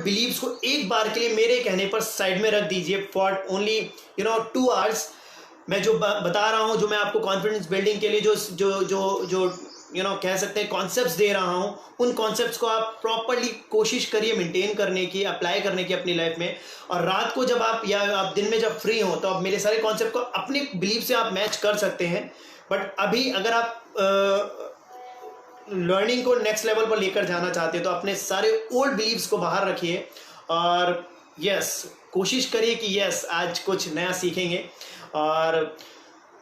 Beliefs को एक बार के लिए मेरे कहने पर साइड में रख दीजिए फॉर ओनली 2 आवर्स। मैं जो बता रहा हूँ, जो मैं आपको कॉन्फिडेंस बिल्डिंग के लिए जो जो जो जो कह सकते हैं कॉन्सेप्ट्स दे रहा हूँ, उन कॉन्सेप्ट्स को आप प्रॉपरली कोशिश करिए मेंटेन करने की, अप्लाई करने की अपनी लाइफ में। और रात को जब आप या आप दिन में जब फ्री हो तो आप मेरे सारे कॉन्सेप्ट को अपने बिलीफ से आप मैच कर सकते हैं। बट अभी अगर आप लर्निंग को नेक्स्ट लेवल पर लेकर जाना चाहते हैं तो अपने सारे ओल्ड बिलीव्स को बाहर रखिए और कोशिश करिए कि आज कुछ नया सीखेंगे। और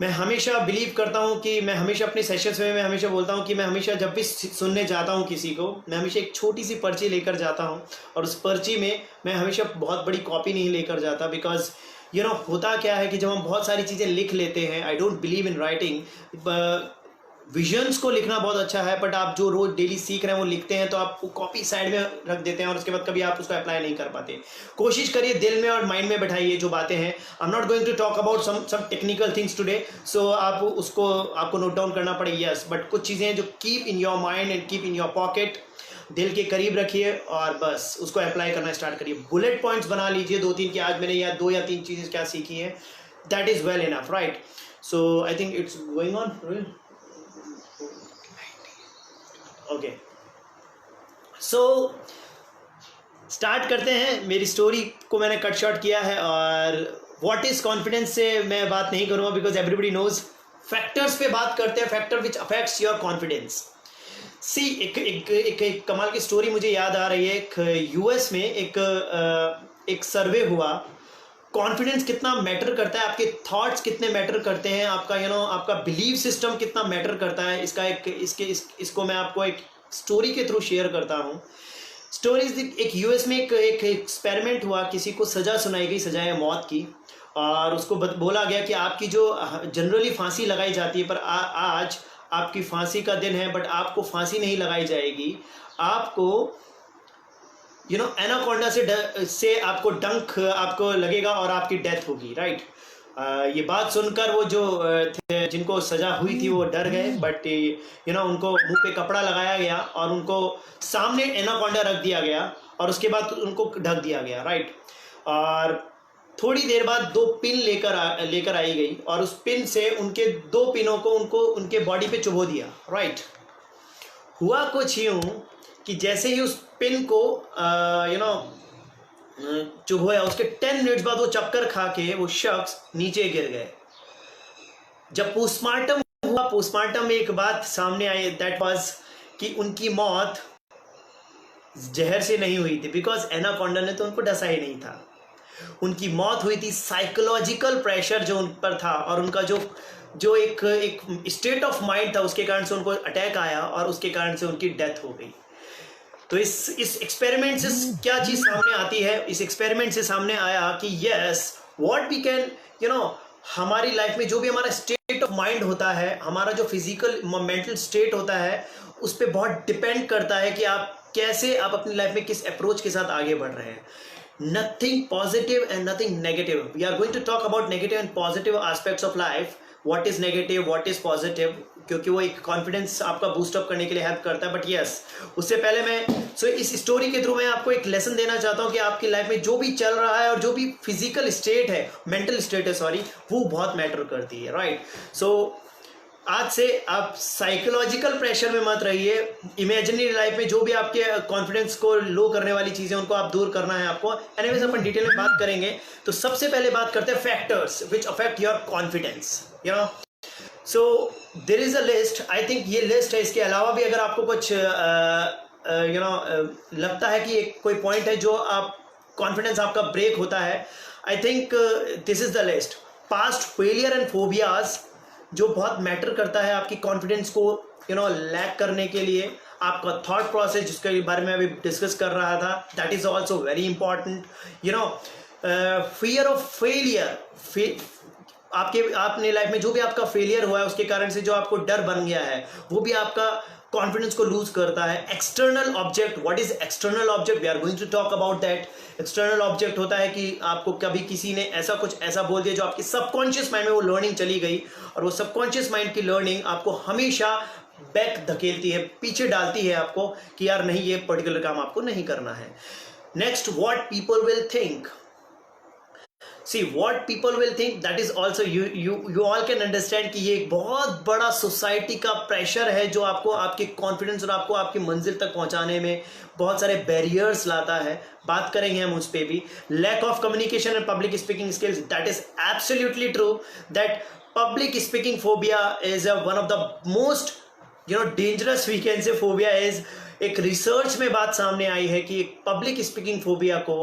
मैं हमेशा बिलीव करता हूँ कि मैं हमेशा अपने सेशंस में मैं हमेशा बोलता हूँ कि मैं हमेशा जब भी सुनने जाता हूँ किसी को, मैं हमेशा एक छोटी सी पर्ची लेकर जाता हूँ। और उस पर्ची में मैं हमेशा बहुत बड़ी कॉपी नहीं लेकर जाता, बिकॉज होता क्या है कि जब हम बहुत सारी चीज़ें लिख लेते हैं, I don't believe in writing. Visions को लिखना बहुत अच्छा है, बट आप जो रोज डेली सीख रहे हैं वो लिखते हैं तो आप कॉपी साइड में रख देते हैं और उसके बाद कभी आप उसको अप्लाई नहीं कर पाते। कोशिश करिए दिल में और माइंड में बैठाइए जो बातें हैं। I am not going to talk about some technical things today, so आप उसको आपको नोट डाउन करना पड़ेगा। बट कुछ चीज़ें हैं जो keep in your mind and keep in your pocket, दिल के करीब रखिए और बस उसको अप्लाई करना स्टार्ट करिए। बुलेट पॉइंट्स बना लीजिए 2-3 कि आज मैंने या 2 या 3 चीज़ें क्या सीखी हैं। That is well enough, right? So I think it's going on. Okay, so start करते हैं। मेरी स्टोरी को मैंने कट शॉर्ट किया है और व्हाट इज कॉन्फिडेंस से मैं बात नहीं करूँगा, बिकॉज एवरीबडी नोज। फैक्टर्स पे बात करते हैं, factor which affects your confidence. See एक कमाल की स्टोरी मुझे याद आ रही है। एक यूएस में एक सर्वे हुआ, कॉन्फिडेंस कितना मैटर करता है, आपके थॉट्स कितने मैटर करते हैं, आपका आपका बिलीव सिस्टम कितना मैटर करता है। इसको मैं आपको एक स्टोरी के थ्रू शेयर करता हूँ। स्टोरीज एक यूएस में एक एक्सपेरिमेंट हुआ, किसी को सज़ा सुनाई गई, सजाए मौत की, और उसको बोला गया कि आपकी जो जनरली फांसी लगाई जाती है, पर आज आपकी फांसी का दिन है, बट आपको फांसी नहीं लगाई जाएगी, आपको एनाकोंडा से आपको डंक आपको लगेगा और आपकी डेथ होगी, राइट? ये बात सुनकर वो जो थे जिनको सज़ा हुई थी वो डर गए, बट उनको मुंह पे कपड़ा लगाया गया और उनको सामने एनाकोंडा रख दिया गया और उसके बाद उनको ढक दिया गया, राइट? और थोड़ी देर बाद 2 पिन लेकर आई गई और उस पिन से उनके 2 पिनों को उनके बॉडी पे चुभो दिया, राइट? हुआ कुछ यूँ कि जैसे ही उस पिन को चुभोया, उसके 10 मिनट्स बाद वो चक्कर खा के वो शख्स नीचे गिर गए। जब पोस्टमार्टम हुआ, पोस्टमार्टम में एक बात सामने आई, दैट वाज कि उनकी मौत जहर से नहीं हुई थी, बिकॉज एनाकोंडा ने तो उनको डसा ही नहीं था। उनकी मौत हुई थी साइकोलॉजिकल प्रेशर जो उन पर था और उनका जो एक स्टेट ऑफ माइंड था, उसके कारण से उनको अटैक आया और उसके कारण से उनकी डेथ हो गई। तो इस एक्सपेरिमेंट से क्या चीज़ सामने आती है? इस एक्सपेरिमेंट से सामने आया कि व्हाट वी कैन हमारी लाइफ में जो भी हमारा स्टेट ऑफ माइंड होता है, हमारा जो फिजिकल मेंटल स्टेट होता है, उस पर बहुत डिपेंड करता है कि आप अपनी लाइफ में किस अप्रोच के साथ आगे बढ़ रहे हैं। Nothing positive and nothing negative. We are going to talk about negative and positive aspects of life. What is negative, what is positive, क्योंकि वो एक कॉन्फिडेंस आपका बूस्टअप करने के लिए हेल्प करता है। बट उससे पहले मैं इस स्टोरी के थ्रू मैं आपको एक लेसन देना चाहता हूँ कि आपकी लाइफ में जो भी चल रहा है और जो भी फिजिकल स्टेट है, मेंटल स्टेट है, सॉरी, वो बहुत मैटर करती है, राइट? सो आज से आप साइकोलॉजिकल प्रेशर में मत रहिए। इमेजिनरी लाइफ में जो भी आपके कॉन्फिडेंस को लो करने वाली चीज़ें, उनको आप दूर करना है आपको। एनीवेज अपन डिटेल में बात करेंगे। तो सबसे पहले बात करते हैं factors which affect your confidence. So there is a list. I think ये लिस्ट है। इसके अलावा भी अगर आपको कुछ लगता है कि कोई पॉइंट है जो आप कॉन्फिडेंस आपका ब्रेक होता है, I think this is the list. Past failure and phobias जो बहुत मैटर करता है आपकी कॉन्फिडेंस को लैक करने के लिए। आपका थॉट प्रोसेस जिसके बारे में अभी डिस्कस कर रहा था, that is also very important. Fear of failure, आपने लाइफ में जो भी आपका फेलियर हुआ है उसके कारण से जो आपको डर बन गया है, वो भी आपका कॉन्फिडेंस को लूज करता है। External object, what is external object? We are going to talk about that. External object होता है कि आपको कभी किसी ने ऐसा बोल दिया जो आपके सबकॉन्शियस माइंड में वो लर्निंग चली गई, और वो सबकॉन्शियस माइंड की लर्निंग आपको हमेशा बैक धकेलती है, पीछे डालती है आपको कि यार नहीं, ये पर्टिकुलर काम आपको नहीं करना है। Next, what people will think. See, what people will think, that is also you all can understand कि ये एक बहुत बड़ा सोसाइटी का प्रेशर है जो आपको आपके कॉन्फिडेंस और आपको आपकी मंजिल तक पहुंचाने में बहुत सारे बैरियर्स लाता है. बात करेंगे हम उस पर भी. Lack of communication and public speaking skills, that is absolutely true that public speaking phobia is one of the most dangerous we can say phobia is. एक रिसर्च में बात सामने आई है कि पब्लिक स्पीकिंग फोबिया को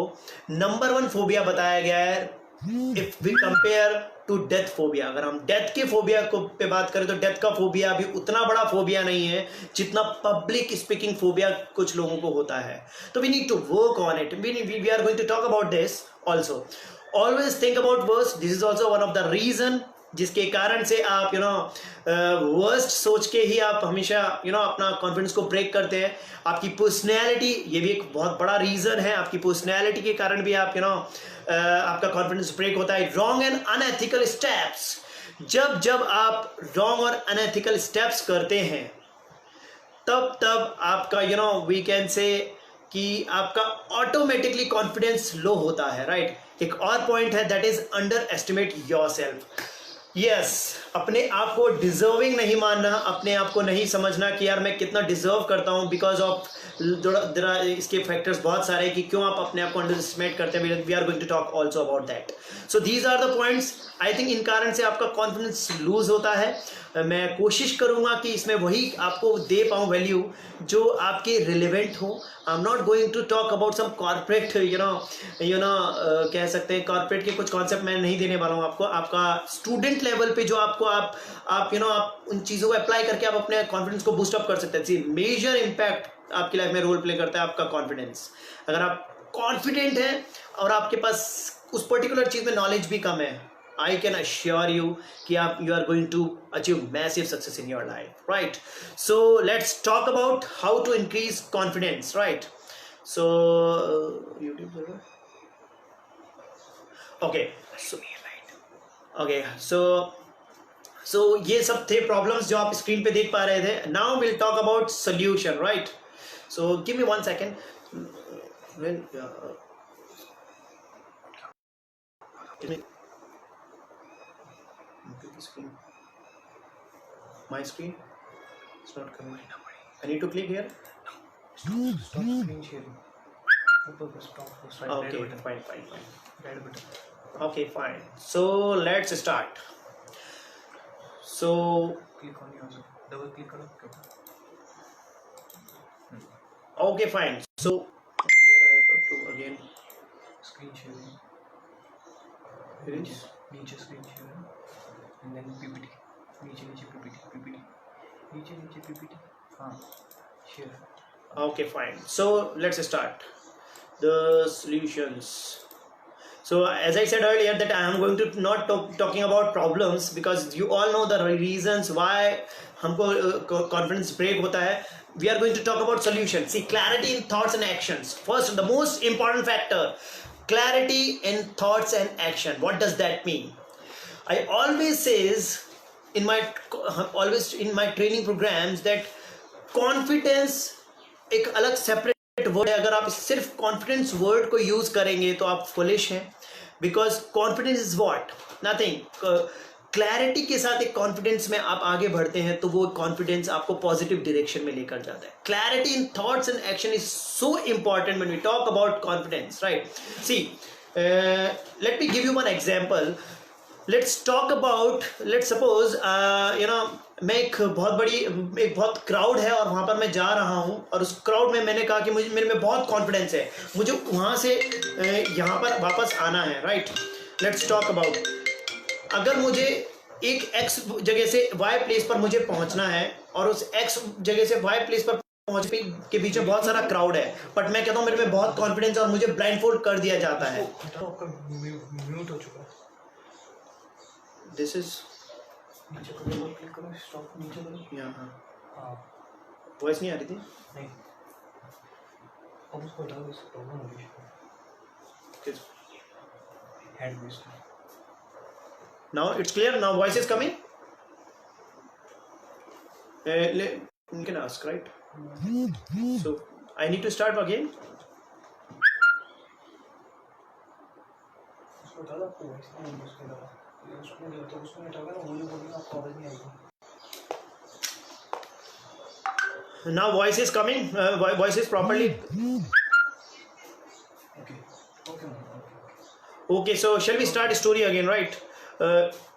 नंबर 1 फोबिया बताया गया है if we compare to death phobia. अगर हम डेथ के फोबिया को पे बात करें तो डेथ का फोबिया अभी उतना बड़ा फोबिया नहीं है जितना पब्लिक स्पीकिंग फोबिया कुछ लोगों को होता है. तो we need to work on it. We are going to talk about this also. Always think about worst. This is also one of the reason जिसके कारण से आप वर्स्ट सोच के ही आप हमेशा अपना कॉन्फिडेंस को ब्रेक करते हैं. आपकी पर्सनैलिटी, ये भी एक बहुत बड़ा रीज़न है. आपकी पर्सनैलिटी के कारण भी आप आपका कॉन्फिडेंस ब्रेक होता है. Wrong and unethical steps. जब आप रॉन्ग और अनएथिकल स्टेप्स करते हैं तब आपका वी कैन से कि आपका ऑटोमेटिकली कॉन्फिडेंस लो होता है. राइट. एक और पॉइंट है that is under estimate your self. Yes, अपने आप को डिजर्विंग नहीं मानना, अपने आप को नहीं समझना कि यार मैं कितना डिजर्व करता हूँ. बिकॉज ऑफ इसके फैक्टर्स बहुत सारे कि क्यों आप अपने आप को अंडर एस्टिमेट करते हैं. We are going to talk also about that. So these are the points. I think इन कारण से आपका कॉन्फिडेंस लूज होता है. मैं कोशिश करूंगा कि इसमें वही आपको दे पाऊँ वैल्यू जो आपके रिलेवेंट हो. I am not going to talk about some corporate कह सकते हैं कॉर्पोरेट के कुछ कॉन्सेप्ट मैं नहीं देने वाला हूँ आपको. आपका स्टूडेंट लेवल पे जो आपको आप उन चीज़ों को अप्लाई करके आप अपने कॉन्फिडेंस को बूस्ट अप कर सकते हैं. मेजर इम्पैक्ट आपकी लाइफ में रोल प्ले करता है आपका कॉन्फिडेंस. अगर आप कॉन्फिडेंट हैं और आपके पास उस पर्टिकुलर चीज़ में नॉलेज भी कम है, I can assure you कि आप you are going to achieve massive success in your life, right? So let's talk about how to increase confidence, right? So YouTube server. Okay. So ये सब थे problems जो आप screen पे देख पा रहे थे. Now we'll talk about solution, right? So give me 1 second. Screen. My screen? It's not coming. I need to click here? No. Stop screen sharing. Stop. Okay, fine. Okay, fine. So let's start. So click on yours. Double click on it. Okay, fine. So where I have to again screen sharing. Finish. नीचे screen sharing. And then PPT. नीचे PPT. नीचे PPT. हाँ. Share. Okay, fine. So let's start the solutions. So as I said earlier that I am going to not talking about problems because you all know the reasons why हमको confidence break होता है. We are going to talk about solutions. See, clarity in thoughts and actions. First, the most important factor, clarity in thoughts and action. What does that mean? I always says in my training programs that confidence एक अलग separate word है. अगर आप सिर्फ confidence word को use करेंगे तो आप फुलिश हैं. Because confidence is what, nothing. Clarity के साथ एक कॉन्फिडेंस में आप आगे बढ़ते हैं तो वो कॉन्फिडेंस आपको पॉजिटिव डायरेक्शन में लेकर जाता है. Clarity in thoughts and action is so important when we talk about confidence, right. See, let me give you one example. Let's talk about, let's suppose मैं एक बहुत क्राउड है और वहाँ पर मैं जा रहा हूँ और उस क्राउड में मैंने कहा कि मेरे में बहुत कॉन्फिडेंस है, मुझे वहाँ से यहाँ पर वापस आना है, राइट. लेट्स टॉक अबाउट, अगर मुझे एक एक्स जगह से वाई प्लेस पर मुझे पहुँचना है और उस एक्स जगह से वाई प्लेस पर पहुँचने के बीच में बहुत सारा क्राउड है, बट मैं कहता हूँ मेरे में बहुत कॉन्फिडेंस और मुझे ब्लाइंडफोल्ड कर दिया जाता है. म्यूट हो चुका है. दिस इज नीचे क्लिक करो. स्टॉप नीचे करो. यहाँ वॉइस नहीं आ रही थी. नहीं, अब उसको हटाओ. इस प्रॉब्लम हो रही है. किस hand based. Now it's clear. Now voice is coming. You can ask, right? So I need to start again. उसको बता दो आपको वॉइस नहीं आएगी उसके अलावा, उसको नहीं होता, उसको नेट होगा ना, वो बोलेंगे आपको आवाज़ नहीं आएगी। Now voice is coming. Voice is properly. Okay okay ma'am, Okay, so shall we start story again, right?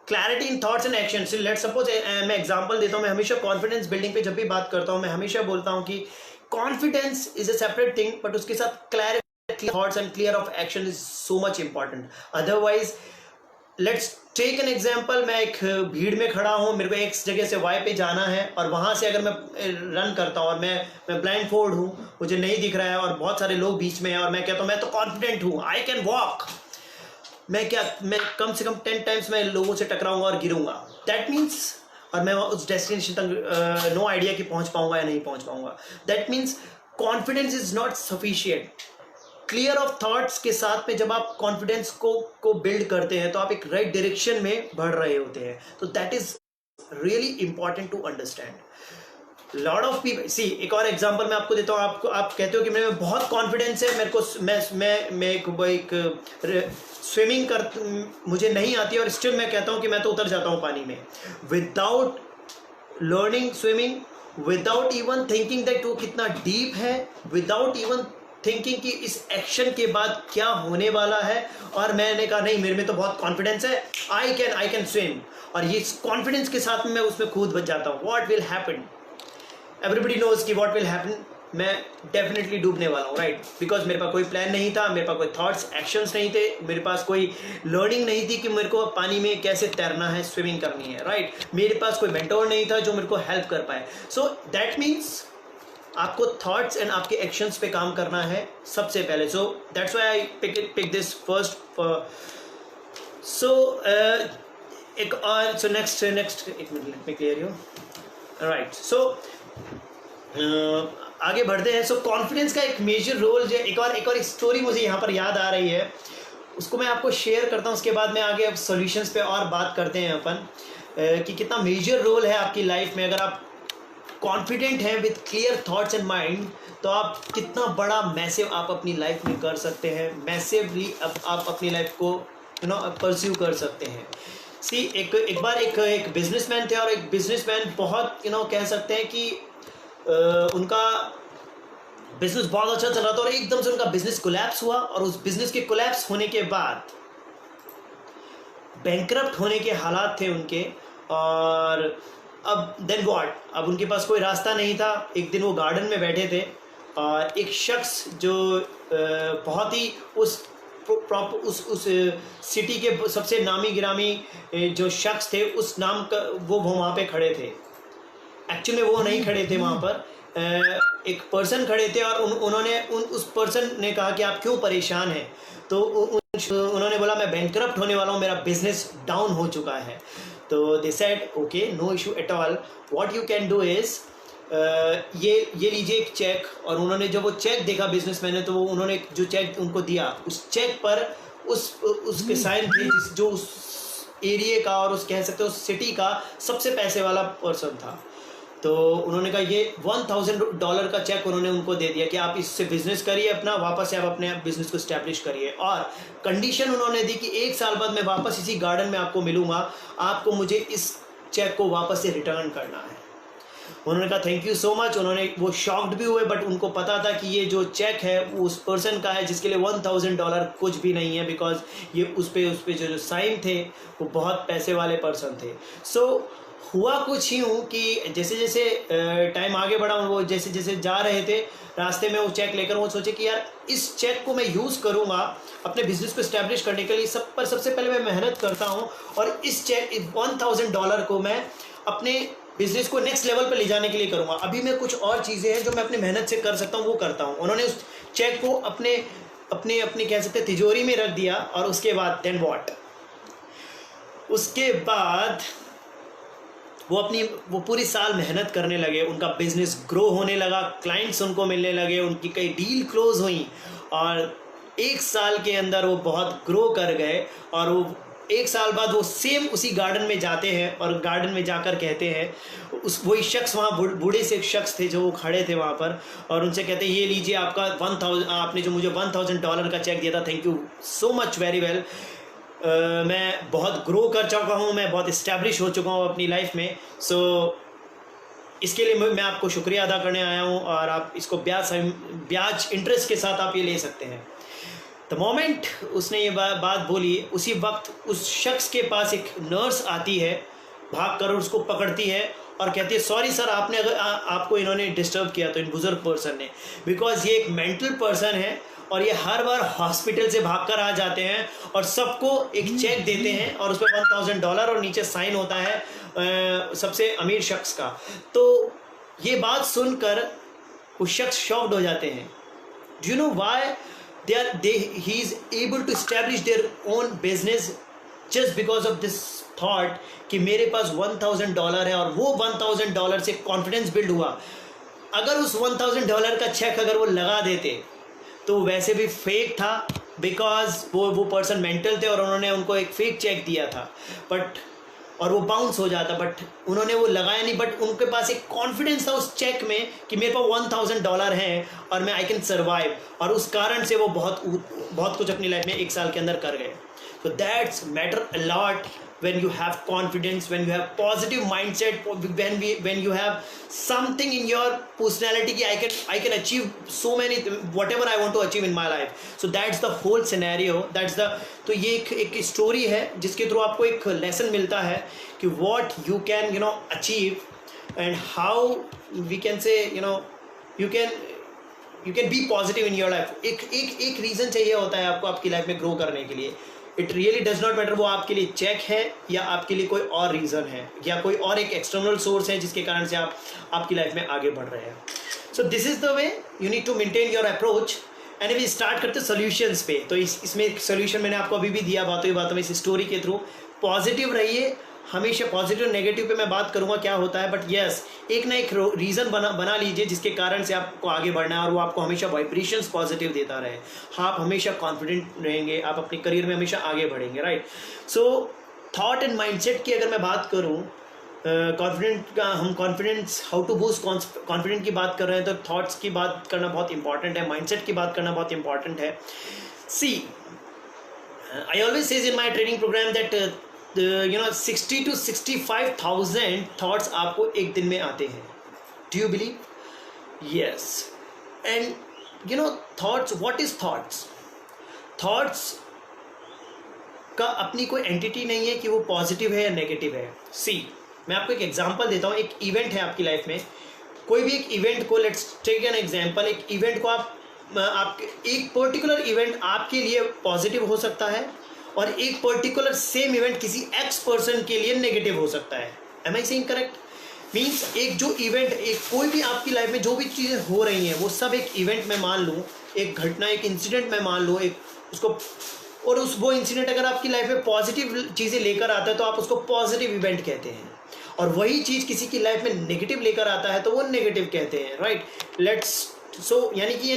Clarity in thoughts and actions. So let's suppose मैं एग्जांपल देता हूँ. मैं हमेशा कॉन्फिडेंस बिल्डिंग पे जब भी बात करता हूँ मैं हमेशा बोलता हूँ कि confidence is a separate thing, but उसके साथ clarity thoughts and clear of action is so much important. Otherwise let's take an example. मैं एक भीड़ में खड़ा हूँ, मेरे को एक जगह से वाई पे जाना है और वहाँ से अगर मैं रन करता हूँ और मैं ब्लाइंड फोल्ड हूँ, मुझे नहीं दिख रहा है और बहुत सारे लोग बीच में हैं और मैं कहता हूँ मैं तो कॉन्फिडेंट हूँ, आई कैन वॉक. मैं कम से कम 10 टाइम्स मैं लोगों से टकराऊंगा और गिरूंगा. दैट मीन्स और मैं उस डेस्टिनेशन तक नो आइडिया कि पहुंच पाऊंगा या नहीं पहुंच पाऊंगा. That means confidence is not sufficient. Clear of thoughts के साथ में जब आप कॉन्फिडेंस को बिल्ड करते हैं तो आप एक राइट डायरेक्शन में बढ़ रहे होते हैं. तो that is really important to understand. Lot of people see. एक और एग्जांपल मैं आपको देता हूँ. आपको आप कहते हो कि मेरे में बहुत कॉन्फिडेंस है, मेरे को मैं एक स्विमिंग कर मुझे नहीं आती और स्टिल मैं कहता हूँ कि मैं तो उतर जाता हूँ पानी में without learning swimming, without even thinking that वो कितना डीप है, विदाउट इवन थिंकिंग कि इस एक्शन के बाद क्या होने वाला है. और मैंने कहा नहीं मेरे में तो बहुत कॉन्फिडेंस है, आई कैन स्विम. और ये कॉन्फिडेंस के साथ में मैं उसमें कूद बच जाता हूँ. What will happen? Everybody knows कि व्हाट विल हैपन. मैं डेफिनेटली डूबने वाला हूँ, राइट? बिकॉज मेरे पास कोई प्लान नहीं था, मेरे पास कोई थॉट्स एक्शंस नहीं थे, मेरे पास कोई लर्निंग नहीं थी कि मेरे को पानी में कैसे तैरना है, स्विमिंग करनी है, राइट? मेरे पास कोई मेंटोर नहीं था जो मेरे को हेल्प कर पाए. सो दैट मीन्स आपको थॉट्स एंड आपके एक्शंस पे काम करना है सबसे पहले. So that's why I pick this first. So एक और सो नेक्स्ट एक minute let me clear you, right? So आगे बढ़ते हैं. सो कॉन्फिडेंस का एक मेजर रोल जो एक और स्टोरी मुझे यहाँ पर याद आ रही है, उसको मैं आपको शेयर करता हूँ. उसके बाद में आगे अब सॉल्यूशंस पे और बात करते हैं अपन कि कितना मेजर रोल है आपकी लाइफ में. अगर आप कॉन्फिडेंट हैं with clear thoughts and mind तो आप कितना बड़ा मैसिव आप अपनी लाइफ में कर सकते हैं. मैसिवली आप अपनी लाइफ को परस्यू कर सकते हैं. सी एक बार एक बिजनेसमैन थे और एक बिजनेसमैन बहुत कह सकते हैं कि उनका बिजनेस बहुत अच्छा चल रहा था और एकदम से उनका बिजनेस कोलैप्स हुआ. और उस बिजनेस के कोलैप्स होने के बाद बैंकरप्ट होने के हालात थे उनके. और अब देन व्हाट, अब उनके पास कोई रास्ता नहीं था. एक दिन वो गार्डन में बैठे थे और एक शख्स जो बहुत ही उस सिटी के सबसे नामी गिरामी जो शख्स थे उस नाम का वो वहाँ पे खड़े थे. एक्चुअली वो नहीं खड़े थे वहाँ पर, एक पर्सन खड़े थे और उन्होंने उस पर्सन ने कहा कि आप क्यों परेशान हैं. तो उन्होंने बोला मैं बैंकरप्ट होने वाला हूँ, मेरा बिजनेस डाउन हो चुका है. तो they said okay no issue at all, what you can do is ये लीजिए एक चेक. और उन्होंने जब वो चेक देखा बिजनेसमैन ने तो वो उन्होंने जो चेक उनको दिया उस चेक पर उसके साइन थे जो उस एरिया का और उस कह सकते हो उस सिटी का सबसे पैसे वाला पर्सन था. तो उन्होंने कहा ये $1000 का चेक उन्होंने उनको दे दिया कि आप इससे बिजनेस करिए अपना, वापस से आप अपने बिजनेस को स्टैब्लिश करिए. और कंडीशन उन्होंने दी कि 1 साल बाद मैं वापस इसी गार्डन में आपको मिलूंगा, आपको मुझे इस चेक को वापस से रिटर्न करना है. उन्होंने कहा थैंक यू सो मच. उन्होंने वो शॉक्ड भी हुए बट उनको पता था कि ये जो चेक है वो उस पर्सन का है जिसके लिए $1000 कुछ भी नहीं है, बिकॉज ये उस पे जो साइन थे वो बहुत पैसे वाले पर्सन थे. सो हुआ कुछ ही हूँ कि जैसे जैसे टाइम आगे बढ़ा वो जैसे जैसे जा रहे थे रास्ते में वो चेक लेकर वो सोचे कि यार इस चेक को मैं यूज़ करूँगा अपने बिजनेस को इस्टेब्लिश करने के लिए. सबसे पहले मैं मेहनत करता हूँ और इस चेक $1000 को मैं अपने बिजनेस को नेक्स्ट लेवल पे ले जाने के लिए करूँगा. अभी मैं कुछ और चीज़ें हैं जो मैं अपनी मेहनत से कर सकता हूँ वो करता हूँ. उन्होंने उस चेक को अपने कह सकते हैं तिजोरी में रख दिया. और उसके बाद देन व्हाट, उसके बाद वो पूरी साल मेहनत करने लगे. उनका बिजनेस ग्रो होने लगा, क्लाइंट्स उनको मिलने लगे, उनकी कई डील क्लोज हुई और 1 साल के अंदर वो बहुत ग्रो कर गए. और वो 1 साल बाद वो सेम उसी गार्डन में जाते हैं और गार्डन में जाकर कहते हैं वही शख्स वहाँ बूढ़े से एक शख्स थे जो वो खड़े थे वहाँ पर और उनसे कहते हैं ये लीजिए आपका आपने जो मुझे $1000 का चेक दिया था, thank you so much, very well. मैं बहुत ग्रो कर चुका हूँ, मैं बहुत इस्टेब्लिश हो चुका हूँ अपनी लाइफ में। सो इसके लिए मैं आपको शुक्रिया अदा करने आया हूँ, और आप इसको ब्याज इंटरेस्ट के साथ आप ये ले सकते हैं। द मोमेंट उसने ये बात बोली, उसी वक्त उस शख्स के पास एक नर्स आती है, भाग कर उसको पकड़ती है और कहती है सॉरी सर, आपने अगर आपको इन्होंने डिस्टर्ब किया तो इन बुजुर्ग पर्सन ने, बिकॉज ये एक मेंटल पर्सन है और ये हर बार हॉस्पिटल से भागकर आ जाते हैं और सबको एक चेक देते हैं और उस पर $1000 और नीचे साइन होता है सबसे अमीर शख्स का। तो ये बात सुनकर वो शख्स शॉक्ड हो जाते हैं। Do you know why he is able to establish their own business just because of this thought कि मेरे पास $1000 है, और वो $1000 से कॉन्फिडेंस बिल्ड हुआ। अगर उस $1000 का चेक अगर वो लगा देते तो वैसे भी फेक था, बिकॉज वो पर्सन मेंटल थे और उन्होंने उनको एक फेक चेक दिया था, बट और वो बाउंस हो जाता, बट उन्होंने वो लगाया नहीं। बट उनके पास एक कॉन्फिडेंस था उस चेक में कि मेरे पास $1000 है और मैं आई कैन सर्वाइव, और उस कारण से वो बहुत कुछ अपनी लाइफ में 1 साल के अंदर कर गए। So that's matter a lot when you have confidence, when you have positive mindset, when you have something in your personality कि I can achieve so many whatever I want to achieve in my life. So that's the whole scenario, that's the, तो ये एक story है जिसके through आपको एक lesson मिलता है कि what you can achieve and how we can say you can be positive in your life. एक रीज़न चाहिए होता है आपको आपकी लाइफ में ग्रो करने के लिए। It really does not matter वो आपके लिए चेक है या आपके लिए कोई और रीज़न है या कोई और एक एक्सटर्नल सोर्स है जिसके कारण से आप आपकी लाइफ में आगे बढ़ रहे हैं। So this is the way you need to maintain your approach. And we start करते सॉल्यूशंस पे। तो इसमें एक सोल्यूशन मैंने आपको अभी भी दिया बातों में इस स्टोरी के थ्रू। पॉजिटिव रहिए हमेशा, पॉजिटिव नेगेटिव पे मैं बात करूंगा क्या होता है, बट यस एक ना एक रीज़न बना लीजिए जिसके कारण से आपको आगे बढ़ना है और वो आपको हमेशा वाइब्रेशंस पॉजिटिव देता रहे। आप हमेशा कॉन्फिडेंट रहेंगे, आप अपने करियर में हमेशा आगे बढ़ेंगे, right. So thought and mindset की अगर मैं बात करूँ, हम confidence, how to boost confident की बात कर रहे हैं, तो थॉट्स की बात करना बहुत इंपॉर्टेंट है, माइंडसेट की बात करना बहुत इंपॉर्टेंट है। See I always says in my training program that 60 to 65,000 thoughts आपको एक दिन में आते हैं। Do you believe? Yes. And thoughts, what is thoughts? Thoughts का अपनी कोई एंटिटी नहीं है कि वो पॉजिटिव है या नेगेटिव है। सी मैं आपको एक एग्जांपल देता हूँ। एक इवेंट है आपकी लाइफ में, कोई भी एक इवेंट को, लेट्स टेक एन एग्जांपल, एक इवेंट को आपके एक पर्टिकुलर इवेंट आपके लिए पॉजिटिव हो सकता है और एक पर्टिकुलर सेम इवेंट किसी एक्स पर्सन के लिए नेगेटिव हो सकता है। Am I saying correct? Means एक जो इवेंट, एक कोई भी आपकी लाइफ में जो भी चीज़ें हो रही हैं वो सब एक इवेंट में मान लूँ, एक घटना, एक इंसिडेंट में मान लूँ, एक उसको, और वो इंसिडेंट अगर आपकी लाइफ में पॉजिटिव चीज़ें लेकर आता है तो आप उसको पॉजिटिव इवेंट कहते हैं, और वही चीज़ किसी की लाइफ में नेगेटिव लेकर आता है तो वो नेगेटिव कहते हैं, राइट। लेट्स सो यानी कि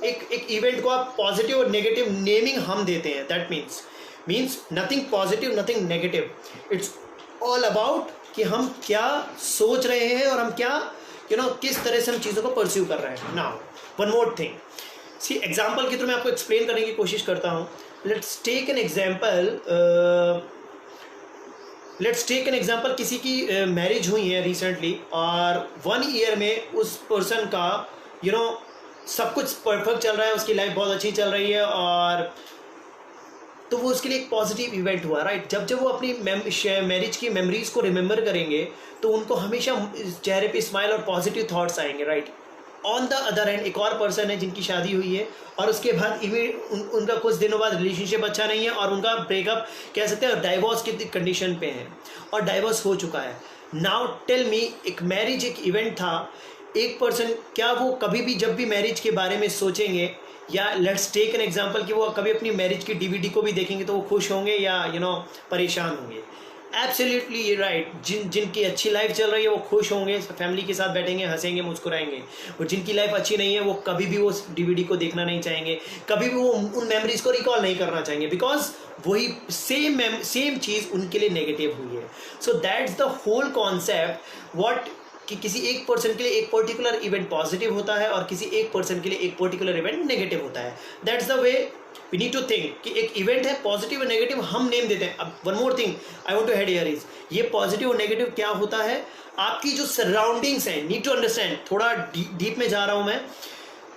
एक इवेंट को आप पॉजिटिव और नेगेटिव नेमिंग हम देते हैं। That means nothing positive, nothing negative, it's all about कि हम क्या सोच रहे हैं और हम क्या किस तरह से हम चीज़ों को परस्यू कर रहे हैं। नाउ वन मोर थिंग, सी एग्जाम्पल के थ्रू मैं आपको एक्सप्लेन करने की कोशिश करता हूँ। लेट्स टेक एन एग्जाम्पल, किसी की मैरिज हुई है रिसेंटली और 1 ईयर में उस पर्सन का सब कुछ परफेक्ट चल रहा है, उसकी लाइफ बहुत अच्छी चल रही है, और तो वो उसके लिए एक पॉजिटिव इवेंट हुआ, राइट। जब वो अपनी मैरिज की मेमोरीज को रिमेंबर करेंगे तो उनको हमेशा चेहरे पे स्माइल और पॉजिटिव थॉट्स आएंगे, right. On the other hand एक और पर्सन है जिनकी शादी हुई है और उसके बाद उनका कुछ दिनों बाद रिलेशनशिप अच्छा नहीं है और उनका ब्रेकअप कह सकते हैं डाइवोर्स की कंडीशन पे है और डाइवोर्स हो चुका है। नाउ टेल मी, एक मैरिज एक इवेंट था, एक पर्सन, क्या वो कभी भी जब भी मैरिज के बारे में सोचेंगे, या लेट्स टेक एन एग्जांपल कि वो कभी अपनी मैरिज की DVD को भी देखेंगे तो वो खुश होंगे या परेशान होंगे? Absolutely right. जिनकी अच्छी लाइफ चल रही है वो खुश होंगे, फैमिली के साथ बैठेंगे, हंसेंगे, मुस्कुराएंगे, और जिनकी लाइफ अच्छी नहीं है वो कभी भी वो DVD को देखना नहीं चाहेंगे, कभी भी वो उन मेमोरीज को रिकॉल नहीं करना चाहेंगे, बिकॉज वही सेम चीज़ उनके लिए नेगेटिव हुई है। So that's the whole concept, what कि किसी एक पर्सन के लिए एक पर्टिकुलर इवेंट पॉजिटिव होता है और किसी एक पर्सन के लिए एक पर्टिकुलर इवेंट नेगेटिव होता है। That's the way we need to think कि एक इवेंट है पॉजिटिव और नेगेटिव, हम नेम देते हैं. अब one more thing I want to head here is, ये पॉजिटिव और नेगेटिव क्या होता है, आपकी जो सराउंडिंग्स हैं, नीड टू अंडरस्टैंड, थोड़ा डीप में जा रहा हूं मैं.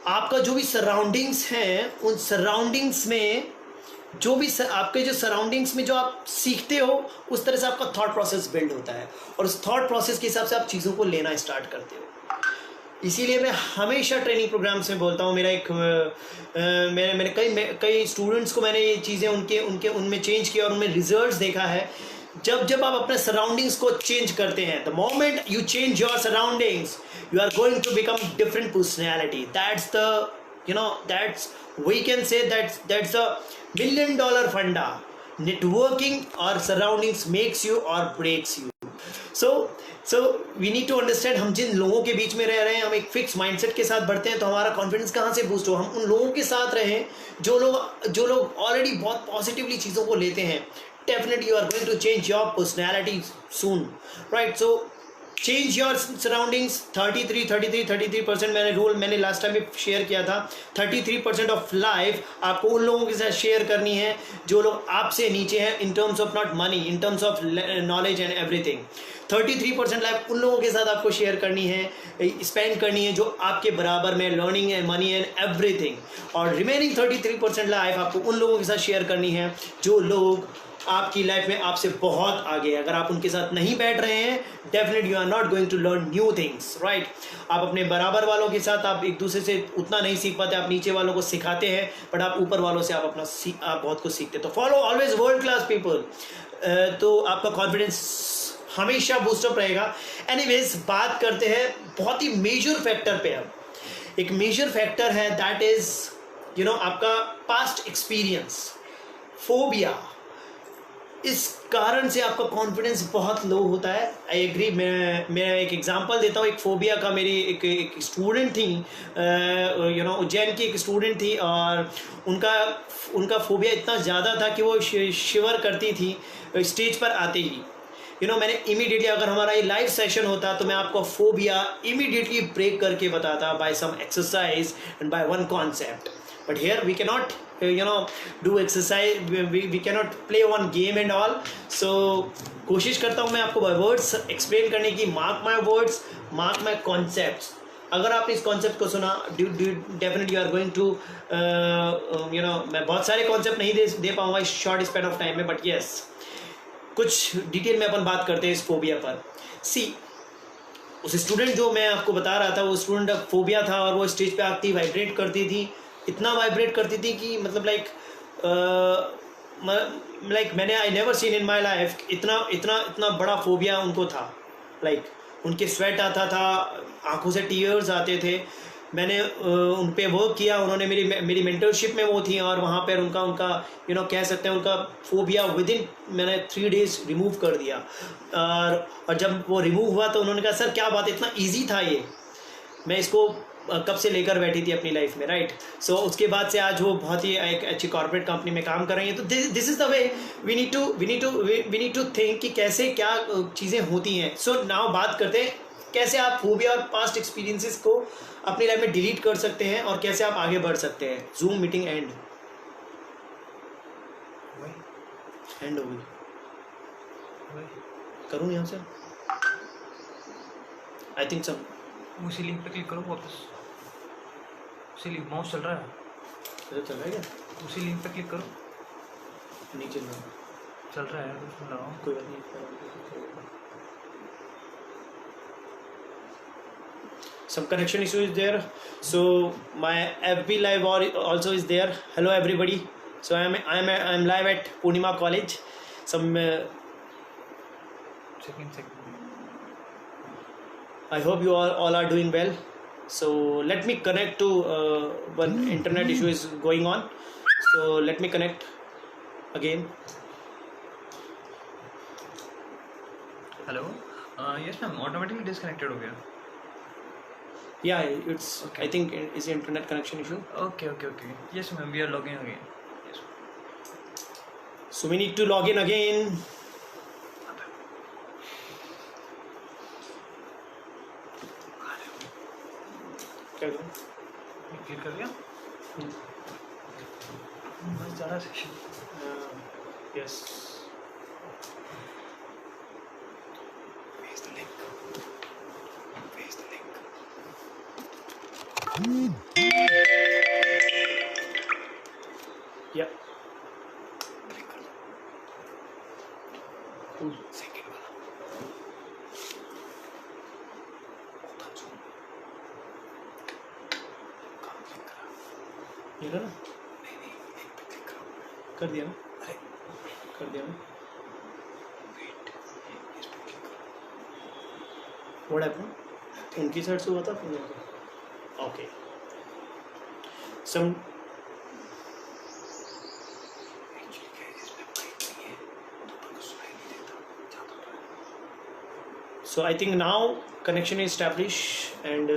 आपका जो भी सराउंडिंग्स हैं, उन सराउंडिंग्स में जो भी आपके जो सराउंडिंग्स में जो आप सीखते हो, उस तरह से आपका थॉट प्रोसेस बिल्ड होता है और उस थॉट प्रोसेस के हिसाब से आप चीज़ों को लेना स्टार्ट करते हो. इसीलिए मैं हमेशा ट्रेनिंग प्रोग्राम्स में बोलता हूँ, मेरा एक मैंने कई स्टूडेंट्स को मैंने ये चीज़ें उनके उनमें चेंज किया और उनमें रिजल्ट्स देखा है. जब आप अपने सराउंडिंग्स को चेंज करते हैं, the moment you change your surroundings, you are going to become different personality. That's the that's we can say that's the $1 million funda. Networking और surroundings makes you or breaks you. So we need to understand, हम जिन लोगों के बीच में रह रहे हैं, हम एक फिक्स माइंडसेट के साथ बढ़ते हैं, तो हमारा कॉन्फिडेंस कहाँ से बूस्ट हो. हम उन लोगों के साथ रहें जो लोग ऑलरेडी बहुत पॉजिटिवली चीज़ों को लेते हैं. Definitely you are going to change your personality soon, right. So change your surroundings. 33% मैंने लास्ट टाइम भी शेयर किया था. 33% ऑफ लाइफ आपको उन लोगों के साथ शेयर करनी है जो लोग आपसे नीचे हैं, in terms of not money, in terms of knowledge and everything. 33% life उन लोगों के साथ आपको शेयर करनी है, स्पेंड करनी है जो आपके बराबर में, learning and money and everything. और रिमेनिंग 33% लाइफ आपको उन लोगों के साथ शेयर करनी है जो लोग आपकी लाइफ में आपसे बहुत आगे. अगर आप उनके साथ नहीं बैठ रहे हैं, definitely you are not going to learn new things, right. आप अपने बराबर वालों के साथ आप एक दूसरे से उतना नहीं सीख पाते, आप नीचे वालों को सिखाते हैं, बट आप ऊपर वालों से आप बहुत कुछ सीखते. तो follow always world class people, तो आपका कॉन्फिडेंस हमेशा बूस्टअप रहेगा. एनीवेज, बात करते हैं बहुत ही मेजर फैक्टर पे. अब एक मेजर फैक्टर है, दैट इज आपका पास्ट एक्सपीरियंस, फोबिया. इस कारण से आपका कॉन्फिडेंस बहुत लो होता है. I agree. मैं एक एग्जांपल देता हूँ. एक फोबिया का, मेरी एक स्टूडेंट थी, उज्जैन की एक स्टूडेंट थी, और उनका फोबिया इतना ज़्यादा था कि वो शिवर करती थी स्टेज पर आते ही. मैंने इमीडिएटली, अगर हमारा ये लाइव सेशन होता तो मैं आपको फोबिया इमीडिएटली ब्रेक करके बताता by some exercise and by one concept. But here we cannot do exercise, we cannot play one game and all. So कोशिश करता हूँ मैं आपको by words explain करने की. mark my words, mark my concepts. अगर आपने इस कॉन्सेप्ट को सुना, definitely you are going to मैं बहुत सारे कॉन्सेप्ट नहीं दे पाऊँगा इस शॉर्ट स्पैन ऑफ टाइम में, बट येस, कुछ डिटेल में अपन बात करते हैं इस फोबिया पर. सी, उस स्टूडेंट जो मैं आपको बता रहा था, वो स्टूडेंट फोबिया था और वो स्टेज पे आती वाइब्रेट करती थी. इतना वाइब्रेट करती थी कि मतलब लाइक मैंने I never seen in my life इतना बड़ा फोबिया उनको था. उनके स्वेट आता था, आंखों से टीयर्स आते थे. मैंने उन पे वर्क किया. उन्होंने मेरी मेंटरशिप में वो थी, और वहाँ पर उनका कह सकते हैं उनका फोबिया विदिन मैंने 3 days रिमूव कर दिया. और जब वो रिमूव हुआ तो उन्होंने कहा, सर क्या बात, इतना ईजी था ये, मैं इसको कब से लेकर बैठी थी अपनी लाइफ में, राइट. सो उसके बाद से आज वो बहुत ही एक अच्छी कॉर्पोरेट कंपनी में काम कर रही हैं. तो this is the way we need to think कि कैसे क्या चीज़ें होती हैं. सो नाउ बात करते हैं कैसे आप फोबिया और पास्ट एक्सपीरियंसेस को अपनी लाइफ में डिलीट कर सकते हैं और कैसे आप आगे बढ़ सकते हैं. जूम मीटिंग एंड हो गई. करूँ यहाँ से? आई थिंक सब उसी लिंक पे क्लिक करो वापस. उसी लिंक, माउस चल रहा है? चल रहा है क्या? उसी लिंक पे क्लिक करो. नीचे चल रहा है, उसमें लगाओ. कोई बात नहीं. Some connection issue is there, so my FB live also is there. Hello everybody. So I'm live at Purnima College. Some second. I hope you all are doing well. So let me connect to one internet issue is going on. So let me connect again. Hello. Yes ma'am, automatically disconnected हो गया. Yeah, it's Okay. I think it's an internet connection issue. Okay. Yes ma'am, we are logging again. Yes. So we need to log in again. क्या करूं? Click कर दिया. Section. Yes. Paste the link. Paste the link. Yeah. Click कर दो. Cool. Second वाला. उधर zoom. कहाँ click करा? ये ना नहीं नहीं एक पे click करो. कर दिया ना, अरे कर दिया ना. wait. इस पे click करो. What happened? उनकी साइड से हुआ था फिर ओके. Some Actually क्या है, इसमें mic नहीं है, तो अपन को सुनाई नहीं देता. ज़्यादा तो है. so I think now connection is established and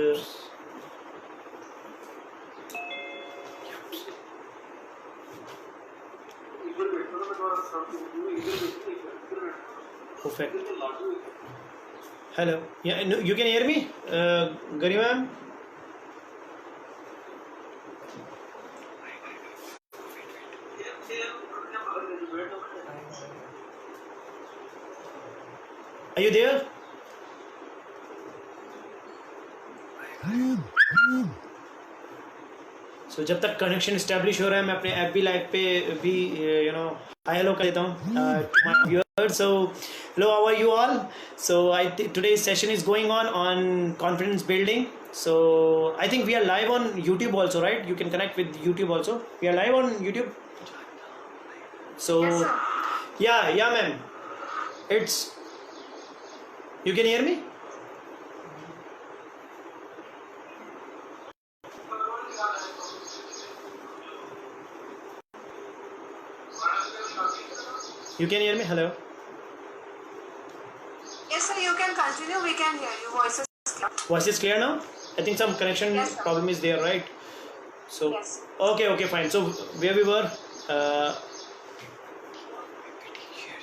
perfect. Hello. Yeah, no, you can hear me, Garima ma'am? Are you there? So जब तक कनेक्शन इस्टेब्लिश हो रहा है मैं अपने एफ बी लाइव पे भी हाय हेलो कर देता हूँ to my viewers. So hello, how are you all? So today's session is going on confidence building. So I think we are live on YouTube also, right? You can connect with YouTube also. We are live on YouTube. So Yes, sir. yeah ma'am. It's, you can hear me? You can hear me? Hello. Yes, sir, you can continue. We can hear you. Voice is clear. Voice is clear now? I think some connection Yes, sir. problem is there, right? So Yes. okay, fine. So where we were,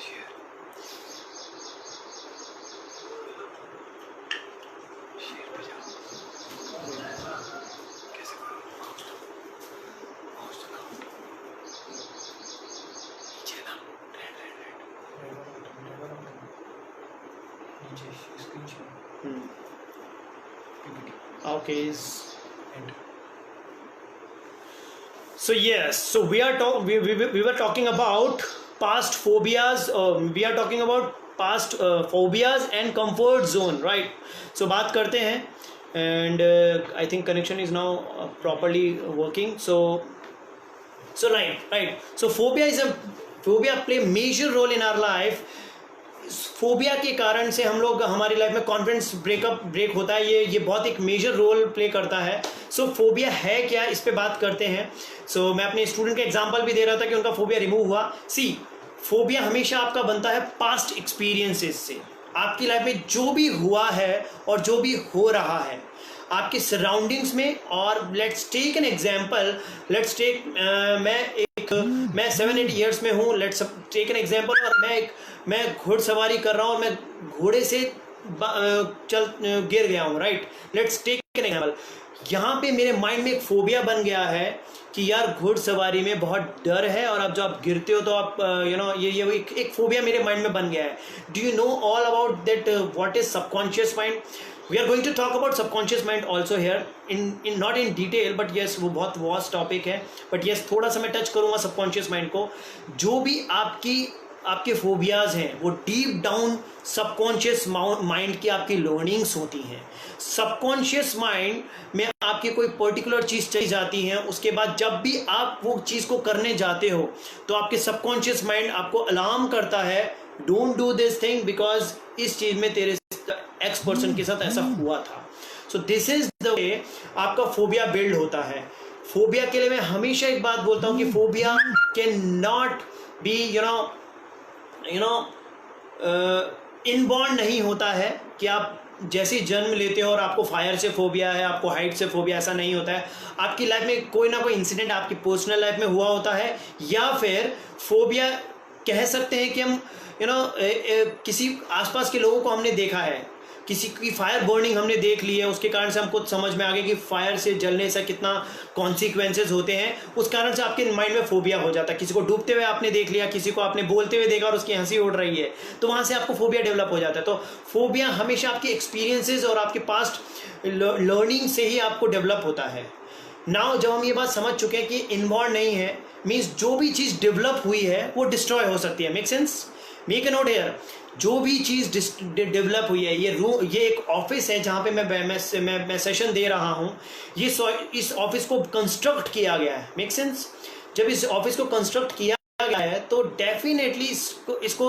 Share. Share पे जाओ. कैसे करो? Mouse लगाओ. नीचे ना. Red. नीचे screen share. PPT. okay is Enter. so yes. So we were talking about past phobias. We are talking about past phobias and comfort zone, right? So बात करते हैं and I think connection is now properly working. So right. So phobia play major role in our life. Phobia के कारण से हम लोग हमारी life में कॉन्फिडेंस ब्रेक होता है. ये बहुत एक मेजर रोल प्ले करता है. सो फोबिया है क्या, इस पे बात करते हैं. सो मैं अपने स्टूडेंट का एग्जांपल भी दे रहा था कि उनका फोबिया रिमूव हुआ. फोबिया हमेशा आपका बनता है पास्ट एक्सपीरियंसेस से. आपकी लाइफ में जो भी हुआ है और जो भी हो रहा है आपके सराउंडिंग्स में. और let's take an example. Let's take मैं 7-8 ईयर्स में हूँ. Let's take an example. और मैं घुड़सवारी कर रहा हूँ और मैं घोड़े से गिर गया हूँ, right. Let's take an example. यहाँ पे मेरे माइंड में एक फोबिया बन गया है कि यार घुड़सवारी में बहुत डर है और अब जब आप गिरते हो तो आप ये एक फोबिया मेरे माइंड में बन गया है. Do you know all about that what is subconscious mind? We are going to talk about subconscious mind also here in not in detail, but yes वो बहुत वास्ट टॉपिक है. बट येस थोड़ा सा मैं टच करूँगा subconscious mind को. जो भी आपके फोबियाज हैं वो डीप डाउन सबकॉन्शियस माइंड की आपकी लर्निंग्स होती हैं. सबकॉन्शियस माइंड में आपकी कोई पर्टिकुलर चीज़ चली जाती है, उसके बाद जब भी आप वो चीज़ को करने जाते हो तो आपके सबकॉन्शियस माइंड आपको अलार्म करता है, don't do this thing because इस चीज़ में तेरे एक्स पर्सन के साथ ऐसा हुआ था. सो दिस इज द वे आपका फोबिया बिल्ड होता है. फोबिया के लिए मैं हमेशा एक बात बोलता हूँ कि phobia can not be inborn नहीं होता है कि आप जैसे जन्म लेते हो और आपको फायर से फोबिया है, आपको हाइट से फोबिया, ऐसा नहीं होता है. आपकी लाइफ में कोई ना कोई इंसिडेंट आपकी पर्सनल लाइफ में हुआ होता है, या फिर फोबिया कह सकते हैं कि हम किसी आसपास के लोगों को हमने देखा है किसी की फायर बर्निंग हमने देख ली है, उसके कारण से हमको समझ में आ गया कि फायर से जलने से कितना कॉन्सिक्वेंसेज होते हैं, उस कारण से आपके माइंड में फोबिया हो जाता है। किसी को डूबते हुए आपने देख लिया, किसी को आपने बोलते हुए देखा और उसकी हंसी उड़ रही है, तो वहाँ से आपको फोबिया डेवलप हो जाता है। तो फोबिया हमेशा आपके एक्सपीरियंसेस और आपके पास्ट लर्निंग से ही आपको डेवलप होता है। नाउ जब हम ये बात समझ चुके हैं कि इन्वॉल्व नहीं है, मीन्स जो भी चीज़ डेवलप हुई है वो डिस्ट्रॉय हो सकती है। Make sense? Make a note here, जो भी चीज़ डेवलप हुई है, ये एक ऑफिस है जहाँ पे मैं सेशन दे रहा हूँ, इस ऑफिस को कंस्ट्रक्ट किया गया है। Make sense? जब इस ऑफिस को कंस्ट्रक्ट किया गया है तो डेफिनेटली इसको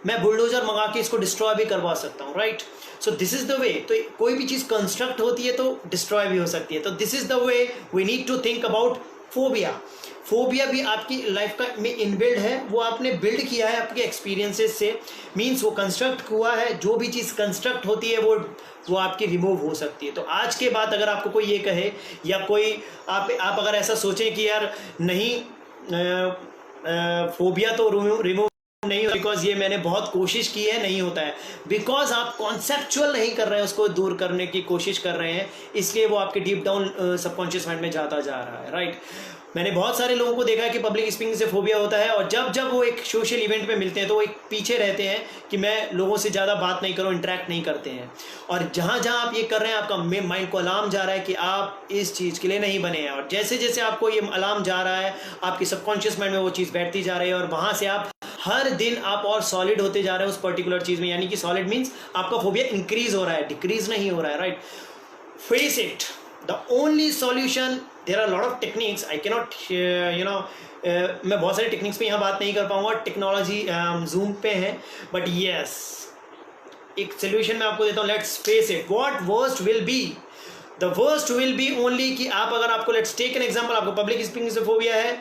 मैं बुलडोजर मंगा के इसको डिस्ट्रॉय भी करवा सकता हूँ, right? So this is the वे। तो कोई भी चीज़ कंस्ट्रक्ट होती है तो डिस्ट्रॉय भी हो सकती है। तो this is the way we need to think about phobia. Phobia भी आपकी लाइफ का में इनबिल्ड है, वो आपने बिल्ड किया है आपके एक्सपीरियंसेस से, मीन्स वो कंस्ट्रक्ट हुआ है। जो भी चीज़ कंस्ट्रक्ट होती है वो आपकी रिमूव हो सकती है। तो आज के बाद अगर आपको कोई ये कहे या कोई आप अगर ऐसा सोचें कि यार नहीं फोबिया तो रिमूव नहीं, बिकॉज ये मैंने बहुत कोशिश की है, नहीं होता है, बिकॉज आप कॉन्सेप्चुअल नहीं कर रहे हैं, उसको दूर करने की कोशिश कर रहे हैं, इसलिए वो आपके डीप डाउन सबकॉन्शियस माइंड में जाता जा रहा है, राइट? मैंने बहुत सारे लोगों को देखा है कि पब्लिक स्पीकिंग से फोबिया होता है, और जब वो एक सोशल इवेंट में मिलते हैं तो वो एक पीछे रहते हैं कि मैं लोगों से ज़्यादा बात नहीं करूँ, इंटरेक्ट नहीं करते हैं। और जहाँ आप ये कर रहे हैं, आपका माइंड को अलार्म जा रहा है कि आप इस चीज़ के लिए नहीं बने हैं, और जैसे जैसे आपको ये अलार्म जा रहा है, आपकी सबकॉन्शियस माइंड में वो चीज़ बैठती जा रही है, और वहाँ से आप हर दिन आप और सॉलिड होते जा रहे हैं उस पर्टिकुलर चीज़ में। यानी कि सॉलिड मीन्स आपका फोबिया इंक्रीज हो रहा है, डिक्रीज नहीं हो रहा है, right? Face it. The only solution, there are lot of techniques, I cannot मैं बहुत सारी टेक्निक्स पे यहाँ बात नहीं कर पाऊंगा, टेक्नोलॉजी जूम पे है, बट यस एक सोल्यूशन मैं आपको देता हूँ। Let's face it. What worst will be? The worst will be only कि आप अगर आपको, लेट्स टेक एन एग्जांपल, आपको पब्लिक स्पीकिंग से फोबिया है,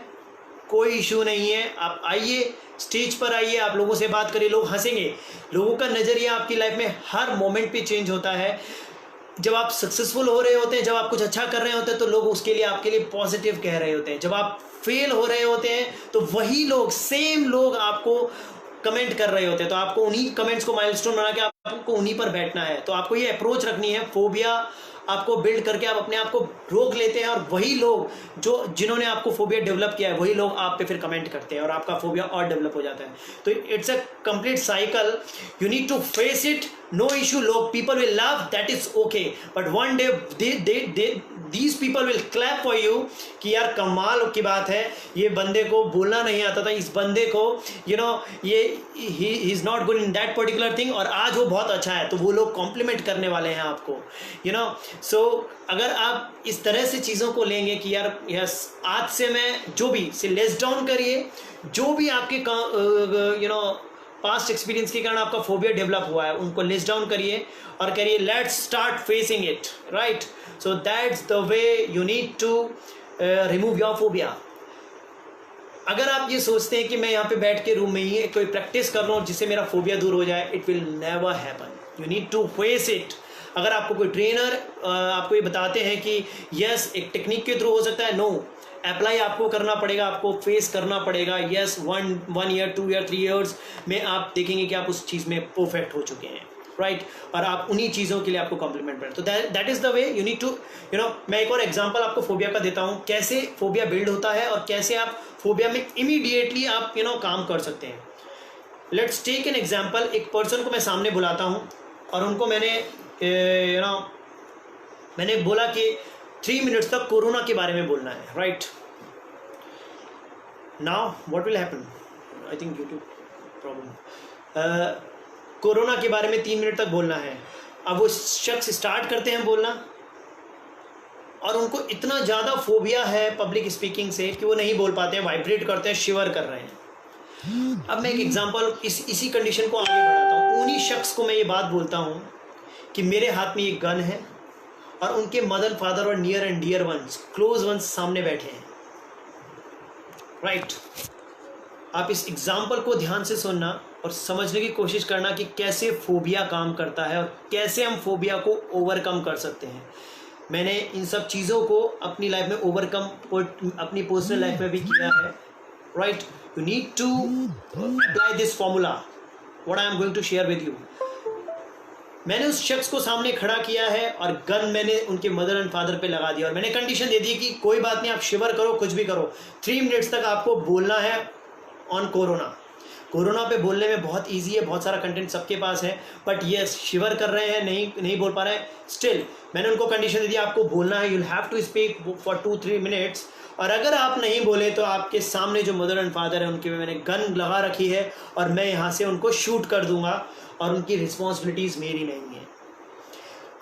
कोई इशू नहीं है, आप आइए स्टेज पर आइए, आप लोगों से बात करिए, लोग हंसेंगे। लोगों का नज़रिया आपकी लाइफ में हर मोमेंट पे चेंज होता है। जब आप सक्सेसफुल हो रहे होते हैं, जब आप कुछ अच्छा कर रहे होते हैं, तो लोग उसके लिए आपके लिए पॉजिटिव कह रहे होते हैं। जब आप फेल हो रहे होते हैं तो वही लोग, सेम लोग आपको कमेंट कर रहे होते हैं। तो आपको उन्हीं कमेंट्स को माइलस्टोन बना के आपको उन्हीं पर बैठना है। तो आपको ये अप्रोच रखनी है। फोबिया आपको बिल्ड करके आप अपने आप को रोक लेते हैं, और वही लोग जिन्होंने आपको फोबिया डेवलप किया है, वही लोग आप पे फिर कमेंट करते हैं और आपका फोबिया और डेवलप हो जाता है। तो it's a complete cycle. You need to face it, no issue. लोग, people will love, that is okay, but one day these people will clap for you कि यार कमाल की बात है, ये बंदे को बोलना नहीं आता था, इस बंदे को ये he is not good in that particular thing, और आज वो बहुत अच्छा है। तो वो लोग कॉम्प्लीमेंट करने वाले हैं आपको, सो अगर आप इस तरह से चीज़ों को लेंगे कि यार यस, आज से मैं जो भी से लेस डाउन करिए, जो भी आपके पास्ट एक्सपीरियंस के कारण आपका फोबिया डेवलप हुआ है, उनको लेस डाउन करिए और करिए let's start facing it, right? So that's the way you need to remove your phobia. अगर आप ये सोचते हैं कि मैं यहाँ पे बैठ के रूम में ही कोई प्रैक्टिस कर रहा हूँ जिससे मेरा फोबिया दूर हो जाए, it will never happen. You need to face it. अगर आपको कोई ट्रेनर आपको ये बताते हैं कि यस एक टेक्निक के थ्रू हो सकता है, नो, अप्लाई आपको करना पड़ेगा, आपको फेस करना पड़ेगा। यस, 1 ईयर 2 ईयर 3 ईयर्स में आप देखेंगे कि आप उस चीज़ में परफेक्ट हो चुके हैं, राइट? और आप उन्हीं चीज़ों के लिए आपको कॉम्प्लीमेंट करें। तो that is the way you need to मैं एक और एग्जांपल आपको फोबिया का देता हूँ, कैसे फोबिया बिल्ड होता है और कैसे आप फोबिया में इमीडिएटली आप काम कर सकते हैं। Let's take an example. एक पर्सन को मैं सामने बुलाता हूँ और उनको मैंने बोला कि 3 मिनट्स तक कोरोना के बारे में बोलना है, right? Now what will happen? I think YouTube problem. Corona के बारे में 3 मिनट तक बोलना है। अब वो शख्स स्टार्ट करते हैं बोलना, और उनको इतना ज़्यादा फोबिया है पब्लिक स्पीकिंग से कि वो नहीं बोल पाते हैं, वाइब्रेट करते हैं, शिवर कर रहे हैं। अब मैं एक एग्जांपल इसी कंडीशन को आगे बढ़ाता हूँ। उन्हीं शख्स को मैं ये बात बोलता हूँ कि मेरे हाथ में एक गन है और उनके मदर, फादर और near and dear ones, close ones सामने बैठे हैं, राइट? आप इस एग्जाम्पल को ध्यान से सुनना और समझने की कोशिश करना कि कैसे फोबिया काम करता है और कैसे हम फोबिया को ओवरकम कर सकते हैं। मैंने इन सब चीज़ों को अपनी लाइफ में ओवरकम, अपनी पर्सनल लाइफ में भी किया है, right? You need to apply this formula, what I am going to share with you. मैंने उस शख्स को सामने खड़ा किया है और गन मैंने उनके मदर एंड फादर पे लगा दिया और मैंने कंडीशन दे दी कि कोई बात नहीं, आप शिवर करो, कुछ भी करो, 3 मिनट्स तक आपको बोलना है ऑन कोरोना पे बोलने में बहुत इजी है, बहुत सारा कंटेंट सबके पास है, बट यस शिवर कर रहे हैं, नहीं बोल पा रहे हैं, स्टिल मैंने उनको कंडीशन दे दी आपको बोलना है, you'll have to speak for 2-3 minutes, और अगर आप नहीं बोले तो आपके सामने जो मदर एंड फादर है उनके में मैंने गन लगा रखी है और मैं यहाँ से उनको शूट कर दूंगा और उनकी रिस्पॉन्सिबिलिटीज़ मेरी नहीं है।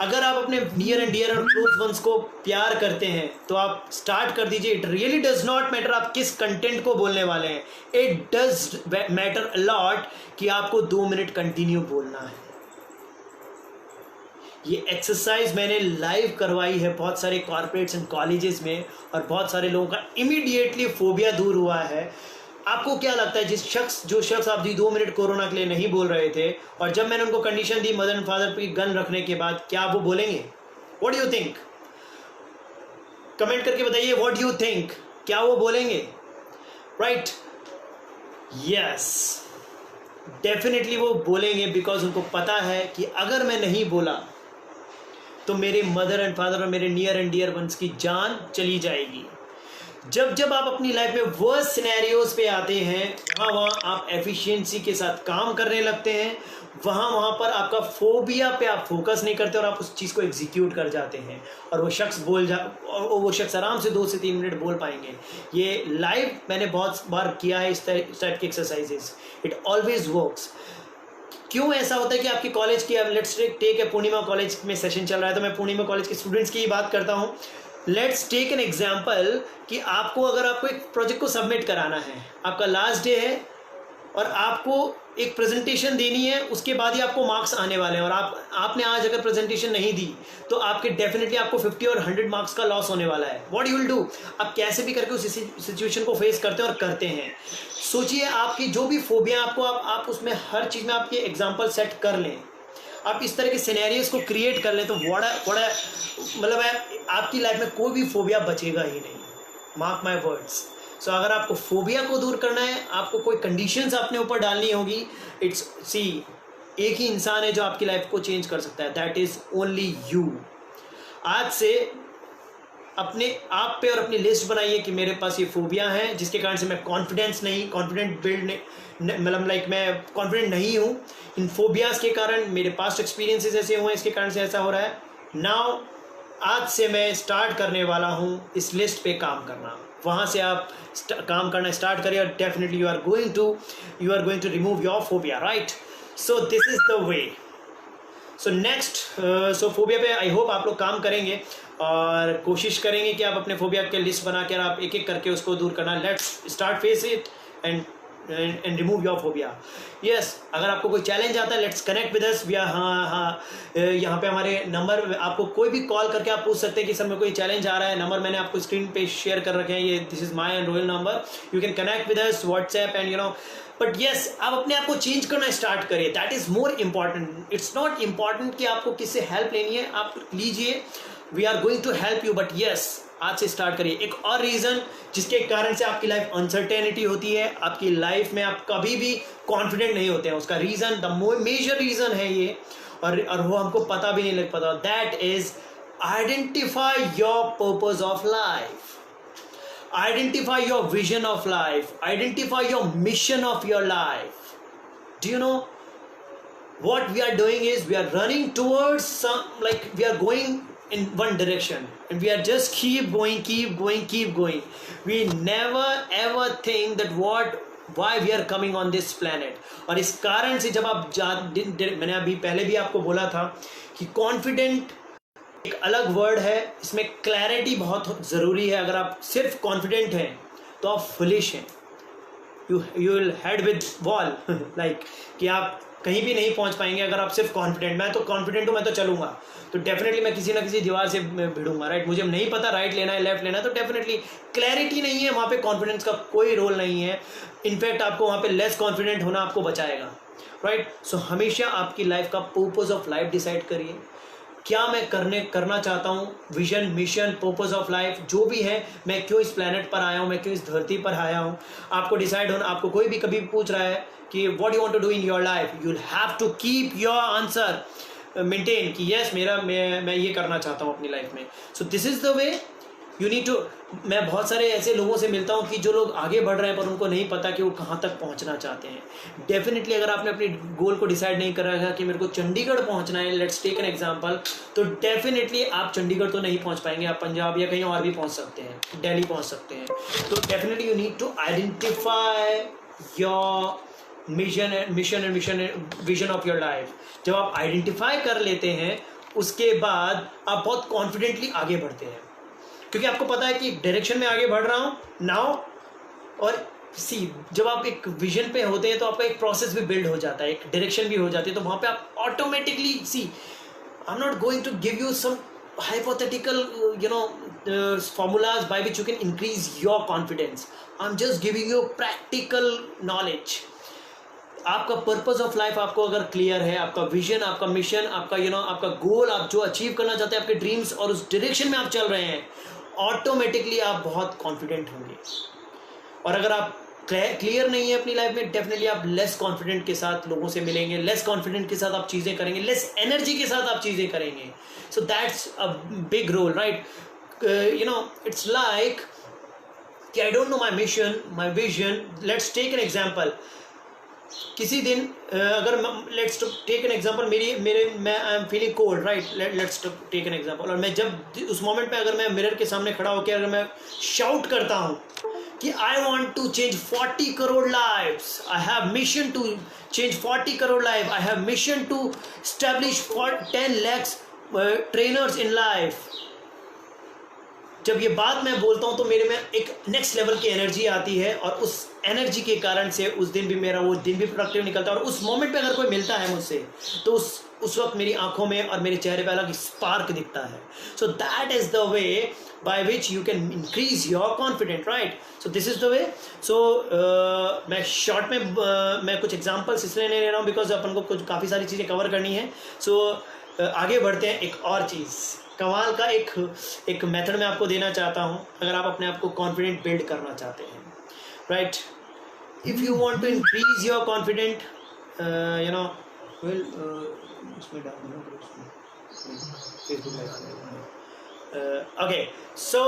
अगर आप अपने नियर एंड डियर और क्लोज वंस को प्यार करते हैं तो आप स्टार्ट कर दीजिए। It really does not matter आप किस कंटेंट को बोलने वाले हैं, it does matter a lot कि आपको 2 मिनट कंटिन्यू बोलना है। ये एक्सरसाइज मैंने लाइव करवाई है बहुत सारे कॉर्पोरेट्स एंड कॉलेजेस में और बहुत सारे लोगों का इमीडिएटली फोबिया दूर हुआ है। आपको क्या लगता है जो शख्स आप 2 मिनट कोरोना के लिए नहीं बोल रहे थे और जब मैंने उनको condition the mother and father पे गन रखने के बाद, क्या वो बोलेंगे? What do you think? Comment करके बताइए व्हाट डू यू थिंक, क्या वो बोलेंगे? राइट, यस, डेफिनेटली वो बोलेंगे, बिकॉज उनको पता है कि अगर मैं नहीं बोला तो मेरे मदर एंड फादर और मेरे नियर एंड डियर वंस की जान चली जाएगी। जब आप अपनी लाइफ में वर्स्ट सिनेरियोज पे आते हैं वहाँ आप एफिशिएंसी के साथ काम करने लगते हैं, वहाँ पर आपका फोबिया पे आप फोकस नहीं करते और आप उस चीज़ को एग्जीक्यूट कर जाते हैं और वो शख्स आराम से 2 से 3 मिनट बोल पाएंगे। ये लाइव मैंने बहुत बार किया है इस टाइप के एक्सरसाइजेज, इट ऑलवेज वर्क्स। क्यों ऐसा होता है कि आपके कॉलेज की, लेट्स टेक है पूर्णिमा कॉलेज में सेशन चल रहा है तो मैं पूर्णिमा कॉलेज के स्टूडेंट्स की ही बात करता हूँ। लेट्स टेक एन एग्जाम्पल कि अगर आपको एक प्रोजेक्ट को सबमिट कराना है, आपका लास्ट डे है और आपको एक प्रेजेंटेशन देनी है, उसके बाद ही आपको मार्क्स आने वाले हैं और आपने आज अगर प्रेजेंटेशन नहीं दी तो आपके डेफिनेटली आपको 50 और 100 मार्क्स का लॉस होने वाला है। What you will do? आप कैसे भी करके उस सिचुएशन को फेस करते हैं और करते हैं। सोचिए आपकी जो भी फोबिया आपको आप उसमें हर चीज़ में आपके एग्जाम्पल सेट कर लें, आप इस तरह के सिनेरियोज को क्रिएट कर लें तो बड़ा मतलब है आपकी लाइफ में कोई भी फोबिया बचेगा ही नहीं। Mark my words. सो अगर आपको फोबिया को दूर करना है, आपको कोई कंडीशंस अपने ऊपर डालनी होगी, एक ही इंसान है जो आपकी लाइफ को चेंज कर सकता है, दैट इज ओनली यू। आज से अपने आप पे और अपनी लिस्ट बनाइए कि मेरे पास ये फोबिया हैं जिसके कारण से मैं कॉन्फिडेंट नहीं हूँ, इन फोबियाज के कारण मेरे पास्ट एक्सपीरियंसेस ऐसे हुए हैं, इसके कारण से ऐसा हो रहा है। नाउ आज से मैं स्टार्ट करने वाला हूँ इस लिस्ट पे काम करना। वहाँ से आप काम करना स्टार्ट करिए और definitely you are going to remove your phobia, right? So this is the way. So next, phobia पे आई होप आप लोग काम करेंगे और कोशिश करेंगे कि आप अपने फोबिया के लिस्ट बना कर आप एक एक करके उसको दूर करना। Let's start phase it and remove your phobia. Yes, अगर आपको कोई चैलेंज आता है, लेट्स कनेक्ट विद अस। यहाँ पे हमारे नंबर, आपको कोई भी कॉल करके आप पूछ सकते हैं कि सर मेरे को ये चैलेंज आ रहा है। नंबर मैंने आपको स्क्रीन पे शेयर कर रखे हैं, ये this is my and royal number, you can connect with us WhatsApp and but yes, आप अपने आप को चेंज करना स्टार्ट करिए, that is more important. It's not important कि आपको किससे हेल्प लेनी है, आप लीजिए, we are going to help you, but yes आज से स्टार्ट करिए। एक और रीज़न जिसके कारण से आपकी लाइफ अनसर्टेनिटी होती है, आपकी लाइफ में आप कभी भी कॉन्फिडेंट नहीं होते हैं, उसका रीज़न, द मेजर रीज़न है ये, और वो हमको पता भी नहीं लग पाता, that is identify your purpose of life, identify your vision of life, identify your mission of your life. Do you know what we are doing is we are running towards we are going in one direction and we are just keep going. We never ever think that why we are coming on this planet. और इस कारण से जब आप मैंने अभी पहले भी आपको बोला था कि कॉन्फिडेंट एक अलग वर्ड है, इसमें क्लैरिटी बहुत ज़रूरी है। अगर आप सिर्फ कॉन्फिडेंट हैं तो आप फुलिश हैं, you will head with wall, like कि आप कहीं भी नहीं पहुंच पाएंगे अगर आप सिर्फ कॉन्फिडेंट, मैं तो कॉन्फिडेंट हूँ, मैं तो चलूँगा, तो डेफिनेटली मैं किसी ना किसी दीवार से भिड़ूंगा, राइट? मुझे नहीं पता राइट लेना है लेफ्ट लेना है, तो डेफिनेटली क्लैरिटी नहीं है, वहाँ पे कॉन्फिडेंस का कोई रोल नहीं है। इनफैक्ट आपको वहाँ पे लेस कॉन्फिडेंट होना आपको बचाएगा, राइट? सो हमेशा आपकी लाइफ का पर्पस ऑफ लाइफ डिसाइड करिए, क्या मैं करना चाहता हूँ, vision, mission, purpose of life जो भी है, मैं क्यों इस प्लेनेट पर आया हूँ, मैं क्यों इस धरती पर आया हूँ, आपको डिसाइड होना। आपको कोई भी कभी पूछ रहा है कि what you want to do in your life, you will have to keep your answer maintain कि यस मैं ये करना चाहता हूँ अपनी लाइफ में. So this is the way you need to. मैं बहुत सारे ऐसे लोगों से मिलता हूँ कि जो लोग आगे बढ़ रहे हैं पर उनको नहीं पता कि वो कहाँ तक पहुँचना चाहते हैं. डेफिनेटली अगर आपने अपनी गोल को डिसाइड नहीं करा है कि मेरे को चंडीगढ़ पहुँचना है, लेट्स टेक एन एग्जांपल, तो डेफिनेटली आप चंडीगढ़ तो नहीं पहुँच पाएंगे. आप पंजाब या कहीं और भी पहुँच सकते हैं, दिल्ली पहुँच सकते हैं. तो definitely you need to identify your vision of your life. जब आप आइडेंटिफाई कर लेते हैं उसके बाद आप बहुत कॉन्फिडेंटली आगे बढ़ते हैं, क्योंकि आपको पता है कि डायरेक्शन में आगे बढ़ रहा हूँ नाउ. और सी जब आप एक विजन पे होते हैं तो आपका एक प्रोसेस भी बिल्ड हो जाता है, एक डायरेक्शन भी हो जाती है, तो वहाँ पे आप automatically see I am not going to give you some hypothetical formulas by which you can increase your confidence. I'm just giving you practical knowledge. आपका पर्पस ऑफ लाइफ आपको अगर क्लियर है, आपका विजन, आपका मिशन, आपका आपका गोल, आप जो अचीव करना चाहते हैं, आपके ड्रीम्स, और उस डायरेक्शन में आप चल रहे हैं, ऑटोमेटिकली आप बहुत कॉन्फिडेंट होंगे. और अगर आप क्लियर नहीं है अपनी लाइफ में, डेफिनेटली आप लेस कॉन्फिडेंट के साथ लोगों से मिलेंगे, लेस कॉन्फिडेंट के साथ आप चीज़ें करेंगे, लेस एनर्जी के साथ आप चीज़ें करेंगे. So that's a big role, right. It's like कि I don't know my mission, my vision. Let's take an example. किसी दिन अगर लेट्स टेक एन एग्जांपल, मैं I am feeling cold, right. Let's take an example. और मैं जब उस moment पे अगर मैं मिरर के सामने खड़ा होकर अगर मैं शाउट करता हूँ कि I want to change 40 crore lives, I have mission to change 40 crore life, I have mission to establish 10 lakhs trainers in life. जब ये बात मैं बोलता हूँ तो मेरे में एक नेक्स्ट लेवल की एनर्जी आती है, और उस एनर्जी के कारण से उस दिन भी मेरा वो दिन भी प्रोडक्टिव निकलता है. और उस मोमेंट पे अगर कोई मिलता है मुझसे तो उस वक्त मेरी आंखों में और मेरे चेहरे पे अलग स्पार्क दिखता है. So that is the way by which you can increase your confident, right. So this is the way. So मैं शॉर्ट में मैं कुछ एग्जाम्पल्स इसलिए नहीं ले रहा हूँ बिकॉज अपन को कुछ काफ़ी सारी चीज़ें कवर करनी है. सो आगे बढ़ते हैं. एक और चीज़ कमाल का एक मेथड मैं आपको देना चाहता हूँ अगर आप अपने आप को कॉन्फिडेंट बिल्ड करना चाहते हैं, right. If you want to increase your confident उसमें डाल देना फेसबुक लाइव. ओके. सो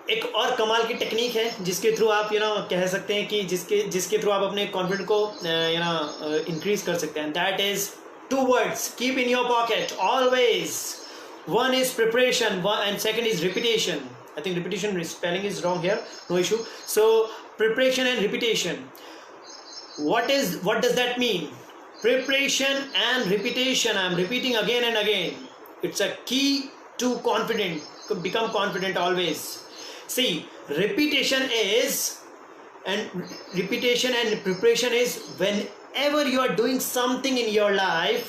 एक और कमाल की टेक्निक है जिसके थ्रू आप कह सकते हैं कि जिसके थ्रू आप अपने कॉन्फिडेंट को इंक्रीज कर सकते हैं. That is 2 words keep in your pocket always. One is preparation, and second is repetition. I think repetition spelling is wrong here, no issue. So preparation and repetition, what does that mean? Preparation and repetition, I am repeating again and again, it's a key to become confident always. See, repetition and preparation is whenever you are doing something in your life,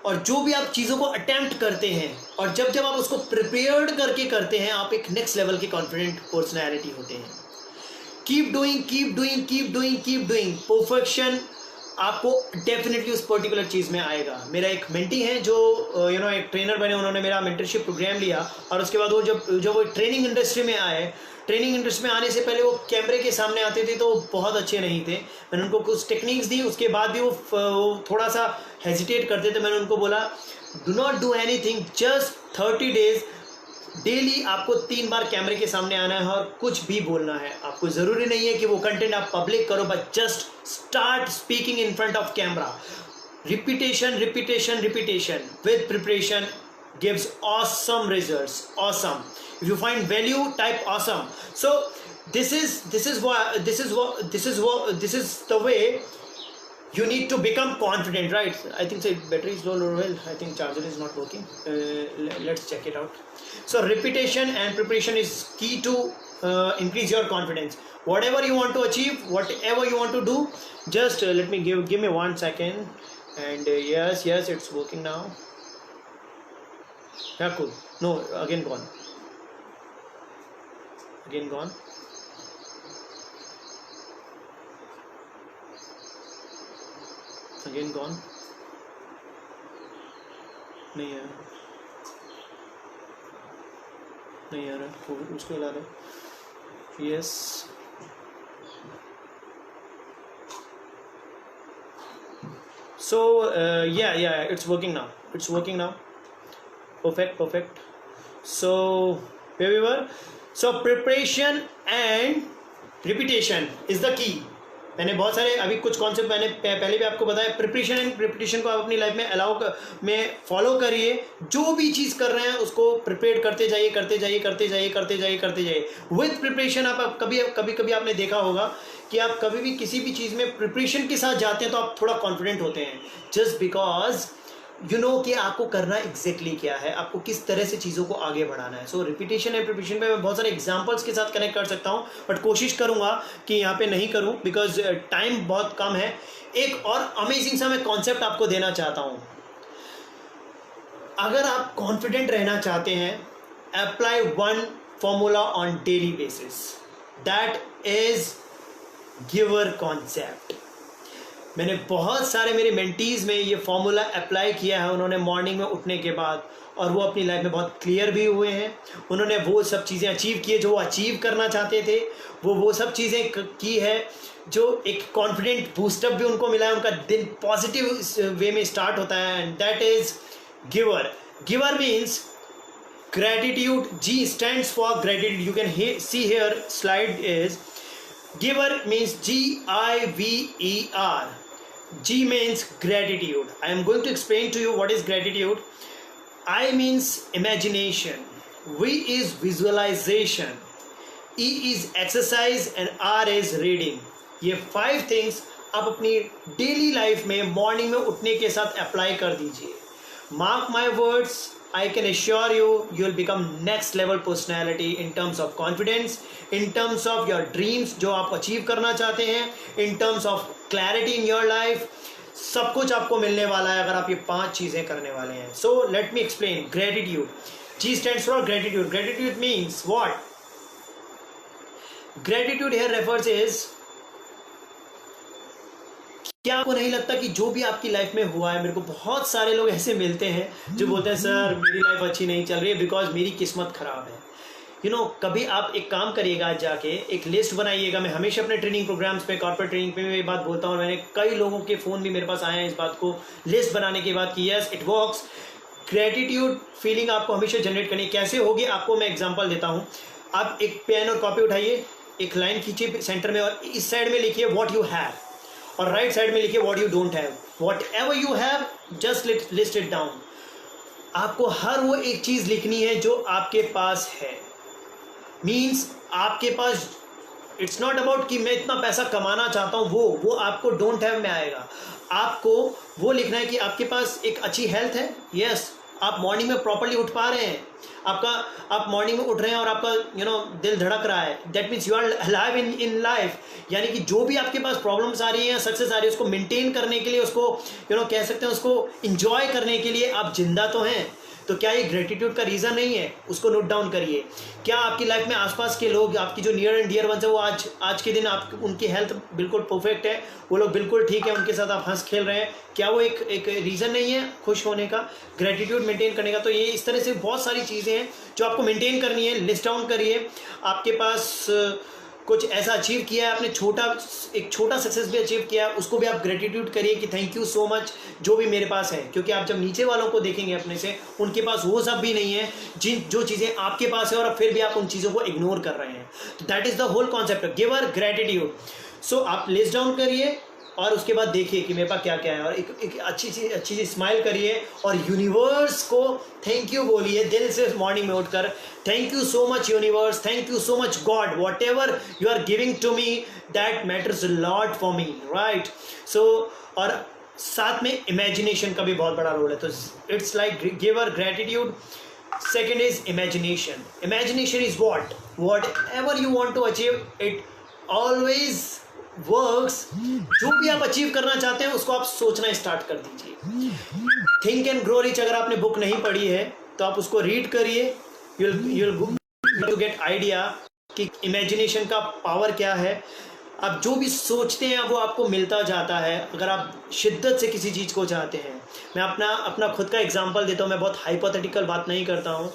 और जो भी आप चीज़ों को attempt करते हैं और जब आप उसको प्रिपेयर्ड करके करते हैं, आप एक नेक्स्ट लेवल की कॉन्फिडेंट पर्सनैलिटी होते हैं. Keep doing. परफेक्शन आपको डेफिनेटली उस पर्टिकुलर चीज़ में आएगा. मेरा एक मेंटी है जो एक ट्रेनर बने, उन्होंने मेरा मेंटरशिप प्रोग्राम लिया, और उसके बाद वो जब वो ट्रेनिंग इंडस्ट्री में आए, ट्रेनिंग इंडस्ट्री में आने से पहले वो कैमरे के सामने आते थे तो बहुत अच्छे नहीं थे. मैंने उनको कुछ टेक्निक्स दी, उसके बाद भी वो थोड़ा सा हेजिटेट करते थे. मैंने उनको बोला do not do anything, just 30 days daily आपको 3 बार कैमरे के सामने आना है और कुछ भी बोलना है. आपको ज़रूरी नहीं है कि वो कंटेंट आप पब्लिक करो, but just start speaking in front of camera. Repetition with preparation gives awesome results. Awesome. If you find value, type awesome. So this is the way you need to become confident, right? I think the battery is low. Well, I think charger is not working. Let's check it out. So repetition and preparation is key to increase your confidence. Whatever you want to achieve, whatever you want to do, just let me give me 1 second. And yes, it's working now. Yeah, cool. No, again gone. Again gone. नहीं यार, उसको ला रहे. Yes. So yeah, it's working now. Perfect. So where we were? So preparation and repetition is the key. मैंने बहुत सारे अभी कुछ concept मैंने पहले भी आपको बताया. प्रिपरेशन एंड रिपीटेशन को आप अपनी लाइफ में में फॉलो करिए. जो भी चीज़ कर रहे हैं उसको प्रिपेयर करते जाइए. विथ प्रिपरेशन आप कभी आपने देखा होगा कि आप कभी भी किसी भी चीज़ में प्रिपरेशन के साथ जाते हैं तो आप थोड़ा कॉन्फिडेंट होते हैं. जस्ट बिकॉज यू नो कि आपको करना एग्जैक्टली क्या है, आपको किस तरह से चीज़ों को आगे बढ़ाना है. सो रिपीटेशन एंड प्रिपरेशन पे मैं बहुत सारे एग्जांपल्स के साथ कनेक्ट कर सकता हूँ, बट कोशिश करूँगा कि यहाँ पे नहीं करूँ बिकॉज टाइम बहुत कम है. एक और अमेजिंग सा मैं कॉन्सेप्ट आपको देना चाहता हूँ. अगर आप कॉन्फिडेंट रहना चाहते हैं, apply one formula on daily basis. That is giver concept. मैंने बहुत सारे मेरे मेंटीज़ में ये फॉर्मूला अप्लाई किया है. उन्होंने मॉर्निंग में उठने के बाद, और वो अपनी लाइफ में बहुत क्लियर भी हुए हैं. उन्होंने वो सब चीज़ें अचीव की है जो वो अचीव करना चाहते थे. वो सब चीज़ें की है जो एक कॉन्फिडेंट बूस्टअप भी उनको मिला है. उनका दिन पॉजिटिव वे में स्टार्ट होता है. And that is giver means gratitude. G stands for gratitude. You can see here slide is giver means GIVER. G means gratitude. I am going to explain to you what is gratitude. I means imagination. V is visualization. E is exercise and R is reading. ये 5 things आप अपनी daily life में morning में उठने के साथ apply कर दीजिए. Mark my words, I can assure you will become next level personality in terms of confidence, in terms of your dreams जो आप अचीव करना चाहते हैं, in terms of clarity in your life. सब कुछ आपको मिलने वाला है अगर आप ये 5 चीज़ें करने वाले हैं. So let me explain. Gratitude. G stands for gratitude. Gratitude means what? Gratitude here refers is, क्या आपको नहीं लगता कि जो भी आपकी लाइफ में हुआ है, मेरे को बहुत सारे लोग ऐसे मिलते हैं जो बोलते हैं सर मेरी लाइफ अच्छी नहीं चल रही है बिकॉज मेरी किस्मत ख़राब है. यू नो कभी आप एक काम करिएगा, जाके एक लिस्ट बनाइएगा. मैं हमेशा अपने ट्रेनिंग प्रोग्राम्स पे, कॉर्पोरेट ट्रेनिंग पे मैं ये बात बोलता हूँ. मैंने कई लोगों के फ़ोन भी मेरे पास आए हैं इस बात को लिस्ट बनाने के बाद कि yes it works. Gratitude feeling आपको हमेशा जनरेट करनी. कैसे होगी आपको मैं एग्जाम्पल देता हूँ. आप एक पेन और कॉपी उठाइए, एक लाइन खींचिए सेंटर में और इस साइड में लिखिए व्हाट यू हैव, और राइट साइड में लिखिए what you don't have. What ever you have just list it down. आपको हर वो एक चीज़ लिखनी है जो आपके पास है. मीन्स आपके पास, इट्स नॉट अबाउट कि मैं इतना पैसा कमाना चाहता हूँ, वो आपको डोंट हैव में आएगा. आपको वो लिखना है कि आपके पास एक अच्छी हेल्थ है. यस आप मॉर्निंग में प्रॉपरली उठ पा रहे हैं. आप मॉर्निंग में उठ रहे हैं और आपका दिल धड़क रहा है. That means you are alive in life. यानी कि जो भी आपके पास प्रॉब्लम्स आ रही हैं, सक्सेस आ रही है, उसको मेंटेन करने के लिए, उसको कह सकते हैं उसको इंजॉय करने के लिए आप जिंदा तो हैं. तो क्या ये ग्रेटिट्यूड का रीज़न नहीं है? उसको नोट डाउन करिए. क्या आपकी लाइफ में आसपास के लोग, आपकी जो नियर एंड डियर वंस है, वो आज के दिन आप उनकी हेल्थ बिल्कुल परफेक्ट है, वो लोग बिल्कुल ठीक है, उनके साथ आप हंस खेल रहे हैं, क्या वो एक रीज़न नहीं है खुश होने का, ग्रेटिट्यूड मेंटेन करने का? तो ये इस तरह से बहुत सारी चीज़ें हैं जो आपको मेंटेन करनी है. लिस्ट डाउन करिए. आपके पास कुछ ऐसा अचीव किया है आपने, एक छोटा सक्सेस भी अचीव किया है, उसको भी आप ग्रेटिट्यूड करिए कि थैंक यू सो मच जो भी मेरे पास है. क्योंकि आप जब नीचे वालों को देखेंगे अपने से, उनके पास वो सब भी नहीं है जो चीज़ें आपके पास है, और फिर भी आप उन चीज़ों को इग्नोर कर रहे हैं. तो that is the whole concept, giver gratitude. So आप लिस्ट डाउन करिए और उसके बाद देखिए कि मेरे पास क्या क्या है, और एक अच्छी सी स्माइल करिए और यूनिवर्स को थैंक यू बोलिए दिल से मॉर्निंग में उठकर. Thank you so much universe, thank you so much God, whatever you are giving to me that matters a lot for me, right. So और साथ में इमेजिनेशन का भी बहुत बड़ा रोल है. तो it's like giver gratitude. Second is imagination. Imagination is whatever you want to achieve, it always works. जो भी आप अचीव करना चाहते हैं उसको आप सोचना स्टार्ट कर दीजिए. थिंक एंड ग्रो रिच अगर आपने बुक नहीं पढ़ी है तो आप उसको रीड करिए. you'll to get आइडिया कि इमेजिनेशन का पावर क्या है. आप जो भी सोचते हैं वो आपको मिलता जाता है अगर आप शिद्दत से किसी चीज़ को चाहते हैं. मैं अपना खुद का एग्जांपल देता हूँ. मैं बहुत हाइपोथेटिकल बात नहीं करता हूँ.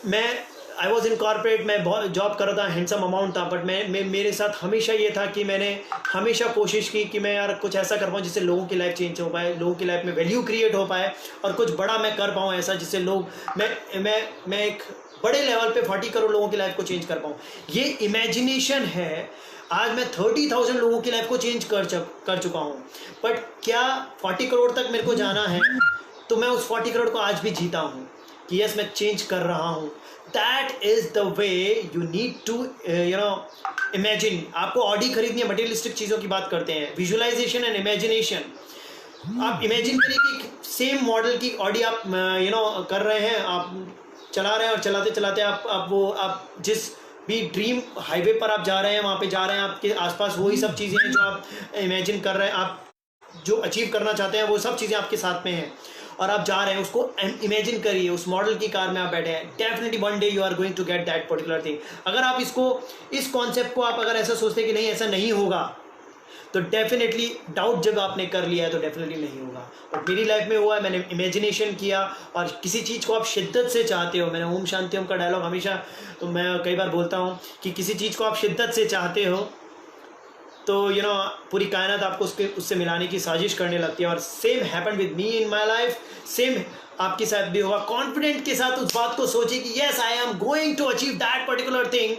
मैं आई वॉज इन कॉर्पोरेट, मैं बहुत जॉब कर रहा था, हैंडसम अमाउंट था, बट मैं मेरे साथ हमेशा ये था कि मैंने हमेशा कोशिश की कि मैं यार कुछ ऐसा कर पाऊँ जिससे लोगों की लाइफ चेंज हो पाए, लोगों की लाइफ में वैल्यू क्रिएट हो पाए और कुछ बड़ा मैं कर पाऊँ ऐसा जिससे लोग मैं एक बड़े लेवल पे 40 करोड़ लोगों की लाइफ को चेंज कर पाऊँ। ये इमेजिनेशन है। आज मैं 30,000 लोगों की लाइफ को चेंज कर चुका हूँ, बट क्या 40 करोड़ तक मेरे को जाना है? तो मैं उस 40 करोड़ को आज भी जीता हूँ कि यस मैं चेंज कर रहा हूँ। That is the way you need to imagine. आपको ऑडी खरीदनी है, मटेरियलिस्टिक चीज़ों की बात करते हैं, विजुअलाइजेशन एंड इमेजिनेशन। आप इमेजिन करिए कि सेम मॉडल की ऑडी आप कर रहे हैं, आप चला रहे हैं और चलाते चलाते आप जिस भी ड्रीम हाईवे पर आप जा रहे हैं वहाँ पे जा रहे हैं, आपके आसपास वही सब चीज़ें हैं जो आप इमेजिन कर रहे हैं, आप जो अचीव करना चाहते हैं वो सब चीज़ें आपके साथ में हैं और आप जा रहे हैं। उसको इमेजिन करिए, उस मॉडल की कार में आप बैठे हैं। Definitely one day you are going to get that particular thing. अगर आप इस कॉन्सेप्ट को आप अगर ऐसा सोचते हैं कि नहीं ऐसा नहीं होगा, तो डेफिनेटली डाउट जब आपने कर लिया है तो डेफिनेटली नहीं होगा। और मेरी लाइफ में हुआ है, मैंने इमेजिनेशन किया और किसी चीज़ को आप शिद्दत से चाहते हो, मैंने ओम शांति ओम का डायलॉग हमेशा तो मैं कई बार बोलता हूँ कि किसी चीज़ को आप शिद्दत से चाहते हो तो पूरी कायनात आपको उससे मिलाने की साजिश करने लगती है। और same happen with me in my life, same आपके साथ भी होगा। कॉन्फिडेंट के साथ उस बात को सोचिए कि yes I am going to achieve that particular thing.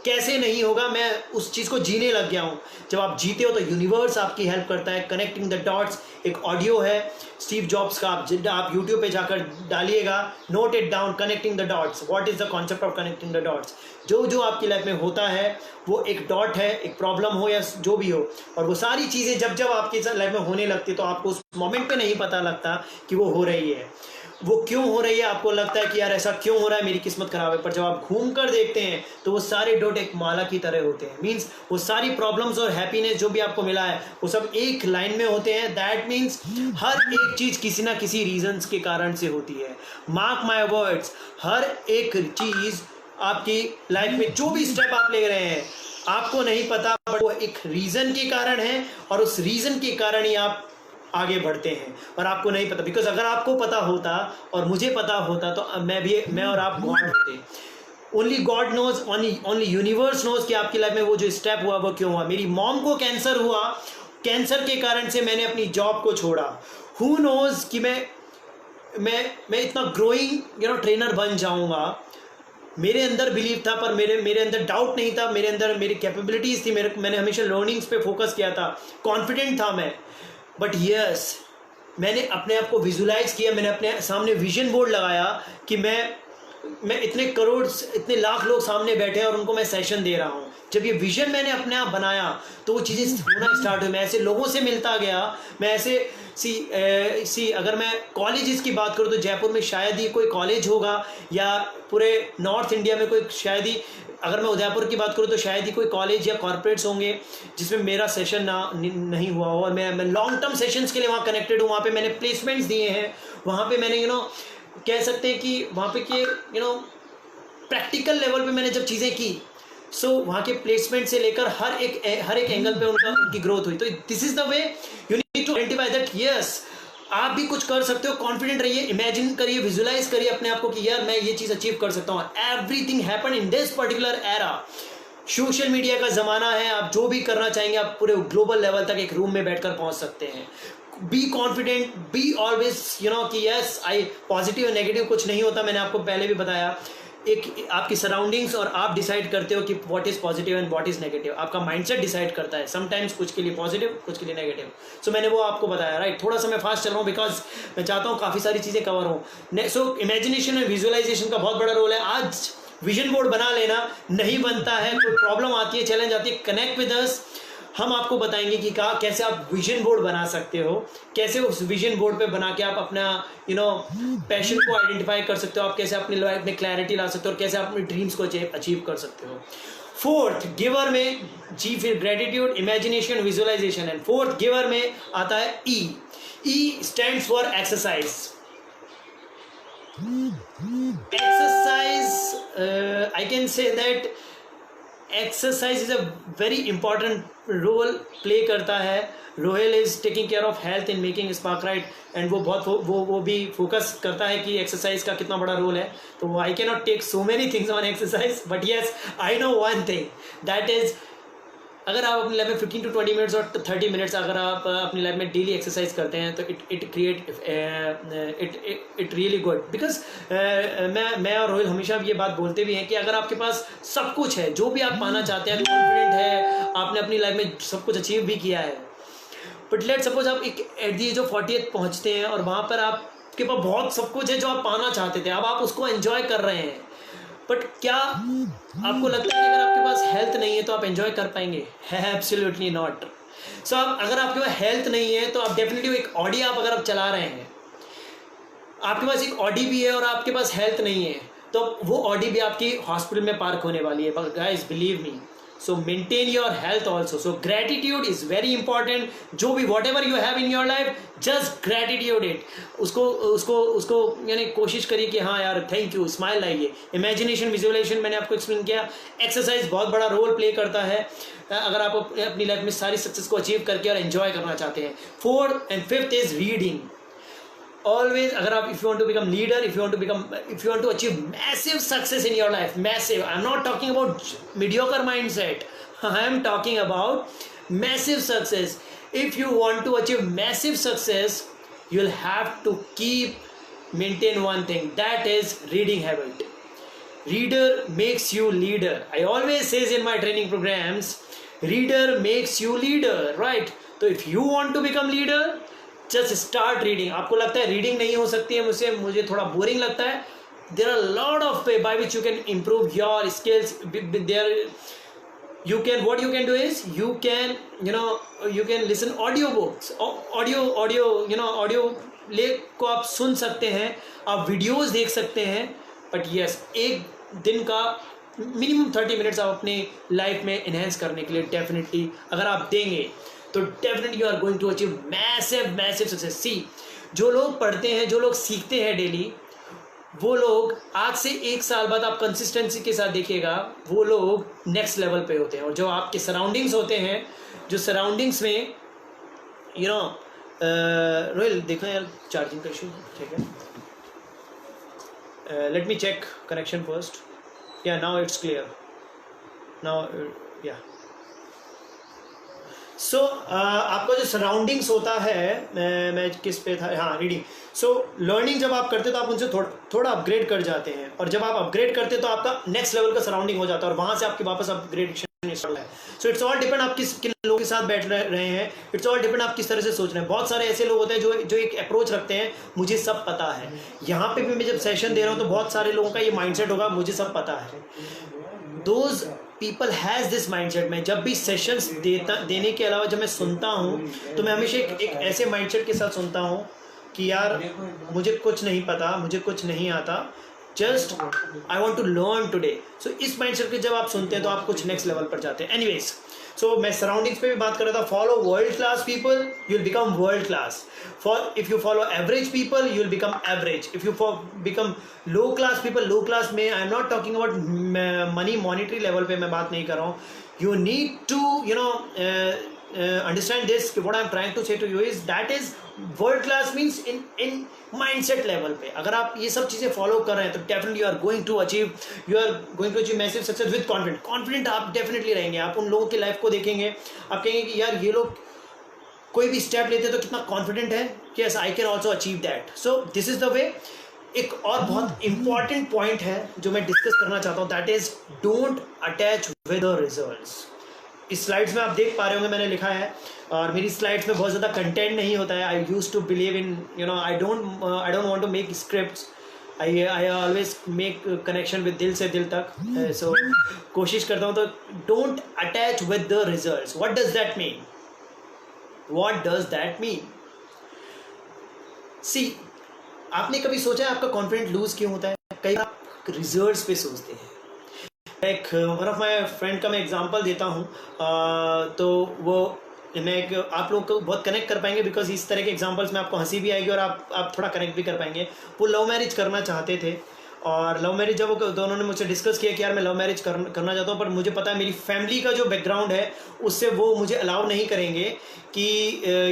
कैसे नहीं होगा, मैं उस चीज़ को जीने लग गया हूँ। जब आप जीते हो तो यूनिवर्स आपकी हेल्प करता है। कनेक्टिंग द डॉट्स एक ऑडियो है स्टीव जॉब्स का, आप यूट्यूब पे जाकर डालिएगा, note it down, connecting the dots. What is the concept of connecting the dots? जो आपकी लाइफ में होता है वो एक डॉट है, एक प्रॉब्लम हो या जो भी हो, और वो सारी चीज़ें जब आपकी लाइफ में होने लगती है तो आपको उस मोमेंट पे नहीं पता लगता कि वो हो रही है, वो क्यों हो रही है। आपको लगता है कि यार ऐसा क्यों हो रहा है, मेरी किस्मत खराब है, पर जब आप घूम कर देखते हैं तो वो सारे डॉट एक माला की तरह होते हैं। मीन्स वो सारी प्रॉब्लम्स और हैप्पीनेस जो भी आपको मिला है वो सब एक लाइन में होते हैं। दैट मीन्स हर एक चीज़ किसी ना किसी रीजंस के कारण से होती है। मार्क माई वर्ड्स, हर एक चीज़ आपकी लाइफ में जो भी स्टेप आप ले रहे हैं आपको नहीं पता, बट वो एक रीज़न के कारण है और उस रीज़न के कारण ही आप आगे बढ़ते हैं और आपको नहीं पता। बिकॉज अगर आपको पता होता और मुझे पता होता तो मैं और आप गॉड होते। Only God knows, only universe knows कि आपकी लाइफ में वो जो स्टेप हुआ वो क्यों हुआ। मेरी मॉम को कैंसर हुआ, कैंसर के कारण से मैंने अपनी जॉब को छोड़ा। हु नोज कि मैं इतना ग्रोइंग ट्रेनर बन जाऊंगा। मेरे अंदर बिलीव था पर मेरे अंदर डाउट नहीं था, मेरे अंदर मेरी कैपेबिलिटीज़ थी, मैंने हमेशा लर्निंग्स पे फोकस किया था, कॉन्फिडेंट था मैं। बट यस, मैंने अपने आप को विजुलाइज किया, मैंने अपने सामने विजन बोर्ड लगाया कि मैं इतने करोड़ इतने लाख लोग सामने बैठे हैं और उनको मैं सेशन दे रहा हूँ। जब ये विजन मैंने अपने आप बनाया तो वो चीज़ें होना स्टार्ट हुई। मैं ऐसे लोगों से मिलता गया, मैं ऐसे अगर मैं कॉलेजेस की बात करूँ तो जयपुर में शायद ही कोई कॉलेज होगा, या पूरे नॉर्थ इंडिया में कोई शायद ही, अगर मैं उदयपुर की बात करूँ तो शायद ही कोई कॉलेज या कॉर्पोरेट्स होंगे जिसमें मेरा सेशन नहीं हुआ हो। और मैं लॉन्ग टर्म सेशंस के लिए वहाँ कनेक्टेड हूँ, वहाँ पे मैंने प्लेसमेंट्स दिए हैं, वहाँ पे मैंने कह सकते हैं कि वहाँ पे कि प्रैक्टिकल लेवल पे मैंने जब चीज़ें की, सो वहाँ के प्लेसमेंट से लेकर हर एक एंगल पे उनकी ग्रोथ हुई। तो this is the way you need to identify that yes आप भी कुछ कर सकते हो। कॉन्फिडेंट रहिए, इमेजिन करिए, विजुलाइज करिए अपने आप को कि यार मैं ये चीज़ अचीव कर सकता हूँ। Everything happen in this particular era. Social media का ज़माना है, आप जो भी करना चाहेंगे आप पूरे ग्लोबल लेवल तक एक रूम में बैठकर पहुँच सकते हैं। बी कॉन्फिडेंट, बी ऑलवेज कि यस आई पॉजिटिव और नेगेटिव कुछ नहीं होता। मैंने आपको पहले भी बताया, एक आपकी सराउंडिंग्स और आप डिसाइड करते हो कि what is positive and what is negative. आपका माइंडसेट डिसाइड करता है, समटाइम्स कुछ के लिए पॉजिटिव, कुछ के लिए नेगेटिव। सो मैंने वो आपको बताया, राइट। थोड़ा सा मैं फास्ट चल रहा हूँ बिकॉज मैं चाहता हूँ काफ़ी सारी चीज़ें कवर हों। सो इमेजिनेशन और विजुअलाइजेशन का बहुत बड़ा रोल है। आज विजन बोर्ड बना लेना नहीं बनता है, कोई प्रॉब्लम आती है, चैलेंज आती है, कनेक्ट विद अस। हम आपको बताएंगे कि कैसे आप विजन बोर्ड बना सकते हो, कैसे उस विजन बोर्ड पे बना के आप अपना पैशन को आइडेंटिफाई कर सकते हो, आप कैसे अपनी लाइफ में क्लैरिटी ला सकते हो और कैसे आप अपने ड्रीम्स को अचीव कर सकते हो। फोर्थ गिवर में जी, फिर gratitude, imagination, visualization. And fourth giver में आता है E stands for exercise. Exercise, I can say that exercise is a very important role play करता है. Role is taking care of health in making spark right, and वो बहुत वो भी focus करता है कि एक्सरसाइज का कितना बड़ा रोल है. तो I can not take so many things on exercise, but yes I know one thing, that is अगर आप अपनी लाइफ में 15 to 20 मिनट्स और 30 मिनट्स अगर आप अपनी लाइफ में डेली एक्सरसाइज करते हैं तो इट रियली गुड. बिकॉज मैं और रोहिल हमेशा ये बात बोलते भी हैं कि अगर आपके पास सब कुछ है, जो भी आप पाना चाहते हैं, कॉन्फिडेंट है, आपने अपनी लाइफ में सब कुछ अचीव भी किया है, बट लेट सपोज आप एक एट दी एज ऑफ 40 पहुँचते हैं और वहाँ पर आपके पास बहुत सब कुछ है जो आप पाना चाहते थे, अब आप उसको एंजॉय कर रहे हैं, बट क्या आपको लगता है कि अगर आपके पास हेल्थ नहीं है तो आप एंजॉय कर पाएंगे? Absolutely not. सो अगर आपके पास हेल्थ नहीं है तो आप डेफिनेटली एक ऑडी आप अगर आप चला रहे हैं, आपके पास एक ऑडी भी है और आपके पास हेल्थ नहीं है, तो वो ऑडी भी आपकी हॉस्पिटल में पार्क होने वाली है. Guys believe me. So maintain your health also. So gratitude is very important. जो भी whatever you have in your life, just gratitude it. उसको यानी कोशिश करिए कि हाँ यार थैंक यू, स्माइल लाइए. इमेजिनेशन, विजुअलाइजेशन मैंने आपको एक्सप्लेन किया. एक्सरसाइज बहुत बड़ा रोल प्ले करता है अगर आप अपनी लाइफ में सारी सक्सेस को अचीव करके और एंजॉय करना चाहते हैं. 4th and 5th is reading. Always अगर आप if you want to become leader, if you want to achieve massive success in your life, massive, I'm not talking about mediocre mindset, I am talking about massive success. If you want to achieve massive success, you'll have to maintain one thing, that is reading habit. Reader makes you leader. I always says in my training programs, reader makes you leader, right? So if you want to become leader, just start reading. आपको लगता है reading नहीं हो सकती है, मुझे थोड़ा boring लगता है, there are lot of way by which you can improve your skills. There you can, what you can do is you can you can listen audio books, audio ले को आप सुन सकते हैं, आप वीडियोस देख सकते हैं. बट यस, एक दिन का मिनिमम 30 मिनट्स आप अपने लाइफ में इन्हेंस करने के लिए डेफिनेटली अगर आप देंगे तो definitely you are going to achieve massive success. See, जो लोग पढ़ते हैं, जो लोग सीखते हैं डेली, वो लोग आज से 1 साल बाद आप कंसिस्टेंसी के साथ देखिएगा, वो लोग नेक्स्ट लेवल पे होते हैं. और जो आपके सराउंडिंग्स होते हैं, जो सराउंडिंग्स में रोहिल देखो यार चार्जिंग का इशू, ठीक है. Let me check connection first. Ya now it's clear now. Ya so आपका जो सराउंडिंग्स होता है, मैं किस पे था, हाँ रीडिंग. सो लर्निंग जब आप करते तो आप उनसे थोड़ा अपग्रेड कर जाते हैं, और जब आप अपग्रेड करते तो आपका नेक्स्ट लेवल का सराउंडिंग हो जाता है और वहाँ से आपकी वापस अपग्रेडेशन स्टार्ट है. सो इट्स ऑल डिपेंड आप किन लोगों के साथ बैठ रहे हैं, इट्स ऑल डिपेंड आप किस तरह से सोच रहे हैं. बहुत सारे ऐसे लोग होते हैं जो एक अप्रोच रखते हैं, मुझे सब पता है. यहाँ पे भी मैं जब सेशन दे रहा हूँ तो बहुत सारे लोगों का ये माइंडसेट होगा, मुझे सब पता है. Those people has this mindset. मैं जब भी सेशंस देने के अलावा जब मैं सुनता हूँ तो मैं हमेशा एक ऐसे माइंडसेट के साथ सुनता हूँ कि यार मुझे कुछ नहीं पता, मुझे कुछ नहीं आता, just I want to learn today. So इस माइंडसेट के जब आप सुनते हैं तो आप कुछ नेक्स्ट लेवल पर जाते हैं. एनीवेज, सो मैं सराउंडिंग्स पे भी बात कर रहा था. Follow world class people, you will become world class. If you follow average people, you will become average. If you become low class people, low class में I am not talking about money monetary level पे मैं बात नहीं कर रहा हूँ. You need to understand this. What I'm trying to say to you is that is world class means in mindset level पे अगर आप ये सब चीज़ें फॉलो कर रहे हैं तो definitely you are going to achieve massive success with confident आप definitely रहेंगे. आप उन लोगों की लाइफ को देखेंगे, आप कहेंगे कि यार ये लोग कोई भी स्टेप लेते हैं तो कितना कॉन्फिडेंट है, yes I can also achieve that. So this is the way. एक और बहुत इंपॉर्टेंट पॉइंट है जो मैं डिस्कस करना चाहता हूँ, that is don't attach with the results. इस स्लाइड्स में आप देख पा रहे होंगे मैंने लिखा है, और मेरी स्लाइड्स में बहुत ज़्यादा कंटेंट नहीं होता है. I use to believe in I don't want to make scripts. I always make connection with दिल से दिल तक. सो कोशिश करता हूँ. तो don't attach with the results. What does that mean? What does that mean? See, आपने कभी सोचा है आपका कॉन्फिडेंस लूज क्यों होता है? कई बार आप रिजल्ट्स पे सोचते हैं. एक वन ऑफ माई फ्रेंड का मैं एग्जांपल देता हूँ, तो वो मैं आप लोग को बहुत कनेक्ट कर पाएंगे, बिकॉज इस तरह के एग्जांपल्स में आपको हंसी भी आएगी और आप थोड़ा कनेक्ट भी कर पाएंगे. वो लव मैरिज करना चाहते थे और लव मैरिज जब वो दोनों ने मुझसे डिस्कस किया कि यार मैं लव मैरिज करना चाहता हूँ, पर मुझे पता है मेरी फैमिली का जो बैकग्राउंड है उससे वो मुझे अलाउ नहीं करेंगे कि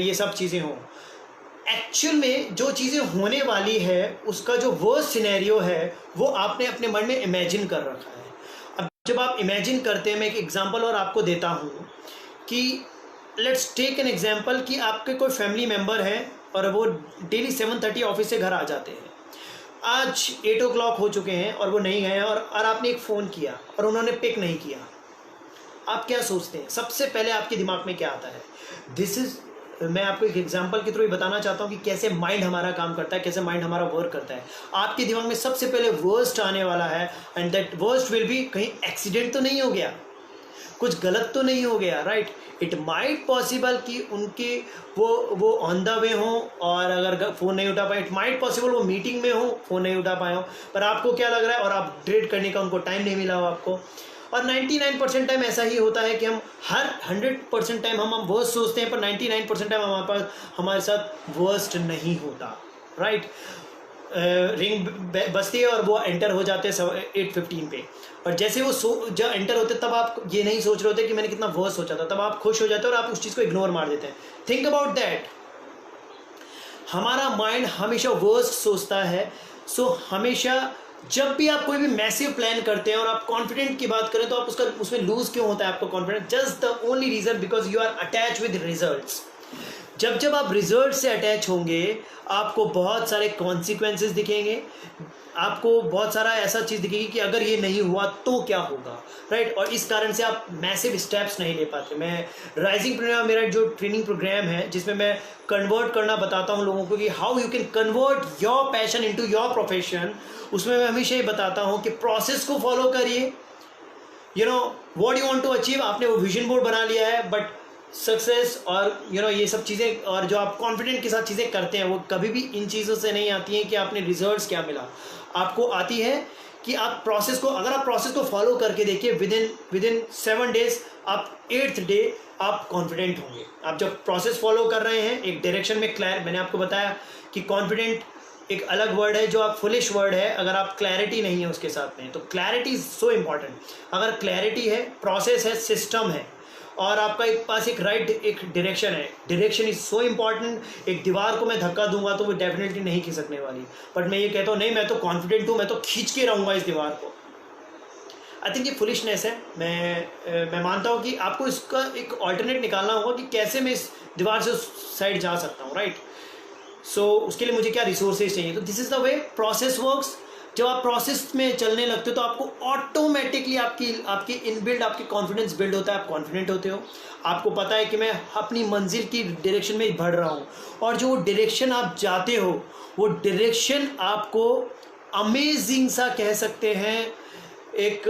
ये सब चीज़ें हों। एक्चुअल में जो चीज़ें होने वाली है उसका जो वर्स्ट सिनेरियो है वो आपने अपने मन में इमेजिन कर रखा है। अब जब आप इमेजिन करते हैं, मैं एक एग्जांपल और आपको देता हूँ कि लेट्स टेक एन एग्जांपल कि आपके कोई फैमिली मेम्बर है और वो डेली 7:30 ऑफिस से घर आ जाते हैं। आज 8 o'clock हो चुके हैं और वो नहीं गए हैं, और आपने एक फ़ोन किया और उन्होंने पिक नहीं किया। आप क्या सोचते हैं? सबसे पहले आपके दिमाग में क्या आता है? मैं आपको एक एग्जांपल के थ्रू ही बताना चाहता हूँ कि कैसे माइंड हमारा काम करता है, कैसे माइंड हमारा वर्क करता है। आपके दिमाग में सबसे पहले वर्स्ट आने वाला है, and that worst will be कहीं एक्सीडेंट तो नहीं हो गया, कुछ गलत तो नहीं हो गया, राइट? इट माइट पॉसिबल कि उनके वो ऑन द वे हों और अगर फ़ोन नहीं उठा पाए, इट माइट पॉसिबल वो मीटिंग में हो, फ़ोन नहीं उठा पाए हो, पर आपको क्या लग रहा है और आप ट्रेड करने का उनको टाइम नहीं मिला हो आपको। और 99% टाइम ऐसा ही होता है कि हम हर 100% टाइम हम वर्स्ट सोचते हैं, पर 99% टाइम हमारे साथ वर्स्ट नहीं होता, राइट? रिंग बजती है और वो एंटर हो जाते हैं 8:15 पे, और जैसे वो जब एंटर होते तब आप ये नहीं सोच रहे होते कि मैंने कितना वर्स्ट सोचा था, तब आप खुश हो जाते हैं और आप उस चीज़ को इग्नोर मार देते हैं। Think about that. हमारा माइंड हमेशा वर्स्ट सोचता है। सो हमेशा जब भी आप कोई भी मैसिव प्लान करते हैं और आप कॉन्फिडेंट की बात करें तो आप उसमें लूज क्यों होता है आपको confidence? Just the only reason because you are attach with results. जब आप रिजल्ट से अटैच होंगे आपको बहुत सारे कॉन्सिक्वेंसेस दिखेंगे, आपको बहुत सारा ऐसा चीज़ दिखेगी कि अगर ये नहीं हुआ तो क्या होगा, राइट? और इस कारण से आप मैसिव स्टेप्स नहीं ले पाते। मैं राइजिंग प्रेन्योर, मेरा जो ट्रेनिंग प्रोग्राम है जिसमें मैं कन्वर्ट करना बताता हूँ लोगों को कि how you can convert your passion into your profession, उसमें मैं हमेशा ये बताता हूँ कि प्रोसेस को फॉलो करिए। You know what you want to achieve, आपने वो विजन बोर्ड बना लिया है, बट सक्सेस और ये सब चीज़ें और जो आप कॉन्फिडेंट के साथ चीज़ें करते हैं वो कभी भी इन चीज़ों से नहीं आती हैं कि आपने रिजल्ट्स क्या मिला। आपको आती है कि आप प्रोसेस को, अगर आप प्रोसेस को फॉलो करके देखिए, विद इन 7 days आप 8th डे आप कॉन्फिडेंट होंगे। आप जब प्रोसेस फॉलो कर रहे हैं एक डायरेक्शन में क्लियर, मैंने आपको बताया कि कॉन्फिडेंट एक अलग वर्ड है जो आप फुलिश वर्ड है अगर आप क्लैरिटी नहीं है उसके साथ में, तो क्लैरिटी इज सो इम्पॉर्टेंट। अगर क्लैरिटी है, प्रोसेस है, सिस्टम है और आपका एक पास एक एक डायरेक्शन है, डायरेक्शन इज सो इम्पॉर्टेंट। एक दीवार को मैं धक्का दूंगा तो वो डेफिनेटली नहीं खिसकने वाली, बट मैं ये कहता हूँ नहीं मैं तो कॉन्फिडेंट हूँ, मैं तो खींच के रहूँगा इस दीवार को। आई थिंक ये फुलिशनेस है। मैं मानता हूँ कि आपको इसका एक ऑल्टरनेट निकालना होगा कि कैसे मैं इस दीवार से उस साइड जा सकता हूँ, राइट? सो उसके लिए मुझे क्या रिसोर्सेज चाहिए, तो this is the way process works. जब आप प्रोसेस में चलने लगते हो तो आपको ऑटोमेटिकली आपकी इनबिल्ड आपकी कॉन्फिडेंस बिल्ड होता है, आप कॉन्फिडेंट होते हो। आपको पता है कि मैं अपनी मंजिल की डायरेक्शन में बढ़ रहा हूँ, और जो डायरेक्शन आप जाते हो वो डायरेक्शन आपको अमेजिंग सा कह सकते हैं एक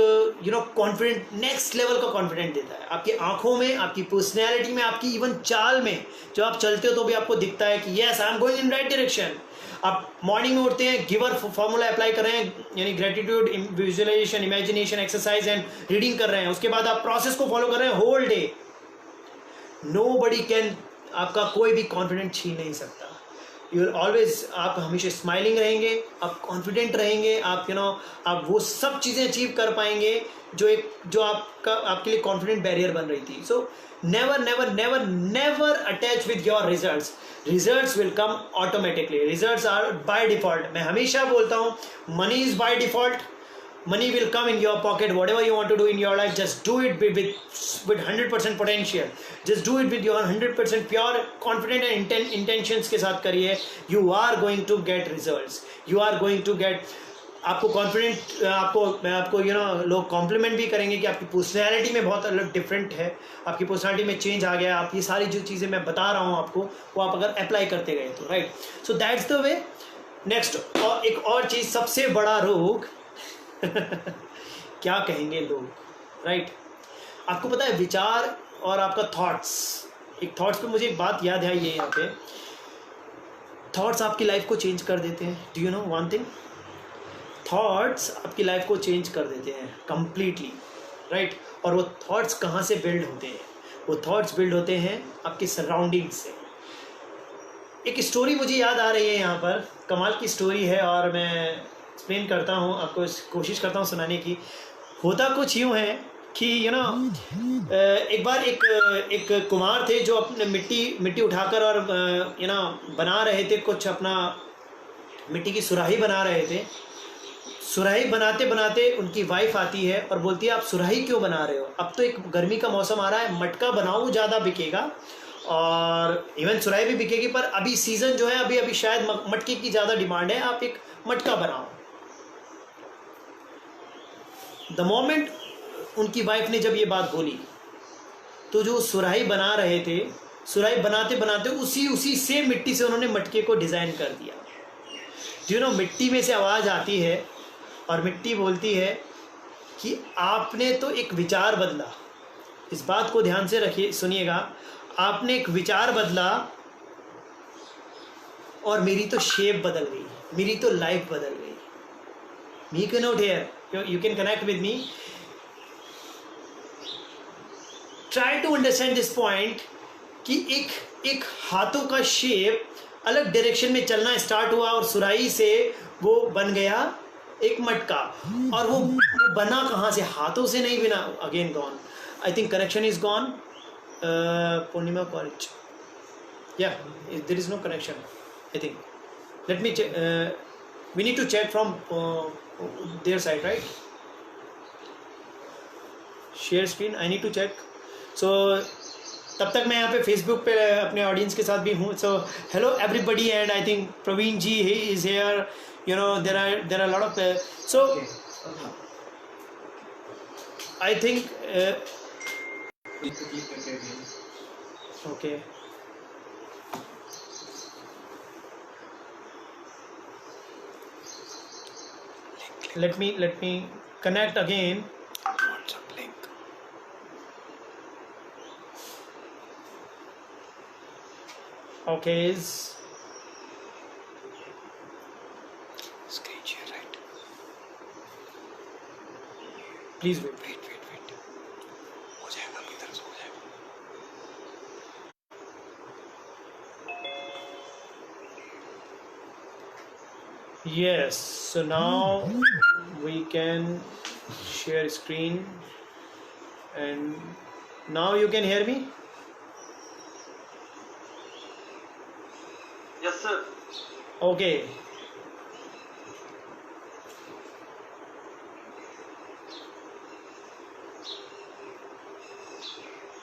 कॉन्फिडेंट, नेक्स्ट लेवल का कॉन्फिडेंट देता है आपकी आंखों में, आपकी पर्सनैलिटी में, आपकी इवन चाल में। जब आप चलते हो तो भी आपको दिखता है कि yes I am going in right direction. आप मॉर्निंग में उठते हैं, गिवर फॉर्मूला अप्लाई कर रहे हैं, यानी gratitude, visualization, imagination, exercise and reading कर रहे हैं। उसके बाद आप प्रोसेस को फॉलो कर रहे हैं होल डे। नोबडी कैन आपका कोई भी कॉन्फिडेंट छीन नहीं सकता। यू विल ऑलवेज, आप हमेशा स्माइलिंग रहेंगे, आप कॉन्फिडेंट रहेंगे, आप आप वो सब चीज़ें अचीव कर पाएंगे जो आपके लिए कॉन्फिडेंट बैरियर बन रही थी। So never never never never attach with your results. Results will come automatically, results are by default. मैं हमेशा बोलता हूँ money is by default, money will come in your pocket. Whatever you want to do in your life, just do it with 100% potential. Just do it with your 100% pure confident and intentions के साथ करिए। You are going to get results. You are going to get, आपको confident, आपको लोग complement भी करेंगे कि आपकी पर्सनैलिटी में बहुत अलग डिफरेंट है, आपकी पर्सनैलिटी में चेंज आ गया। आप ये सारी जो चीज़ें मैं बता रहा हूँ आपको, वो आप अगर अप्लाई करते गए तो, right? So that's the way. Next, और एक और चीज़, सबसे बड़ा रोग क्या कहेंगे लोग, राइट? आपको पता है विचार और आपका थॉट्स, एक थॉट्स पे मुझे एक बात याद है, ये यहाँ पे थॉट्स आपकी लाइफ को चेंज कर देते हैं। Do you no one thing? Thoughts आपकी लाइफ को चेंज कर देते हैं कंप्लीटली, राइट? और वो थॉट्स कहाँ से बिल्ड होते हैं? वो थॉट्स बिल्ड होते हैं आपके सराउंडिंग से। एक स्टोरी मुझे याद आ रही है यहाँ पर, कमाल की स्टोरी है, और मैं एक्सप्लेन करता हूँ आपको, कोशिश करता हूँ सुनाने की। होता कुछ यूँ है कि एक बार एक कुम्हार थे जो अपने मिट्टी उठाकर और बना रहे थे कुछ, अपना मिट्टी की सुराही बना रहे थे। सुराही बनाते बनाते उनकी वाइफ आती है और बोलती है आप सुराही क्यों बना रहे हो, अब तो एक गर्मी का मौसम आ रहा है, मटका बनाओ, ज़्यादा बिकेगा और इवन सुराही भी बिकेगी, पर अभी सीज़न जो है अभी शायद मटके की ज़्यादा डिमांड है, आप एक मटका बनाओ। द मोमेंट उनकी वाइफ ने जब ये बात बोली तो जो सुराही बना रहे थे, सुराही बनाते बनाते उसी सेम मिट्टी से उन्होंने मटके को डिज़ाइन कर दिया। मिट्टी में से आवाज़ आती है और मिट्टी बोलती है कि आपने तो एक विचार बदला, इस बात को ध्यान से रखिए, सुनिएगा, आपने एक विचार बदला और मेरी तो शेप बदल गई, मेरी तो लाइफ बदल गई। Me can note here, you can connect with me, try to understand this point कि एक हाथों का शेप अलग डायरेक्शन में चलना स्टार्ट हुआ और सुराही से वो बन गया एक मटका। और वो बना कहाँ से, हाथों से नहीं बना। Again gone, I think connection is gone. Purnima college, या there is no connection I think, let me check, we need to check from their side, right? Share screen, I need to check. So तब तक मैं यहाँ पे Facebook पे अपने audience के साथ भी हूँ। So hello everybody, and I think Praveen ji he is here, there are a lot of so I think okay, let me connect again. Okay, screen share, right? Please wait. हो जाएगा, अपनी तरफ से हो जाएगा। Yes, so now we can share screen, and now you can hear me? Yes, sir. Okay.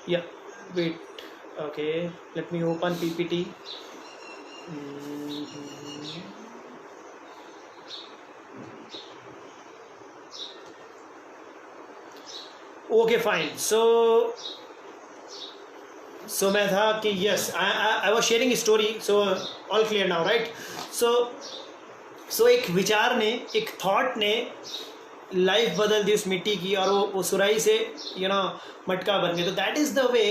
Yeah, wait. Okay, let me open PPT. Okay, fine. So मैं था कि yes, I was sharing a story. So all clear now, right? So एक विचार ने, एक thought ने life बदल दी उस मिट्टी की, और वो सुराही से मटका बन गया। तो that is the way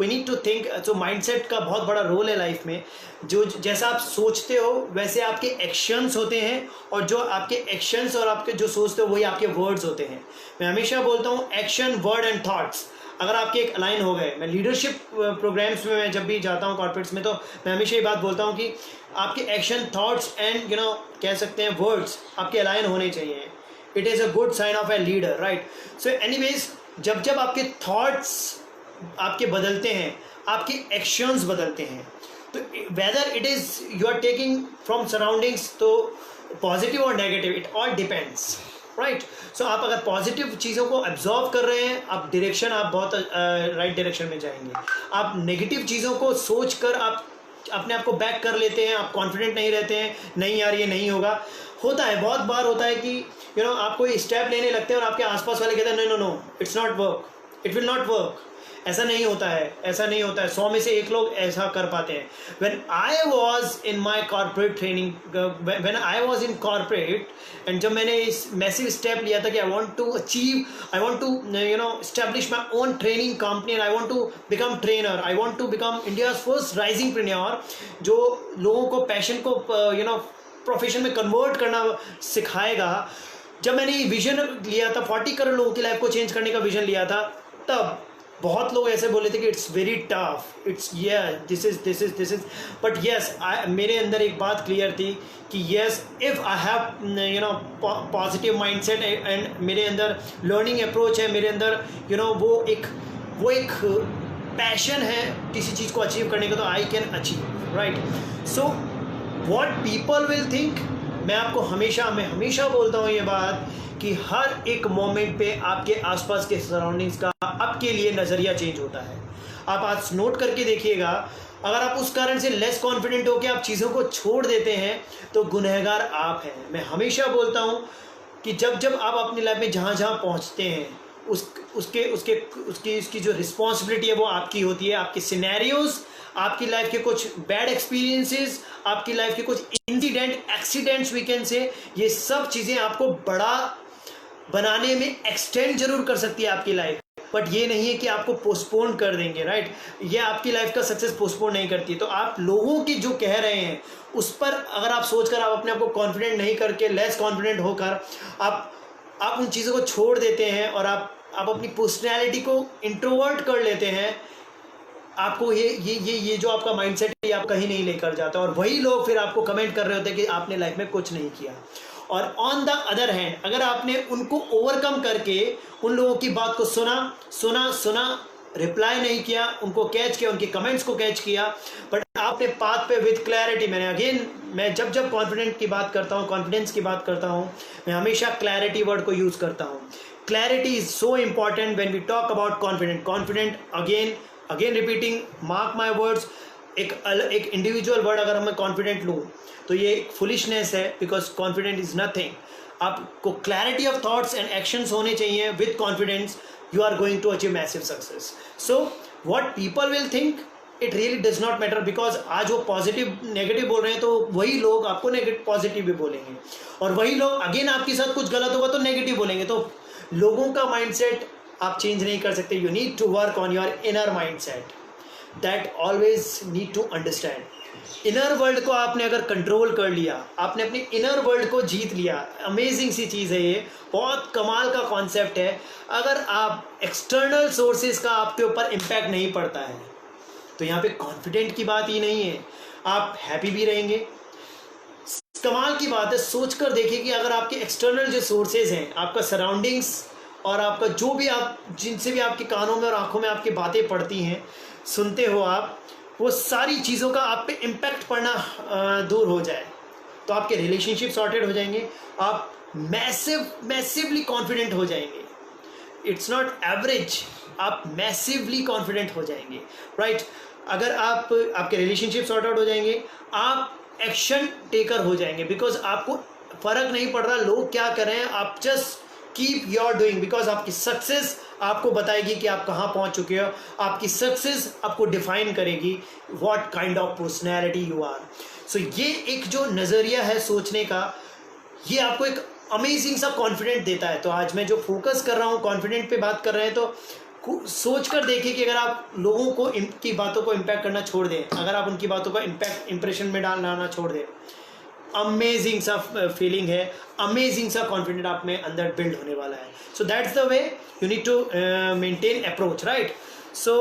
we need to think. तो माइंडसेट का बहुत बड़ा रोल है लाइफ में। जो जैसा आप सोचते हो वैसे आपके एक्शंस होते हैं, और जो आपके एक्शंस और आपके जो सोचते हो वही आपके वर्ड्स होते हैं। मैं हमेशा बोलता हूँ एक्शन, वर्ड एंड थॉट्स अगर आपके एक अलाइन हो गए। मैं लीडरशिप प्रोग्राम्स में मैं जब भी जाता हूँ कॉर्पोरेट्स में, तो मैं हमेशा ये बात बोलता हूँ कि आपके एक्शन, थॉट्स एंड कह सकते हैं वर्ड्स आपके अलाइन होने चाहिए। It is a good sign of a leader, right? So anyways, जब आपके थॉट्स आपके बदलते हैं, आपके एक्शंस बदलते हैं, तो whether it is you are taking from surroundings, तो पॉजिटिव और negative, it all depends, right? So आप अगर पॉजिटिव चीज़ों को एब्जॉर्व कर रहे हैं, आप डायरेक्शन, आप बहुत राइट डायरेक्शन में जाएंगे। आप नेगेटिव चीज़ों को सोच कर आप अपने आप को बैक कर लेते हैं, आप कॉन्फिडेंट नहीं रहते हैं, नहीं यार ये नहीं होगा। होता है, बहुत बार होता है कि आप कोई स्टेप लेने लगते हैं और आपके आसपास वाले कहते हैं no, it's not work, it will not work. ऐसा नहीं होता है, ऐसा नहीं होता है। 100 में से 1 लोग ऐसा कर पाते हैं। When I was in my corporate training, when I was in corporate, and जब मैंने इस मैसिव स्टेप लिया था कि I want to achieve, I want to establish my own training company, and I want to become trainer, I want to become India's first rising preneur, जो लोगों को passion को प्रोफेशन में कन्वर्ट करना सिखाएगा। जब मैंने ये विजन लिया था, 40 करोड़ लोगों की लाइफ को चेंज करने का विजन लिया था, तब बहुत लोग ऐसे बोले थे कि it's very tough, it's this is, but yes मेरे अंदर एक बात क्लियर थी कि yes if I have positive mindset and मेरे अंदर लर्निंग अप्रोच है, मेरे अंदर वो एक पैशन है किसी चीज़ को अचीव करने का, तो I can achieve, right. So what people will think, मैं हमेशा बोलता हूँ ये बात कि हर एक मोमेंट पे आपके आसपास के सराउंडिंग्स का आपके लिए नज़रिया चेंज होता है। आप आज नोट करके देखिएगा, अगर आप उस कारण से लेस कॉन्फिडेंट होकर आप चीज़ों को छोड़ देते हैं तो गुनहगार आप हैं। मैं हमेशा बोलता हूँ कि जब आप अपनी लाइफ में जहाँ पहुँचते हैं उसकी जो रिस्पॉन्सिबिलिटी है वो आपकी होती है। आपके सिनेरियोज, आपकी लाइफ के कुछ बैड एक्सपीरियंसेस, आपकी लाइफ के कुछ इंसिडेंट एक्सीडेंट्स वी कैन से, ये सब चीज़ें आपको बड़ा बनाने में एक्सटेंड जरूर कर सकती है आपकी लाइफ, बट ये नहीं है कि आपको पोस्टपोन कर देंगे, राइट। ये आपकी लाइफ का सक्सेस पोस्टपोन नहीं करती। तो आप लोगों की जो कह रहे हैं उस पर अगर आप सोचकर आप अपने आप को कॉन्फिडेंट नहीं करके लेस कॉन्फिडेंट होकर आप उन चीज़ों को छोड़ देते हैं और आप अपनी पर्सनैलिटी को इंट्रोवर्ट कर लेते हैं, आपको ये जो आपका माइंडसेट है ये आप कहीं नहीं लेकर जाता, और वही लोग फिर आपको कमेंट कर रहे होते हैं कि आपने लाइफ में कुछ नहीं किया। और ऑन द अदर हैंड, अगर आपने उनको ओवरकम करके उन लोगों की बात को सुना, रिप्लाई नहीं किया, उनको कैच किया, उनके कमेंट्स को कैच किया, बट आपने पाथ पे विद क्लैरिटी, मैं जब कॉन्फिडेंस की बात करता हूँ मैं हमेशा क्लैरिटी वर्ड को यूज़ करता हूँ। Clarity is so important when we talk about confident. Again repeating, mark my words, एक इंडिविजुअल वर्ड अगर मैं कॉन्फिडेंट लूँ तो ये फुलिशनेस है, बिकॉज कॉन्फिडेंट इज नथिंग। आपको clarity of thoughts and actions होने चाहिए। With confidence you are going to achieve massive success. So what people will think, it really does not matter, because आज वो positive negative बोल रहे हैं तो वही लोग आपको पॉजिटिव भी बोलेंगे, और वही लोग अगेन आपके साथ कुछ गलत होगा तो नेगेटिव बोलेंगे। तो लोगों का माइंडसेट आप चेंज नहीं कर सकते। You need to work on your inner mindset, that always need to understand. Inner world को आपने अगर कंट्रोल कर लिया, आपने अपने इनर वर्ल्ड को जीत लिया, अमेजिंग सी चीज़ है ये, बहुत कमाल का कॉन्सेप्ट है। अगर आप एक्सटर्नल सोर्सेज का आपके ऊपर इम्पैक्ट नहीं पड़ता है तो यहाँ पे कॉन्फिडेंट की बात ही नहीं है, आप हैप्पी भी रहेंगे। कमाल की बात है, सोचकर देखिए कि अगर आपके एक्सटर्नल जो सोर्सेज हैं, आपका सराउंडिंग्स और आपका जो भी आप जिनसे भी आपके कानों में और आंखों में आपकी बातें पड़ती हैं, सुनते हो आप, वो सारी चीज़ों का आप पे इम्पैक्ट पड़ना दूर हो जाए तो आपके रिलेशनशिप सॉर्टेड हो जाएंगे, आप मैसिवली कॉन्फिडेंट हो जाएंगे। इट्स नॉट एवरेज, आप मैसिवली कॉन्फिडेंट हो जाएंगे, राइट। अगर आपके रिलेशनशिप सॉर्ट आउट हो जाएंगे, आप एक्शन टेकर हो जाएंगे, बिकॉज आपको फ़र्क नहीं पड़ रहा लोग क्या कर रहे हैं, आप just keep your doing, because आपकी सक्सेस आपको बताएगी कि आप कहाँ पहुँच चुके हो। आपकी सक्सेस आपको डिफाइन करेगी what kind of personality you are. So ये एक जो नज़रिया है सोचने का, ये आपको एक अमेजिंग सा कॉन्फिडेंट देता है। तो आज मैं जो फोकस कर रहा हूँ, कॉन्फिडेंट पे बात कर रहे हैं, तो सोच कर देखिए कि अगर आप लोगों को की बातों को इम्पैक्ट करना छोड़ दें, अगर आप उनकी बातों का इंप्रेशन में डालना छोड़ दें, अमेजिंग सा फीलिंग है, अमेजिंग सा कॉन्फिडेंट आप में अंदर बिल्ड होने वाला है। So that's the way you need to maintain approach, right. So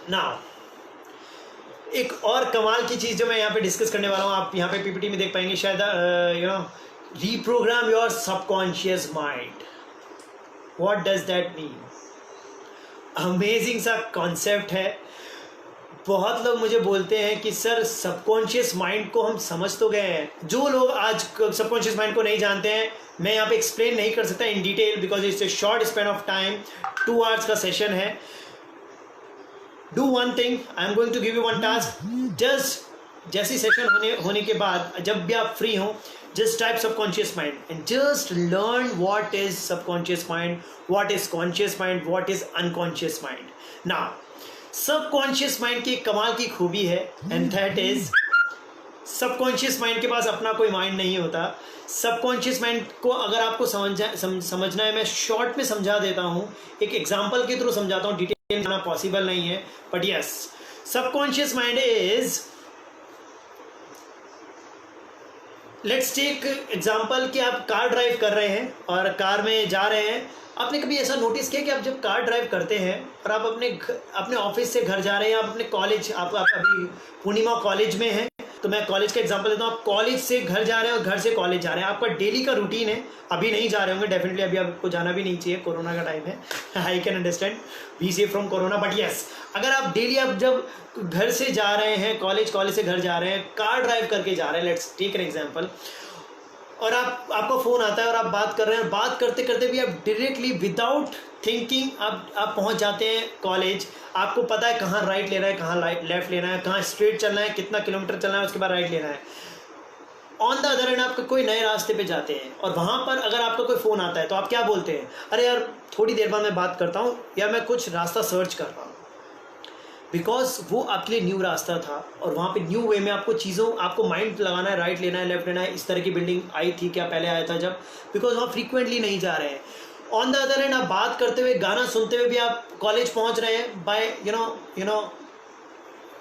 now एक और कमाल की चीज़ जो मैं यहाँ पे डिस्कस करने वाला हूँ, आप यहाँ पे पीपीटी में देख पाएंगे शायद, reprogram your subconscious mind. What does that mean? Amazing सा कॉन्सेप्ट है। बहुत लोग मुझे बोलते हैं कि सर सबकॉन्शियस माइंड को हम समझ तो गए हैं। जो लोग आज सबकॉन्शियस माइंड को नहीं जानते हैं, मैं यहाँ पे एक्सप्लेन नहीं कर सकता in detail, because it's a short span of time, 2 hours का सेशन है। Do one thing, I am going to give you one task. Just जैसी सेशन होने के बाद जब भी आप फ्री हो, just type subconscious mind and just learn what is subconscious mind, what is conscious mind, what is unconscious mind. Now subconscious mind की कमाल की खूबी है, and that is subconscious mind के पास अपना कोई माइंड नहीं होता। सबकॉन्शियस माइंड को अगर आपको समझना है, मैं शॉर्ट में समझा देता हूँ, एक एग्जांपल के थ्रू समझाता हूँ, डिटेल में जाना पॉसिबल नहीं है, but yes, subconscious mind is let's take example कि आप कार ड्राइव कर रहे हैं और कार में जा रहे हैं। आपने कभी ऐसा नोटिस किया कि आप जब कार ड्राइव करते हैं और आप अपने ऑफिस से घर जा रहे हैं, आप अपने कॉलेज, आप अभी पूर्णिमा कॉलेज में हैं, तो मैं कॉलेज का एग्जांपल देता हूँ। आप कॉलेज से घर जा रहे हैं और घर से कॉलेज जा रहे हैं, आपका डेली का रूटीन है। अभी नहीं जा रहे होंगे डेफिनेटली, अभी आपको जाना भी नहीं चाहिए, कोरोना का टाइम है। I can understand, be safe from corona, but yes, अगर आप डेली आप जब घर से जा रहे हैं कॉलेज, कॉलेज से घर जा रहे हैं, कार ड्राइव करके जा रहे हैं, लेट्स टेक एन एग्जाम्पल, और आपका फ़ोन आता है और आप बात कर रहे हैं, बात करते करते भी आप डायरेक्टली विदाउट थिंकिंग आप पहुंच जाते हैं कॉलेज। आपको पता है कहाँ राइट लेना है, कहाँ लेफ्ट लेना है, कहाँ स्ट्रेट चलना है, कितना किलोमीटर चलना है, उसके बाद राइट लेना है। ऑन द अदर एंड आप कोई नए रास्ते पे जाते हैं और वहाँ पर अगर आपका कोई फ़ोन आता है तो आप क्या बोलते हैं? अरे यार थोड़ी देर बाद मैं बात करता हूँ, या मैं कुछ रास्ता सर्च कर रहा हूँ। बिकॉज वो आपके लिए न्यू रास्ता था और वहाँ पे न्यू वे में आपको माइंड लगाना है, राइट लेना है, लेफ्ट लेना है। इस तरह की बिल्डिंग आई थी क्या पहले आया था जब, बिकॉज वहाँ फ्रीक्वेंटली नहीं जा रहे हैं। ऑन द अदर एंड आप बात करते हुए, गाना सुनते हुए भी आप कॉलेज पहुँच रहे हैं बाय यू नो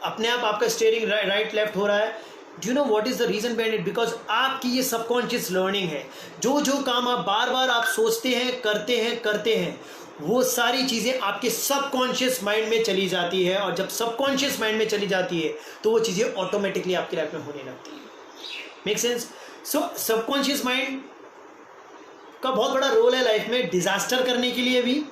अपने आप आपका स्टीयरिंग राइट लेफ्ट हो रहा है। Do you know what is the reason behind it? Because आपकी ये सबकॉन्शियस लर्निंग है। जो काम आप बार बार आप सोचते हैं, करते हैं, वो सारी चीज़ें आपके सबकॉन्शियस माइंड में चली जाती है, और जब सबकॉन्शियस माइंड में चली जाती है तो वो चीज़ें ऑटोमेटिकली आपकी लाइफ में होने लगती है। Make sense? So subconscious mind का बहुत बड़ा रोल है लाइफ में, डिजास्टर करने के लिए भी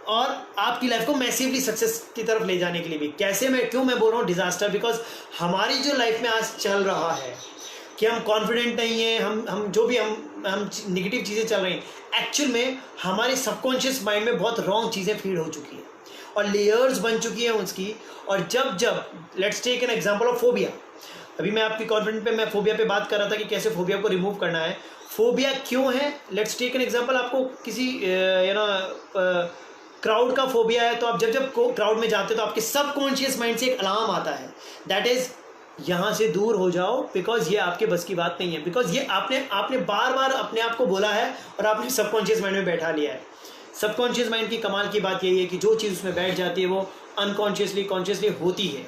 और आपकी लाइफ को मैसिवली सक्सेस की तरफ ले जाने के लिए भी। क्यों मैं बोल रहा हूँ डिजास्टर? बिकॉज हमारी जो लाइफ में आज चल रहा है कि हम कॉन्फिडेंट नहीं हैं, हम जो भी हम निगेटिव चीज़ें चल रही हैं, एक्चुअल में हमारे सबकॉन्शियस माइंड में बहुत रॉन्ग चीज़ें फीड हो चुकी हैं और लेयर्स बन चुकी हैं उसकी। और जब let's take an example of phobia. अभी मैं आपकी कॉन्फिडेंट पे, मैं फोबिया पे बात कर रहा था कि कैसे फोबिया को रिमूव करना है। फोबिया क्यों है? लेट्स टेक एन एग्जांपल, आपको किसी क्राउड का फोबिया है, तो आप जब क्राउड में जाते हो तो आपके सबकॉन्शियस माइंड से एक अलार्म आता है, दैट इज यहाँ से दूर हो जाओ, बिकॉज ये आपके बस की बात नहीं है। बिकॉज ये आपने बार बार अपने आप को बोला है और आपने सबकॉन्शियस माइंड में बैठा लिया है। सबकॉन्शियस माइंड की कमाल की बात यही है कि जो चीज़ उसमें बैठ जाती है वो अनकॉन्शियसली कॉन्शियसली होती है।